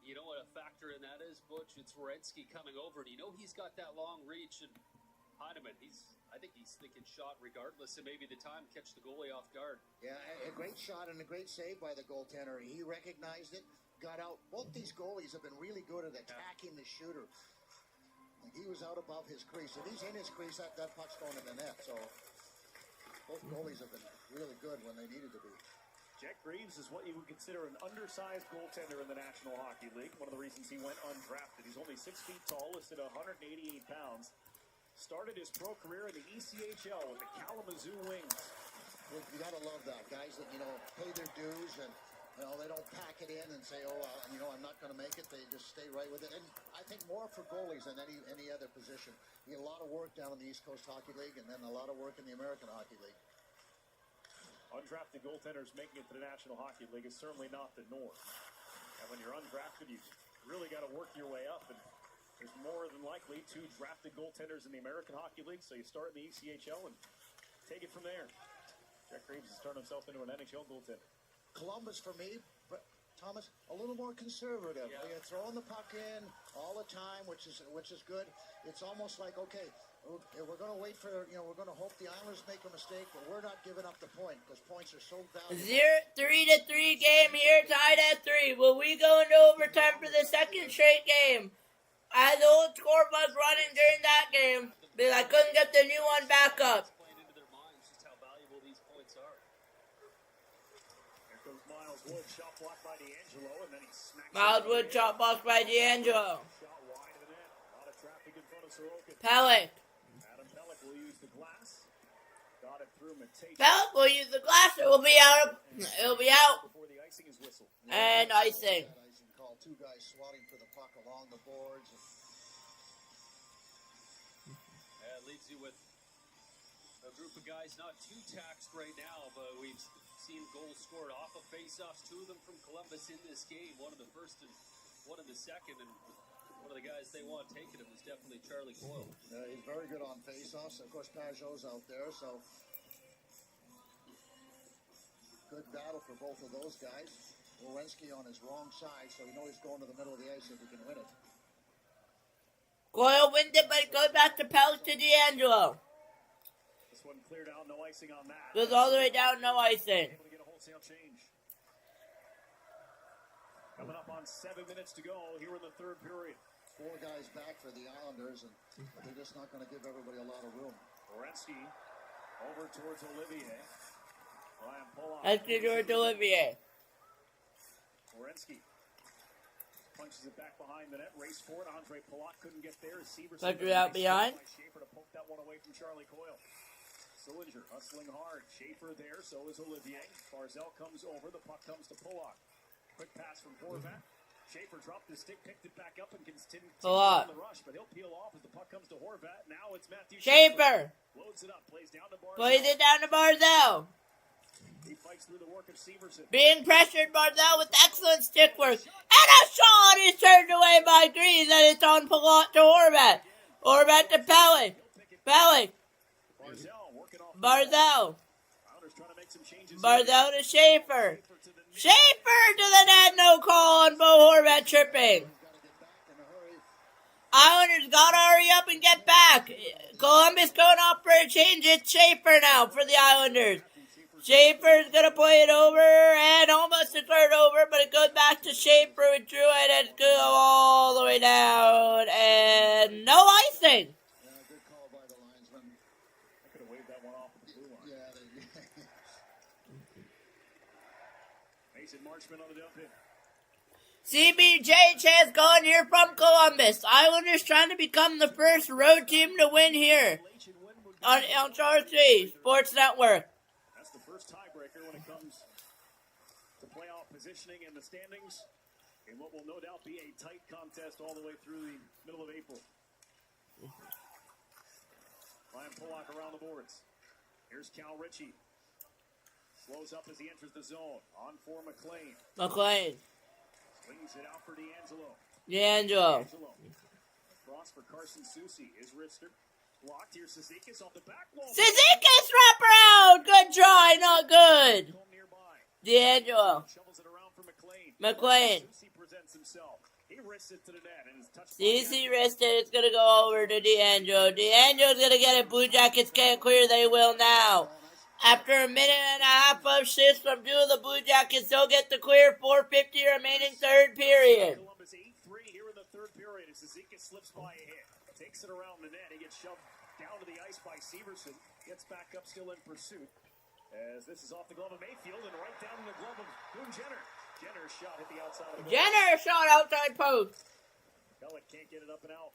Speaker 4: you know what a factor in that is, Butch? It's Werenski coming over, and he's got that long reach, and Heineman, I think he's thinking shot regardless, and maybe the time catch the goalie off guard.
Speaker 2: Yeah, a great shot and a great save by the goaltender. He recognized it, got out. Both these goalies have been really good at attacking the shooter. He was out above his crease. If he's in his crease, that puck's going in the net. So both goalies have been really good when they needed to be.
Speaker 3: Jack Greaves is what you would consider an undersized goaltender in the National Hockey League. One of the reasons he went undrafted. He's only 6 feet tall, listed 188 pounds. Started his pro career in the ECHL with the Kalamazoo Wings.
Speaker 2: Well, you gotta love that. Guys that, pay their dues and, they don't pack it in and say, I'm not gonna make it. They just stay right with it. And I think more for goalies than any other position. You get a lot of work down in the East Coast Hockey League and then a lot of work in the American Hockey League.
Speaker 3: Undrafted goaltenders making it to the National Hockey League is certainly not the norm. And when you're undrafted, you really got to work your way up. And there's more than likely 2 drafted goaltenders in the American Hockey League, so you start in the ECHL and take it from there. Jack Greaves has turned himself into an NHL goaltender.
Speaker 2: Columbus, for me, but Thomas, a little more conservative. Yeah. They're throwing the puck in all the time, which is good. It's almost like, okay, we're going to wait for, we're going to hope the Islanders make a mistake, but we're not giving up the point because points are so valuable.
Speaker 1: 3-3 game here, tied at 3. Will we go into overtime for the second straight game? As the old score was running during that game, because I couldn't get the new one back up.
Speaker 4: Playing into their minds just how valuable these points are.
Speaker 3: Here comes Miles Wood, shot blocked by D'Angelo, and then he smacks
Speaker 1: Miles Wood, shot blocked by D'Angelo.
Speaker 3: Shot wide of the net. A lot of traffic in front of Sorokin.
Speaker 1: Pellick.
Speaker 3: Pellick will use the glass. Got it through Matej.
Speaker 1: Pellick will use the glass. It will be out. It'll be out.
Speaker 3: Before the icing is whistled.
Speaker 1: And icing.
Speaker 2: Icing call. 2 guys swatting for the puck along the boards.
Speaker 4: It leaves you with a group of guys not too taxed right now, but we've seen goals scored off of faceoffs. 2 of them from Columbus in this game. One in the first and one in the second. And one of the guys they want taking him is definitely Charlie Coyle.
Speaker 2: He's very good on faceoffs. Of course, Pajot's out there, so good battle for both of those guys. Werenski on his wrong side, so he's going to the middle of the ice if he can win it.
Speaker 1: Coyle wins it, but it goes back to Pellick to D'Angelo.
Speaker 3: This one cleared out, no icing on that.
Speaker 1: Goes all the way down, no icing.
Speaker 3: Able to get a wholesale change. Coming up on 7 minutes to go here in the third period.
Speaker 2: 4 guys back for the Islanders, and they're just not going to give everybody a lot of room.
Speaker 3: Werenski over towards Olivier. Ryan Pollock.
Speaker 1: Let's get towards Olivier.
Speaker 3: Werenski punches it back behind the net. Race for it. Andre Pollock couldn't get there. Severson
Speaker 1: Punch it out behind.
Speaker 3: Schaefer to poke that one away from Charlie Coyle. Sillinger hustling hard. Schaefer there, so is Olivier. Barzal comes over. The puck comes to Pollock. Quick pass from Horvat. Schaefer dropped his stick, picked it back up, and continued on the rush, but he'll peel off as the puck comes to Horvat. Now it's Matthew
Speaker 1: Schaefer.
Speaker 3: Loads it up, plays down to Barzal.
Speaker 1: Plays it down to Barzal.
Speaker 3: He fights through the work of Severson.
Speaker 1: Being pressured, Barzal with excellent stick work. And a shot is turned away by Greaves, and it's on Palat to Horvat. Horvat to Pellick. Pellick. Barzal. Barzal to Schaefer. Schaefer to the net, no call on Bo Horvat tripping. Islanders gotta hurry up and get back. Columbus going off for a change. It's Schaefer now for the Islanders. Schaefer's gonna play it over and almost a third over, but it goes back to Schaefer with Druid and it's gonna go all the way down and no icing.
Speaker 2: Good call by the linesman.
Speaker 3: I could have waved that one off at the blue line.
Speaker 2: Yeah.
Speaker 3: Mason Marchment on the dump in.
Speaker 1: CBJ chance going here from Columbus. Islanders trying to become the first road team to win here on LCRC Sports Network.
Speaker 3: That's the first tiebreaker when it comes to playoff positioning in the standings in what will no doubt be a tight contest all the way through the middle of April. Ryan Pollock around the boards. Here's Cal Ritchie. Slows up as he enters the zone. On for McLean.
Speaker 1: McLean.
Speaker 3: Swings it out for D'Angelo.
Speaker 1: D'Angelo.
Speaker 3: Cross for Carson Soucy. Is Rister. Blocked here. Cizikas off the back wall.
Speaker 1: Cizikas wrap around. Good try. Not good. D'Angelo.
Speaker 3: Shovels it around for McLean.
Speaker 1: McLean.
Speaker 3: Soucy presents himself. He wrists it to the net and is touched.
Speaker 1: Easy wristed. It's going to go over to D'Angelo. D'Angelo's going to get it. Blue Jackets can't clear. They will now. After a minute and a half of shifts from two of the Blue Jackets, they'll get the clear. 4:50 remaining third period.
Speaker 3: Columbus 8-3 here in the third period as Cizikas slips by a hit. Takes it around the net. He gets shoved down to the ice by Severson. Gets back up still in pursuit. As this is off the glove of Mayfield and right down in the glove of Boone Jenner. Jenner's shot hit the outside of the goal.
Speaker 1: Jenner shot outside post.
Speaker 3: Pellick can't get it up and out.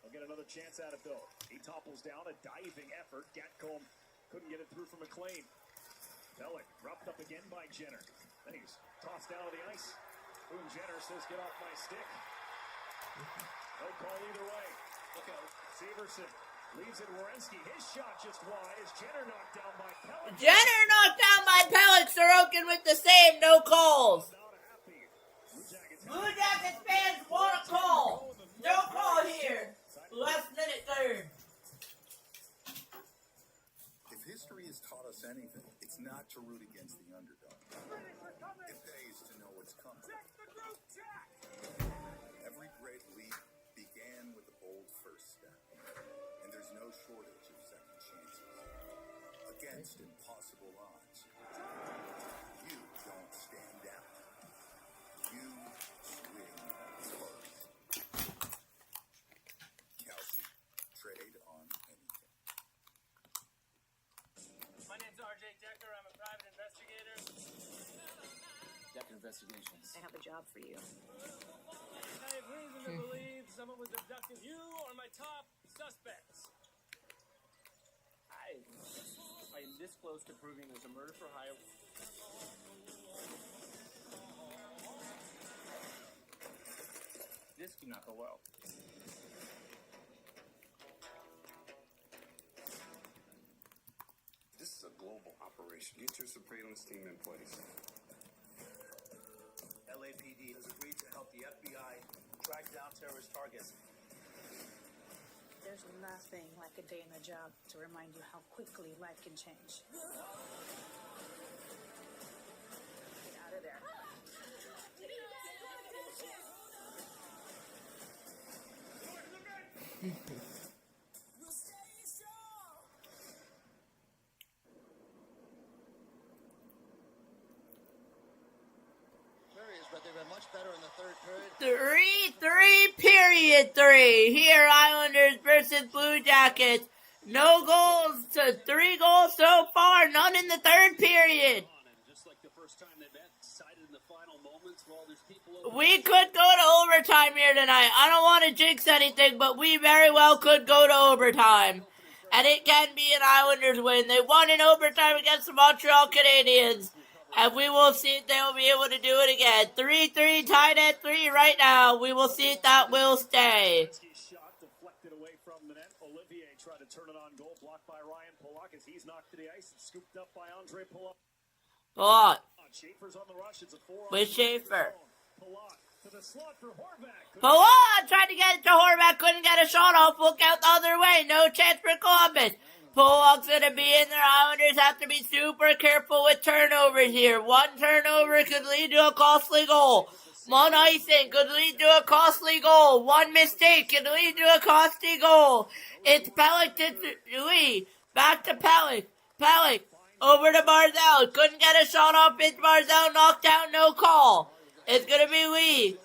Speaker 3: He'll get another chance at it though. He topples down. A diving effort. Gatcomb couldn't get it through for McLean. Pellick roughed up again by Jenner. Then he's tossed down to the ice. Boone Jenner says, "Get off my stick." No call either way. Look out. Severson leaves it. Werenski. His shot just wide as Jenner knocked down by Pellick.
Speaker 1: Jenner knocked down by Pellick. Sorokin with the save. No calls. Blue Jackets fans want a call. No call here. Last minute third.
Speaker 9: If history has taught us anything, it's not to root against the underdog. It pays to know what's coming. Every great leap began with a bold first step, and there's no shortage of second chances. Against impossible odds, you don't stand down. You swing first. Kalshi, trade on anything.
Speaker 10: My name's RJ Decker. I'm a private investigator.
Speaker 16: Decker Investigations.
Speaker 11: I have a job for you.
Speaker 10: I have reason to believe someone was abducting you or my top suspects. I am this close to proving there's a murder for hire. This did not go well.
Speaker 6: This is a global operation. Get your surveillance team in place.
Speaker 12: LAPD has agreed to help the FBI track down terrorist targets.
Speaker 11: There's nothing like a day in the job to remind you how quickly life can change. Get out of there.
Speaker 2: But they've been much better in the third period.
Speaker 1: 3-3 period 3. Here Islanders versus Blue Jackets. No goals to 3 goals so far. None in the third period.
Speaker 4: Just like the first time they met, decided in the final moments, well, there's people over.
Speaker 1: We could go to overtime here tonight. I don't want to jinx anything, but we very well could go to overtime. And it can be an Islanders win. They won in overtime against the Montreal Canadiens. And we will see if they'll be able to do it again. 3-3 tied at 3 right now. We will see if that will stay.
Speaker 3: Shot deflected away from the net. Olivier tried to turn it on goal, blocked by Ryan Pollock as he's knocked to the ice and scooped up by Andre Pollock.
Speaker 1: Pollock.
Speaker 3: Schaefer's on the rush. It's a 4-on-4
Speaker 1: with Schaefer.
Speaker 3: Pollock to the slot for Horvath.
Speaker 1: Pollock tried to get it to Horvath. Couldn't get a shot off. Look out the other way. No chance for Columbus. Pollock's going to be in there. Islanders have to be super careful with turnovers here. One turnover could lead to a costly goal. One icing could lead to a costly goal. One mistake could lead to a costly goal. It's Pellick to Lee. Back to Pellick. Pellick over to Barzell. Couldn't get a shot off. It's Barzell knocked out. No call. It's going to be Lee.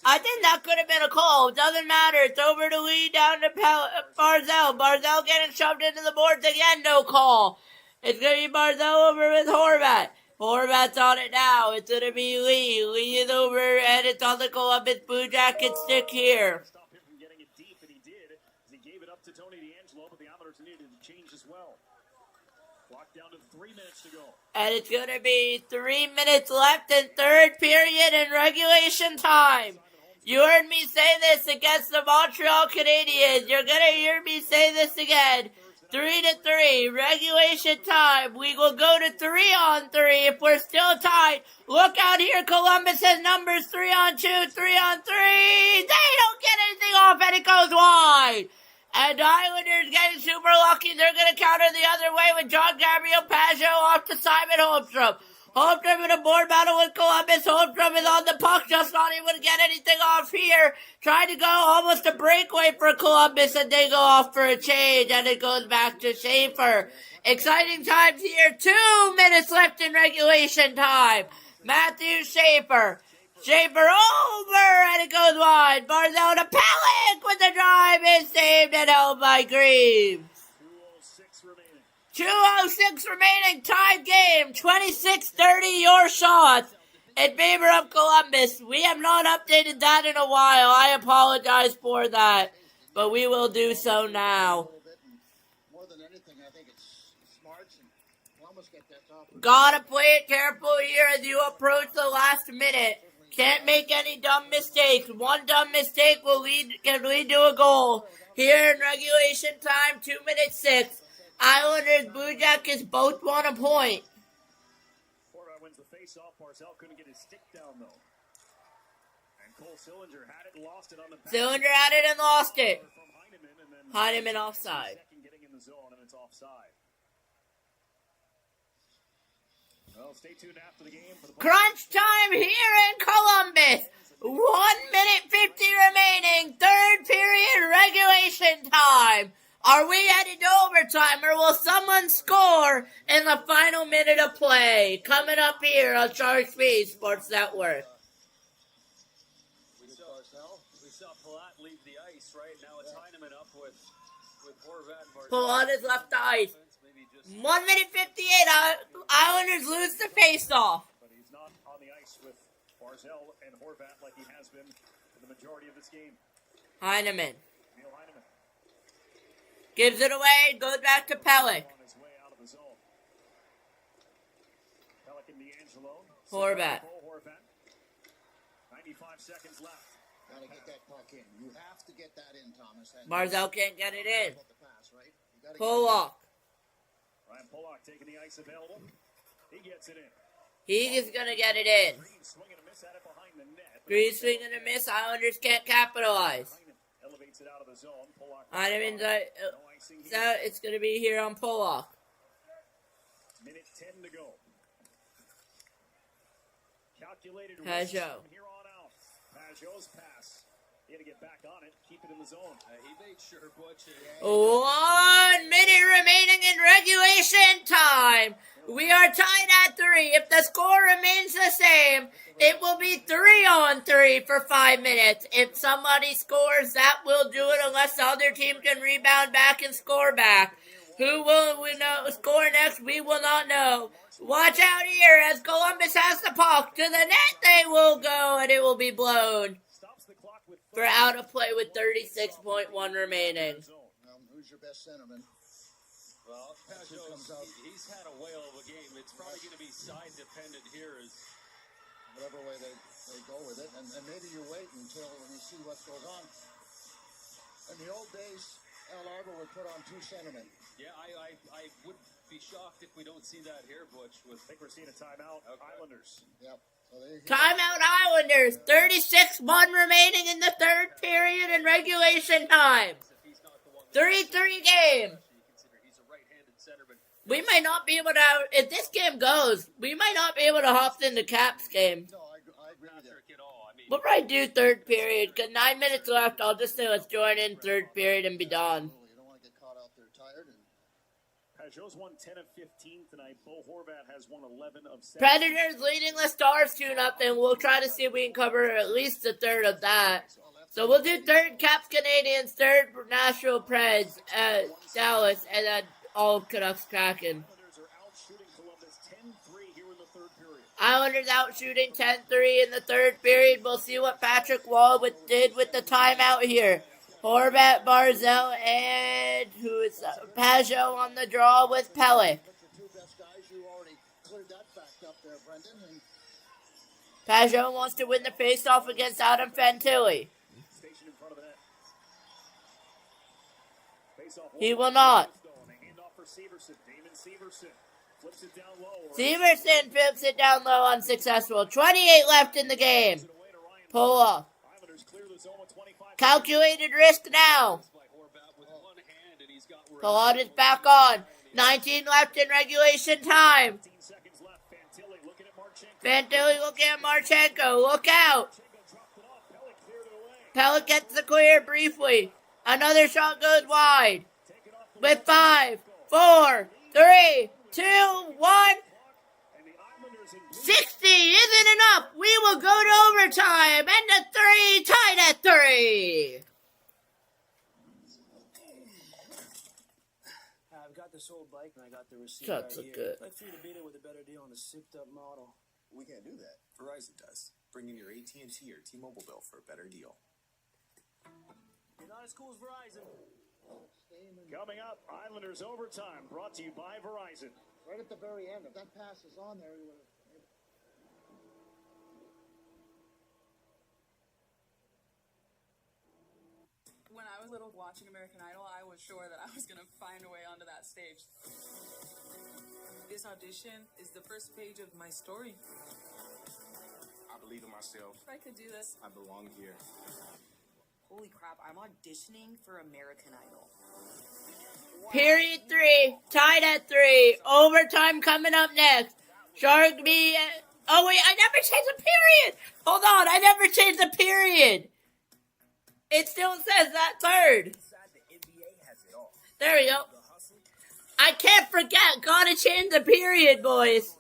Speaker 1: I think that could have been a call. It doesn't matter. It's over to Lee, down to Barzell. Barzell getting shoved into the boards again. No call. It's going to be Barzell over with Horvat. Horvat's on it now. It's going to be Lee. Lee is over, and it's on the Columbus Blue Jackets stick here.
Speaker 3: Stop him from getting it deep, and he did. As he gave it up to Tony DeAngelo, but the Islanders needed to change as well. Clock down to 3 minutes to go.
Speaker 1: And it's going to be 3 minutes left in third period in regulation time. You heard me say this against the Montreal Canadiens. You're going to hear me say this again. 3-3, regulation time. We will go to 3-on-3 if we're still tied. Look out here, Columbus has numbers 3-on-2, 3-on-3. They don't get anything off, and it goes wide. And the Islanders getting super lucky. They're going to counter the other way with John Gabriel Pajot off to Simon Holmstrom. Holmstrom in a board battle with Columbus. Holmstrom is on the puck, just not able to get anything off here. Trying to go almost a breakaway for Columbus, and they go off for a change, and it goes back to Schaefer. Exciting times here. 2 minutes left in regulation time. Matthew Schaefer. Schaefer over, and it goes wide. Barzell to Pellick with the drive is saved and held by Greaves. 2:06 remaining, tied game, 26-30 your shots in favor of Columbus. We have not updated that in a while. I apologize for that, but we will do so now.
Speaker 2: More than anything, I think it's smart and Columbus get that top.
Speaker 1: Gotta play it careful here as you approach the last minute. Can't make any dumb mistakes. One dumb mistake can lead to a goal. Here in regulation time, 2 minutes 6. Islanders, Blue Jackets both want a point.
Speaker 3: Horvat wins the face-off. Barzell couldn't get his stick down, though. And Cole Sillinger had it and lost it on the pass.
Speaker 1: Sillinger had it and lost it.
Speaker 3: From Heineman, and then
Speaker 1: Heineman offside.
Speaker 3: Second getting in the zone, and it's offside. Well, stay tuned after the game for the
Speaker 1: Crunch time here in Columbus. 1 minute 50 remaining. Third period regulation time. Are we headed to overtime, or will someone score in the final minute of play? Coming up here on Shark Speed Sports Network.
Speaker 4: We saw Palat leave the ice, right? Now it's Heineman up with Horvat and Barzell.
Speaker 1: Palat has left the ice. 1 minute 58. Islanders lose the face-off.
Speaker 3: But he's not on the ice with Barzell and Horvat like he has been for the majority of this game.
Speaker 1: Heineman.
Speaker 3: Neil Heineman.
Speaker 1: Gives it away, goes back to Pellick.
Speaker 3: On his way out of the zone. Pellick and DeAngelo.
Speaker 1: Horvat.
Speaker 3: 95 seconds left.
Speaker 2: Gotta get that puck in. You have to get that in, Thomas.
Speaker 1: Barzell can't get it in.
Speaker 2: Pass, right?
Speaker 1: Pollock.
Speaker 3: Ryan Pollock taking the ice available. He gets it in.
Speaker 1: He is going to get it in.
Speaker 3: Green swinging a miss at it behind the net.
Speaker 1: Green swinging a miss. Islanders can't capitalize.
Speaker 3: Elevates it out of the zone. Pollock.
Speaker 1: Heineman's so it's going to be here on Pollock.
Speaker 3: Minute 10 to go. Calculated
Speaker 1: Pajot.
Speaker 3: from here on out. Pajot's pass. He had to get back on it. Keep it in the zone.
Speaker 4: He made sure Butch.
Speaker 1: 1 minute remaining in regulation time. We are tied at 3. If the score remains the same, it will be 3-on-3 for 5 minutes. If somebody scores, that will do it unless the other team can rebound back and score back. Who will we know score next? We will not know. Watch out here as Columbus has the puck. To the net they will go, and it will be blown for out of play with 36.1 remaining.
Speaker 2: Who's your best centerman?
Speaker 4: Well, Pajot, he's had a whale of a game. It's probably going to be side dependent here.
Speaker 2: Whatever way they go with it. And maybe you wait until you see what goes on. In the old days, Al Arbour would put on 2 centermen.
Speaker 4: Yeah, I would be shocked if we don't see that here, Butch.
Speaker 3: I think we're seeing a timeout. Okay. Islanders.
Speaker 2: Yep.
Speaker 1: Timeout Islanders. 36-1 remaining in the third period in regulation time. 3-3 game. We might not be able to, if this game goes, we might not be able to hop into Caps game.
Speaker 2: No, I agree with you.
Speaker 1: We'll probably do third period, because 9 minutes left. I'll just say let's join in third period and be done.
Speaker 2: You don't want to get caught out there tired. And
Speaker 3: Peugeot's won 10 of 15 tonight. Bo Horvat has won 11 of 7.
Speaker 1: Predators leading the Stars tune-up, and we'll try to see if we can cover at least a third of that. So we'll do third Caps Canadians, third Nashville Preds at Dallas, and then all Canucks Kraken. Islanders out shooting 10-3 in the third period. We'll see what Patrick Wall did with the timeout here. Horvat, Barzal, and who is Pajot on the draw with Pelech.
Speaker 2: two best guys, you already cleared that fact up there, Brendan. And
Speaker 1: Pajot wants to win the faceoff against Adam Fantilli. He will not. Severson flips it down low, unsuccessful. 28 left in the game. Pull off. Calculated risk now. Palat is back on. 19 left in regulation time. Fantilli looking at Marchenko. Look out. Pelech gets the clear briefly. Another shot goes wide. With 5, 4, 3, 2, 1. 60 isn't enough. We will go to overtime. And a 3, tied at 3.
Speaker 10: I've got this old bike and I got the receipt
Speaker 1: That's
Speaker 10: right here.
Speaker 1: good.
Speaker 10: I'd like for you to beat it with a better deal on the souped-up model.
Speaker 6: We can't do that. Verizon does. Bring in your AT&T or T-Mobile bill for a better deal.
Speaker 10: You're not as cool as Verizon.
Speaker 3: Coming up, Islanders overtime, brought to you by Verizon.
Speaker 2: right at the very end, if that pass is on there, he would have.
Speaker 20: When I was little watching American Idol, I was sure that I was going to find a way onto that stage. This audition is the first page of my story.
Speaker 6: I believe in myself.
Speaker 20: If I could do this.
Speaker 6: I belong here.
Speaker 21: Holy crap, I'm auditioning for American Idol.
Speaker 1: Period 3. Tied at 3. Overtime coming up next. Shark me. Oh, wait. I never changed the period. Hold on. I never changed the period. It still says that third. There we go. I can't forget. Gotta change the period, boys.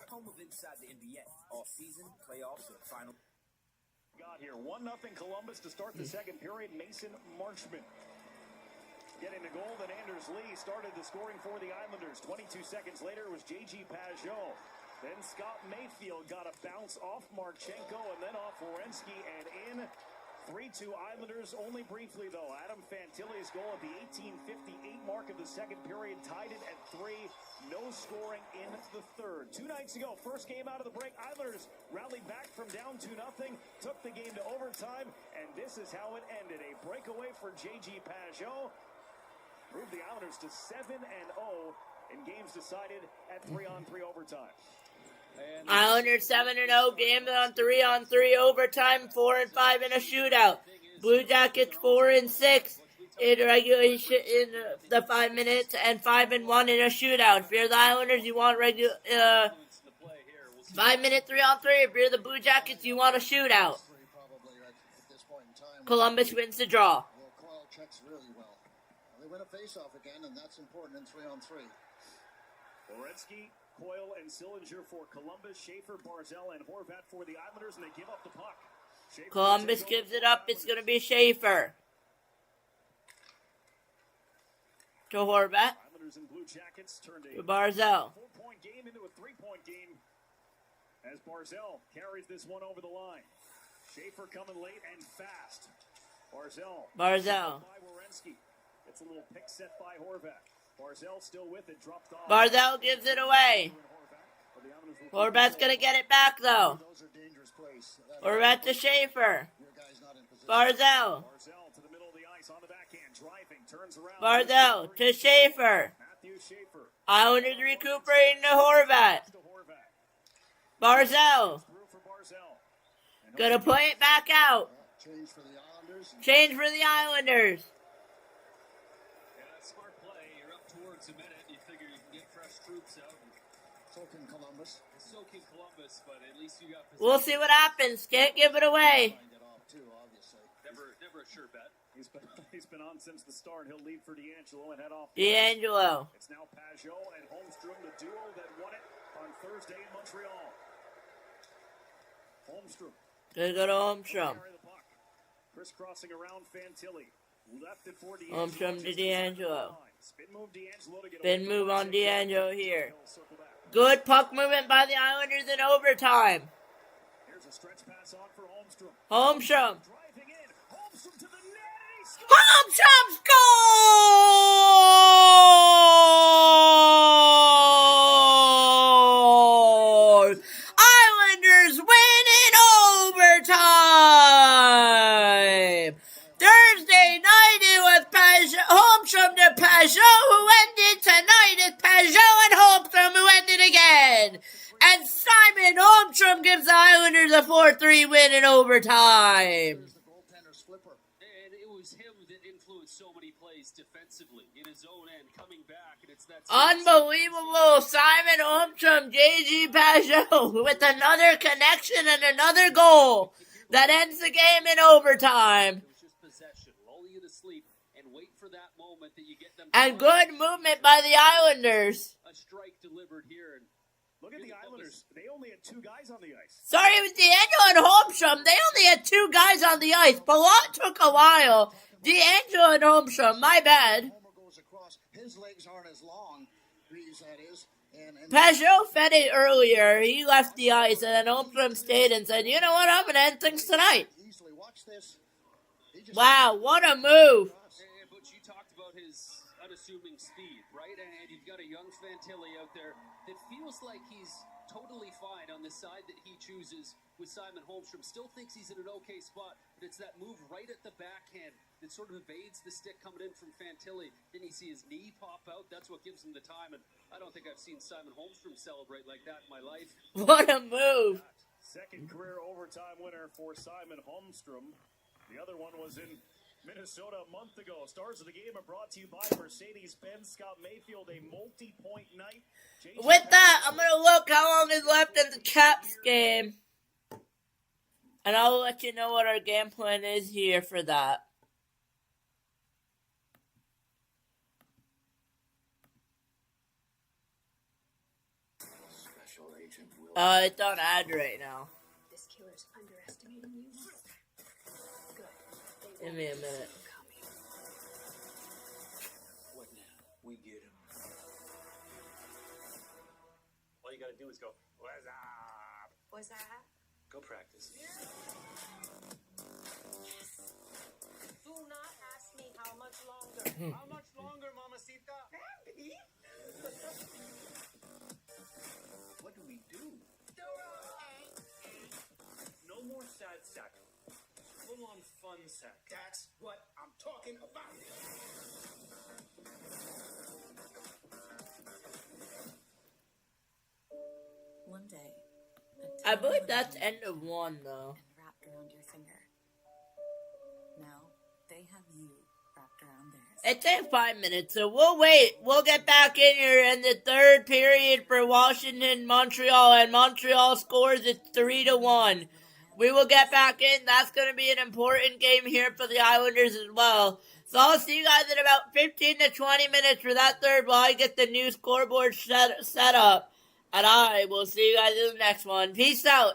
Speaker 18: Home of Inside the NBA. All season, playoffs, and final.
Speaker 3: Got here 1-0 Columbus to start the second period. Mason Marchment getting the goal. Then Anders Lee started the scoring for the Islanders. 22 seconds later was J.G. Pajot. Then Scott Mayfield got a bounce off Marchenko and then off Werenski and in. 3-2 Islanders, only briefly though. Adam Fantilli's goal at the 18:58 mark of the second period tied it at 3. No scoring in the third. 2 nights ago, first game out of the break, Islanders rallied back from down 2-0, took the game to overtime, and this is how it ended. A breakaway for J.G. Pajot moved the Islanders to 7-0 in games decided at 3-on-3 overtime.
Speaker 1: Islanders 7-0, game on 3-on-3 overtime, 4-5 in a shootout. Blue Jackets 4-6 in regulation in the 5 minutes and 5-1 in a shootout. If you're the Islanders, you want 5-minute 3-on-3. If you're the Blue Jackets, you want a shootout. Columbus wins the draw.
Speaker 2: Coyle checks really well. They win a face-off again, and that's important in 3-on-3.
Speaker 3: Werenski, Coyle, and Sillinger for Columbus. Schaefer, Barzal, and Horvat for the Islanders, and they give up the puck. Schaefer
Speaker 1: Columbus gives it up. It's going to be Schaefer. To Horvat.
Speaker 3: Islanders and Blue Jackets turned
Speaker 1: To Barzal.
Speaker 3: 4-point game into a 3-point game as Barzal carries this one over the line. Schaefer coming late and fast. Barzal.
Speaker 1: By
Speaker 3: Werenski. It's a little pick set by Horvat. Barzal still with it, dropped off.
Speaker 1: Barzal gives it away. Horvat's going to get it back, though. Horvat to Schaefer. Barzal.
Speaker 3: To the middle of the ice on the backhand, driving, turns around.
Speaker 1: Barzal to Schaefer.
Speaker 3: Matthew Schaefer.
Speaker 1: Islanders recuperating to Horvat. Barzal. Gonna play it back out.
Speaker 2: Change for the Islanders.
Speaker 1: Change for the Islanders.
Speaker 4: Yeah, smart play. You're up towards a minute. You figure you can get fresh troops out and
Speaker 2: So can Columbus.
Speaker 4: So can Columbus, but at least you got possession.
Speaker 1: We'll see what happens. Can't give it away.
Speaker 2: Find it off too, obviously.
Speaker 4: Never a sure bet.
Speaker 3: He's been on since the start. He'll lead for D'Angelo and head off.
Speaker 1: D'Angelo.
Speaker 3: It's now Pajot and Holmstrom, the duo that won it on Thursday in Montreal. Holmstrom.
Speaker 1: Good to Holmstrom.
Speaker 3: Crisscrossing around Fantilli. Left it for
Speaker 1: Holmstrom to D'Angelo.
Speaker 3: Spin move D'Angelo to get
Speaker 1: Spin move on D'Angelo here. Good puck movement by the Islanders in overtime.
Speaker 3: Here's a stretch pass on for Holmstrom.
Speaker 1: Holmstrom.
Speaker 3: Driving in. Holmstrom to the net.
Speaker 1: Holmstrom scores! Islanders win in overtime! Thursday night it was Holmstrom to Pajot, who ended tonight. It's Pajot and Holmstrom who ended again. And Simon Holmstrom gives the Islanders a 4-3 win in overtime.
Speaker 4: And it was him that influenced so many plays defensively in his own end, coming back, and it's that
Speaker 1: Unbelievable. Simon Holmstrom, JG Pajot with another connection and another goal that ends the game in overtime.
Speaker 4: possession, lull you to sleep, and wait for that moment that you get them.
Speaker 1: And good movement by the Islanders.
Speaker 4: A strike delivered here, and
Speaker 3: look at the Islanders. They only had two guys on the ice.
Speaker 1: Sorry, it was D'Angelo and Holmstrom. They only had two guys on the ice. Palat took a while. D'Angelo and Holmstrom, my bad.
Speaker 2: Goes across. His legs aren't as long, Reeves, that is. And
Speaker 1: Pajot fed it earlier. He left the ice, and then Holmstrom stayed and said, you know what, I'm going to end things tonight.
Speaker 2: easily watch this.
Speaker 1: Wow, what a move.
Speaker 4: But you talked about his unassuming speed, right? And you've got a young Fantilli out there that feels like he's totally fine on the side that he chooses with Simon Holmstrom. Still thinks he's in an okay spot, but it's that move right at the backhand that sort of evades the stick coming in from Fantilli. Then you see his knee pop out. That's what gives him the time, and I don't think I've seen Simon Holmstrom celebrate like that in my life.
Speaker 1: What a move.
Speaker 3: Second career overtime winner for Simon Holmstrom. The other one was in Minnesota a month ago. Stars of the game are brought to you by Mercedes-Benz. Scott Mayfield, a multi-point night.
Speaker 1: With that, I'm going to look how long is left in the Caps game. And I'll let you know what our game plan is here for that. It's on ad right now.
Speaker 19: This killer's underestimating you. Good.
Speaker 1: Give me a minute.
Speaker 6: What now? We get him. All you gotta do is go, what's up?
Speaker 19: What's that?
Speaker 6: Go practice.
Speaker 19: Do not ask me how much longer.
Speaker 10: How much longer, mamacita?
Speaker 6: What do we do? No more sad sack. Full on fun sack.
Speaker 10: That's what I'm talking about.
Speaker 11: One day,
Speaker 1: I believe that's end of one, though.
Speaker 11: wrapped around your finger. Now, they have you wrapped around theirs.
Speaker 1: It takes 5 minutes, so we'll wait. We'll get back in here in the third period for Washington, Montreal, and Montreal scores it 3-1. We will get back in. That's going to be an important game here for the Islanders as well. So I'll see you guys in about 15 to 20 minutes for that third while I get the new scoreboard set up. And I will see you guys in the next one. Peace out.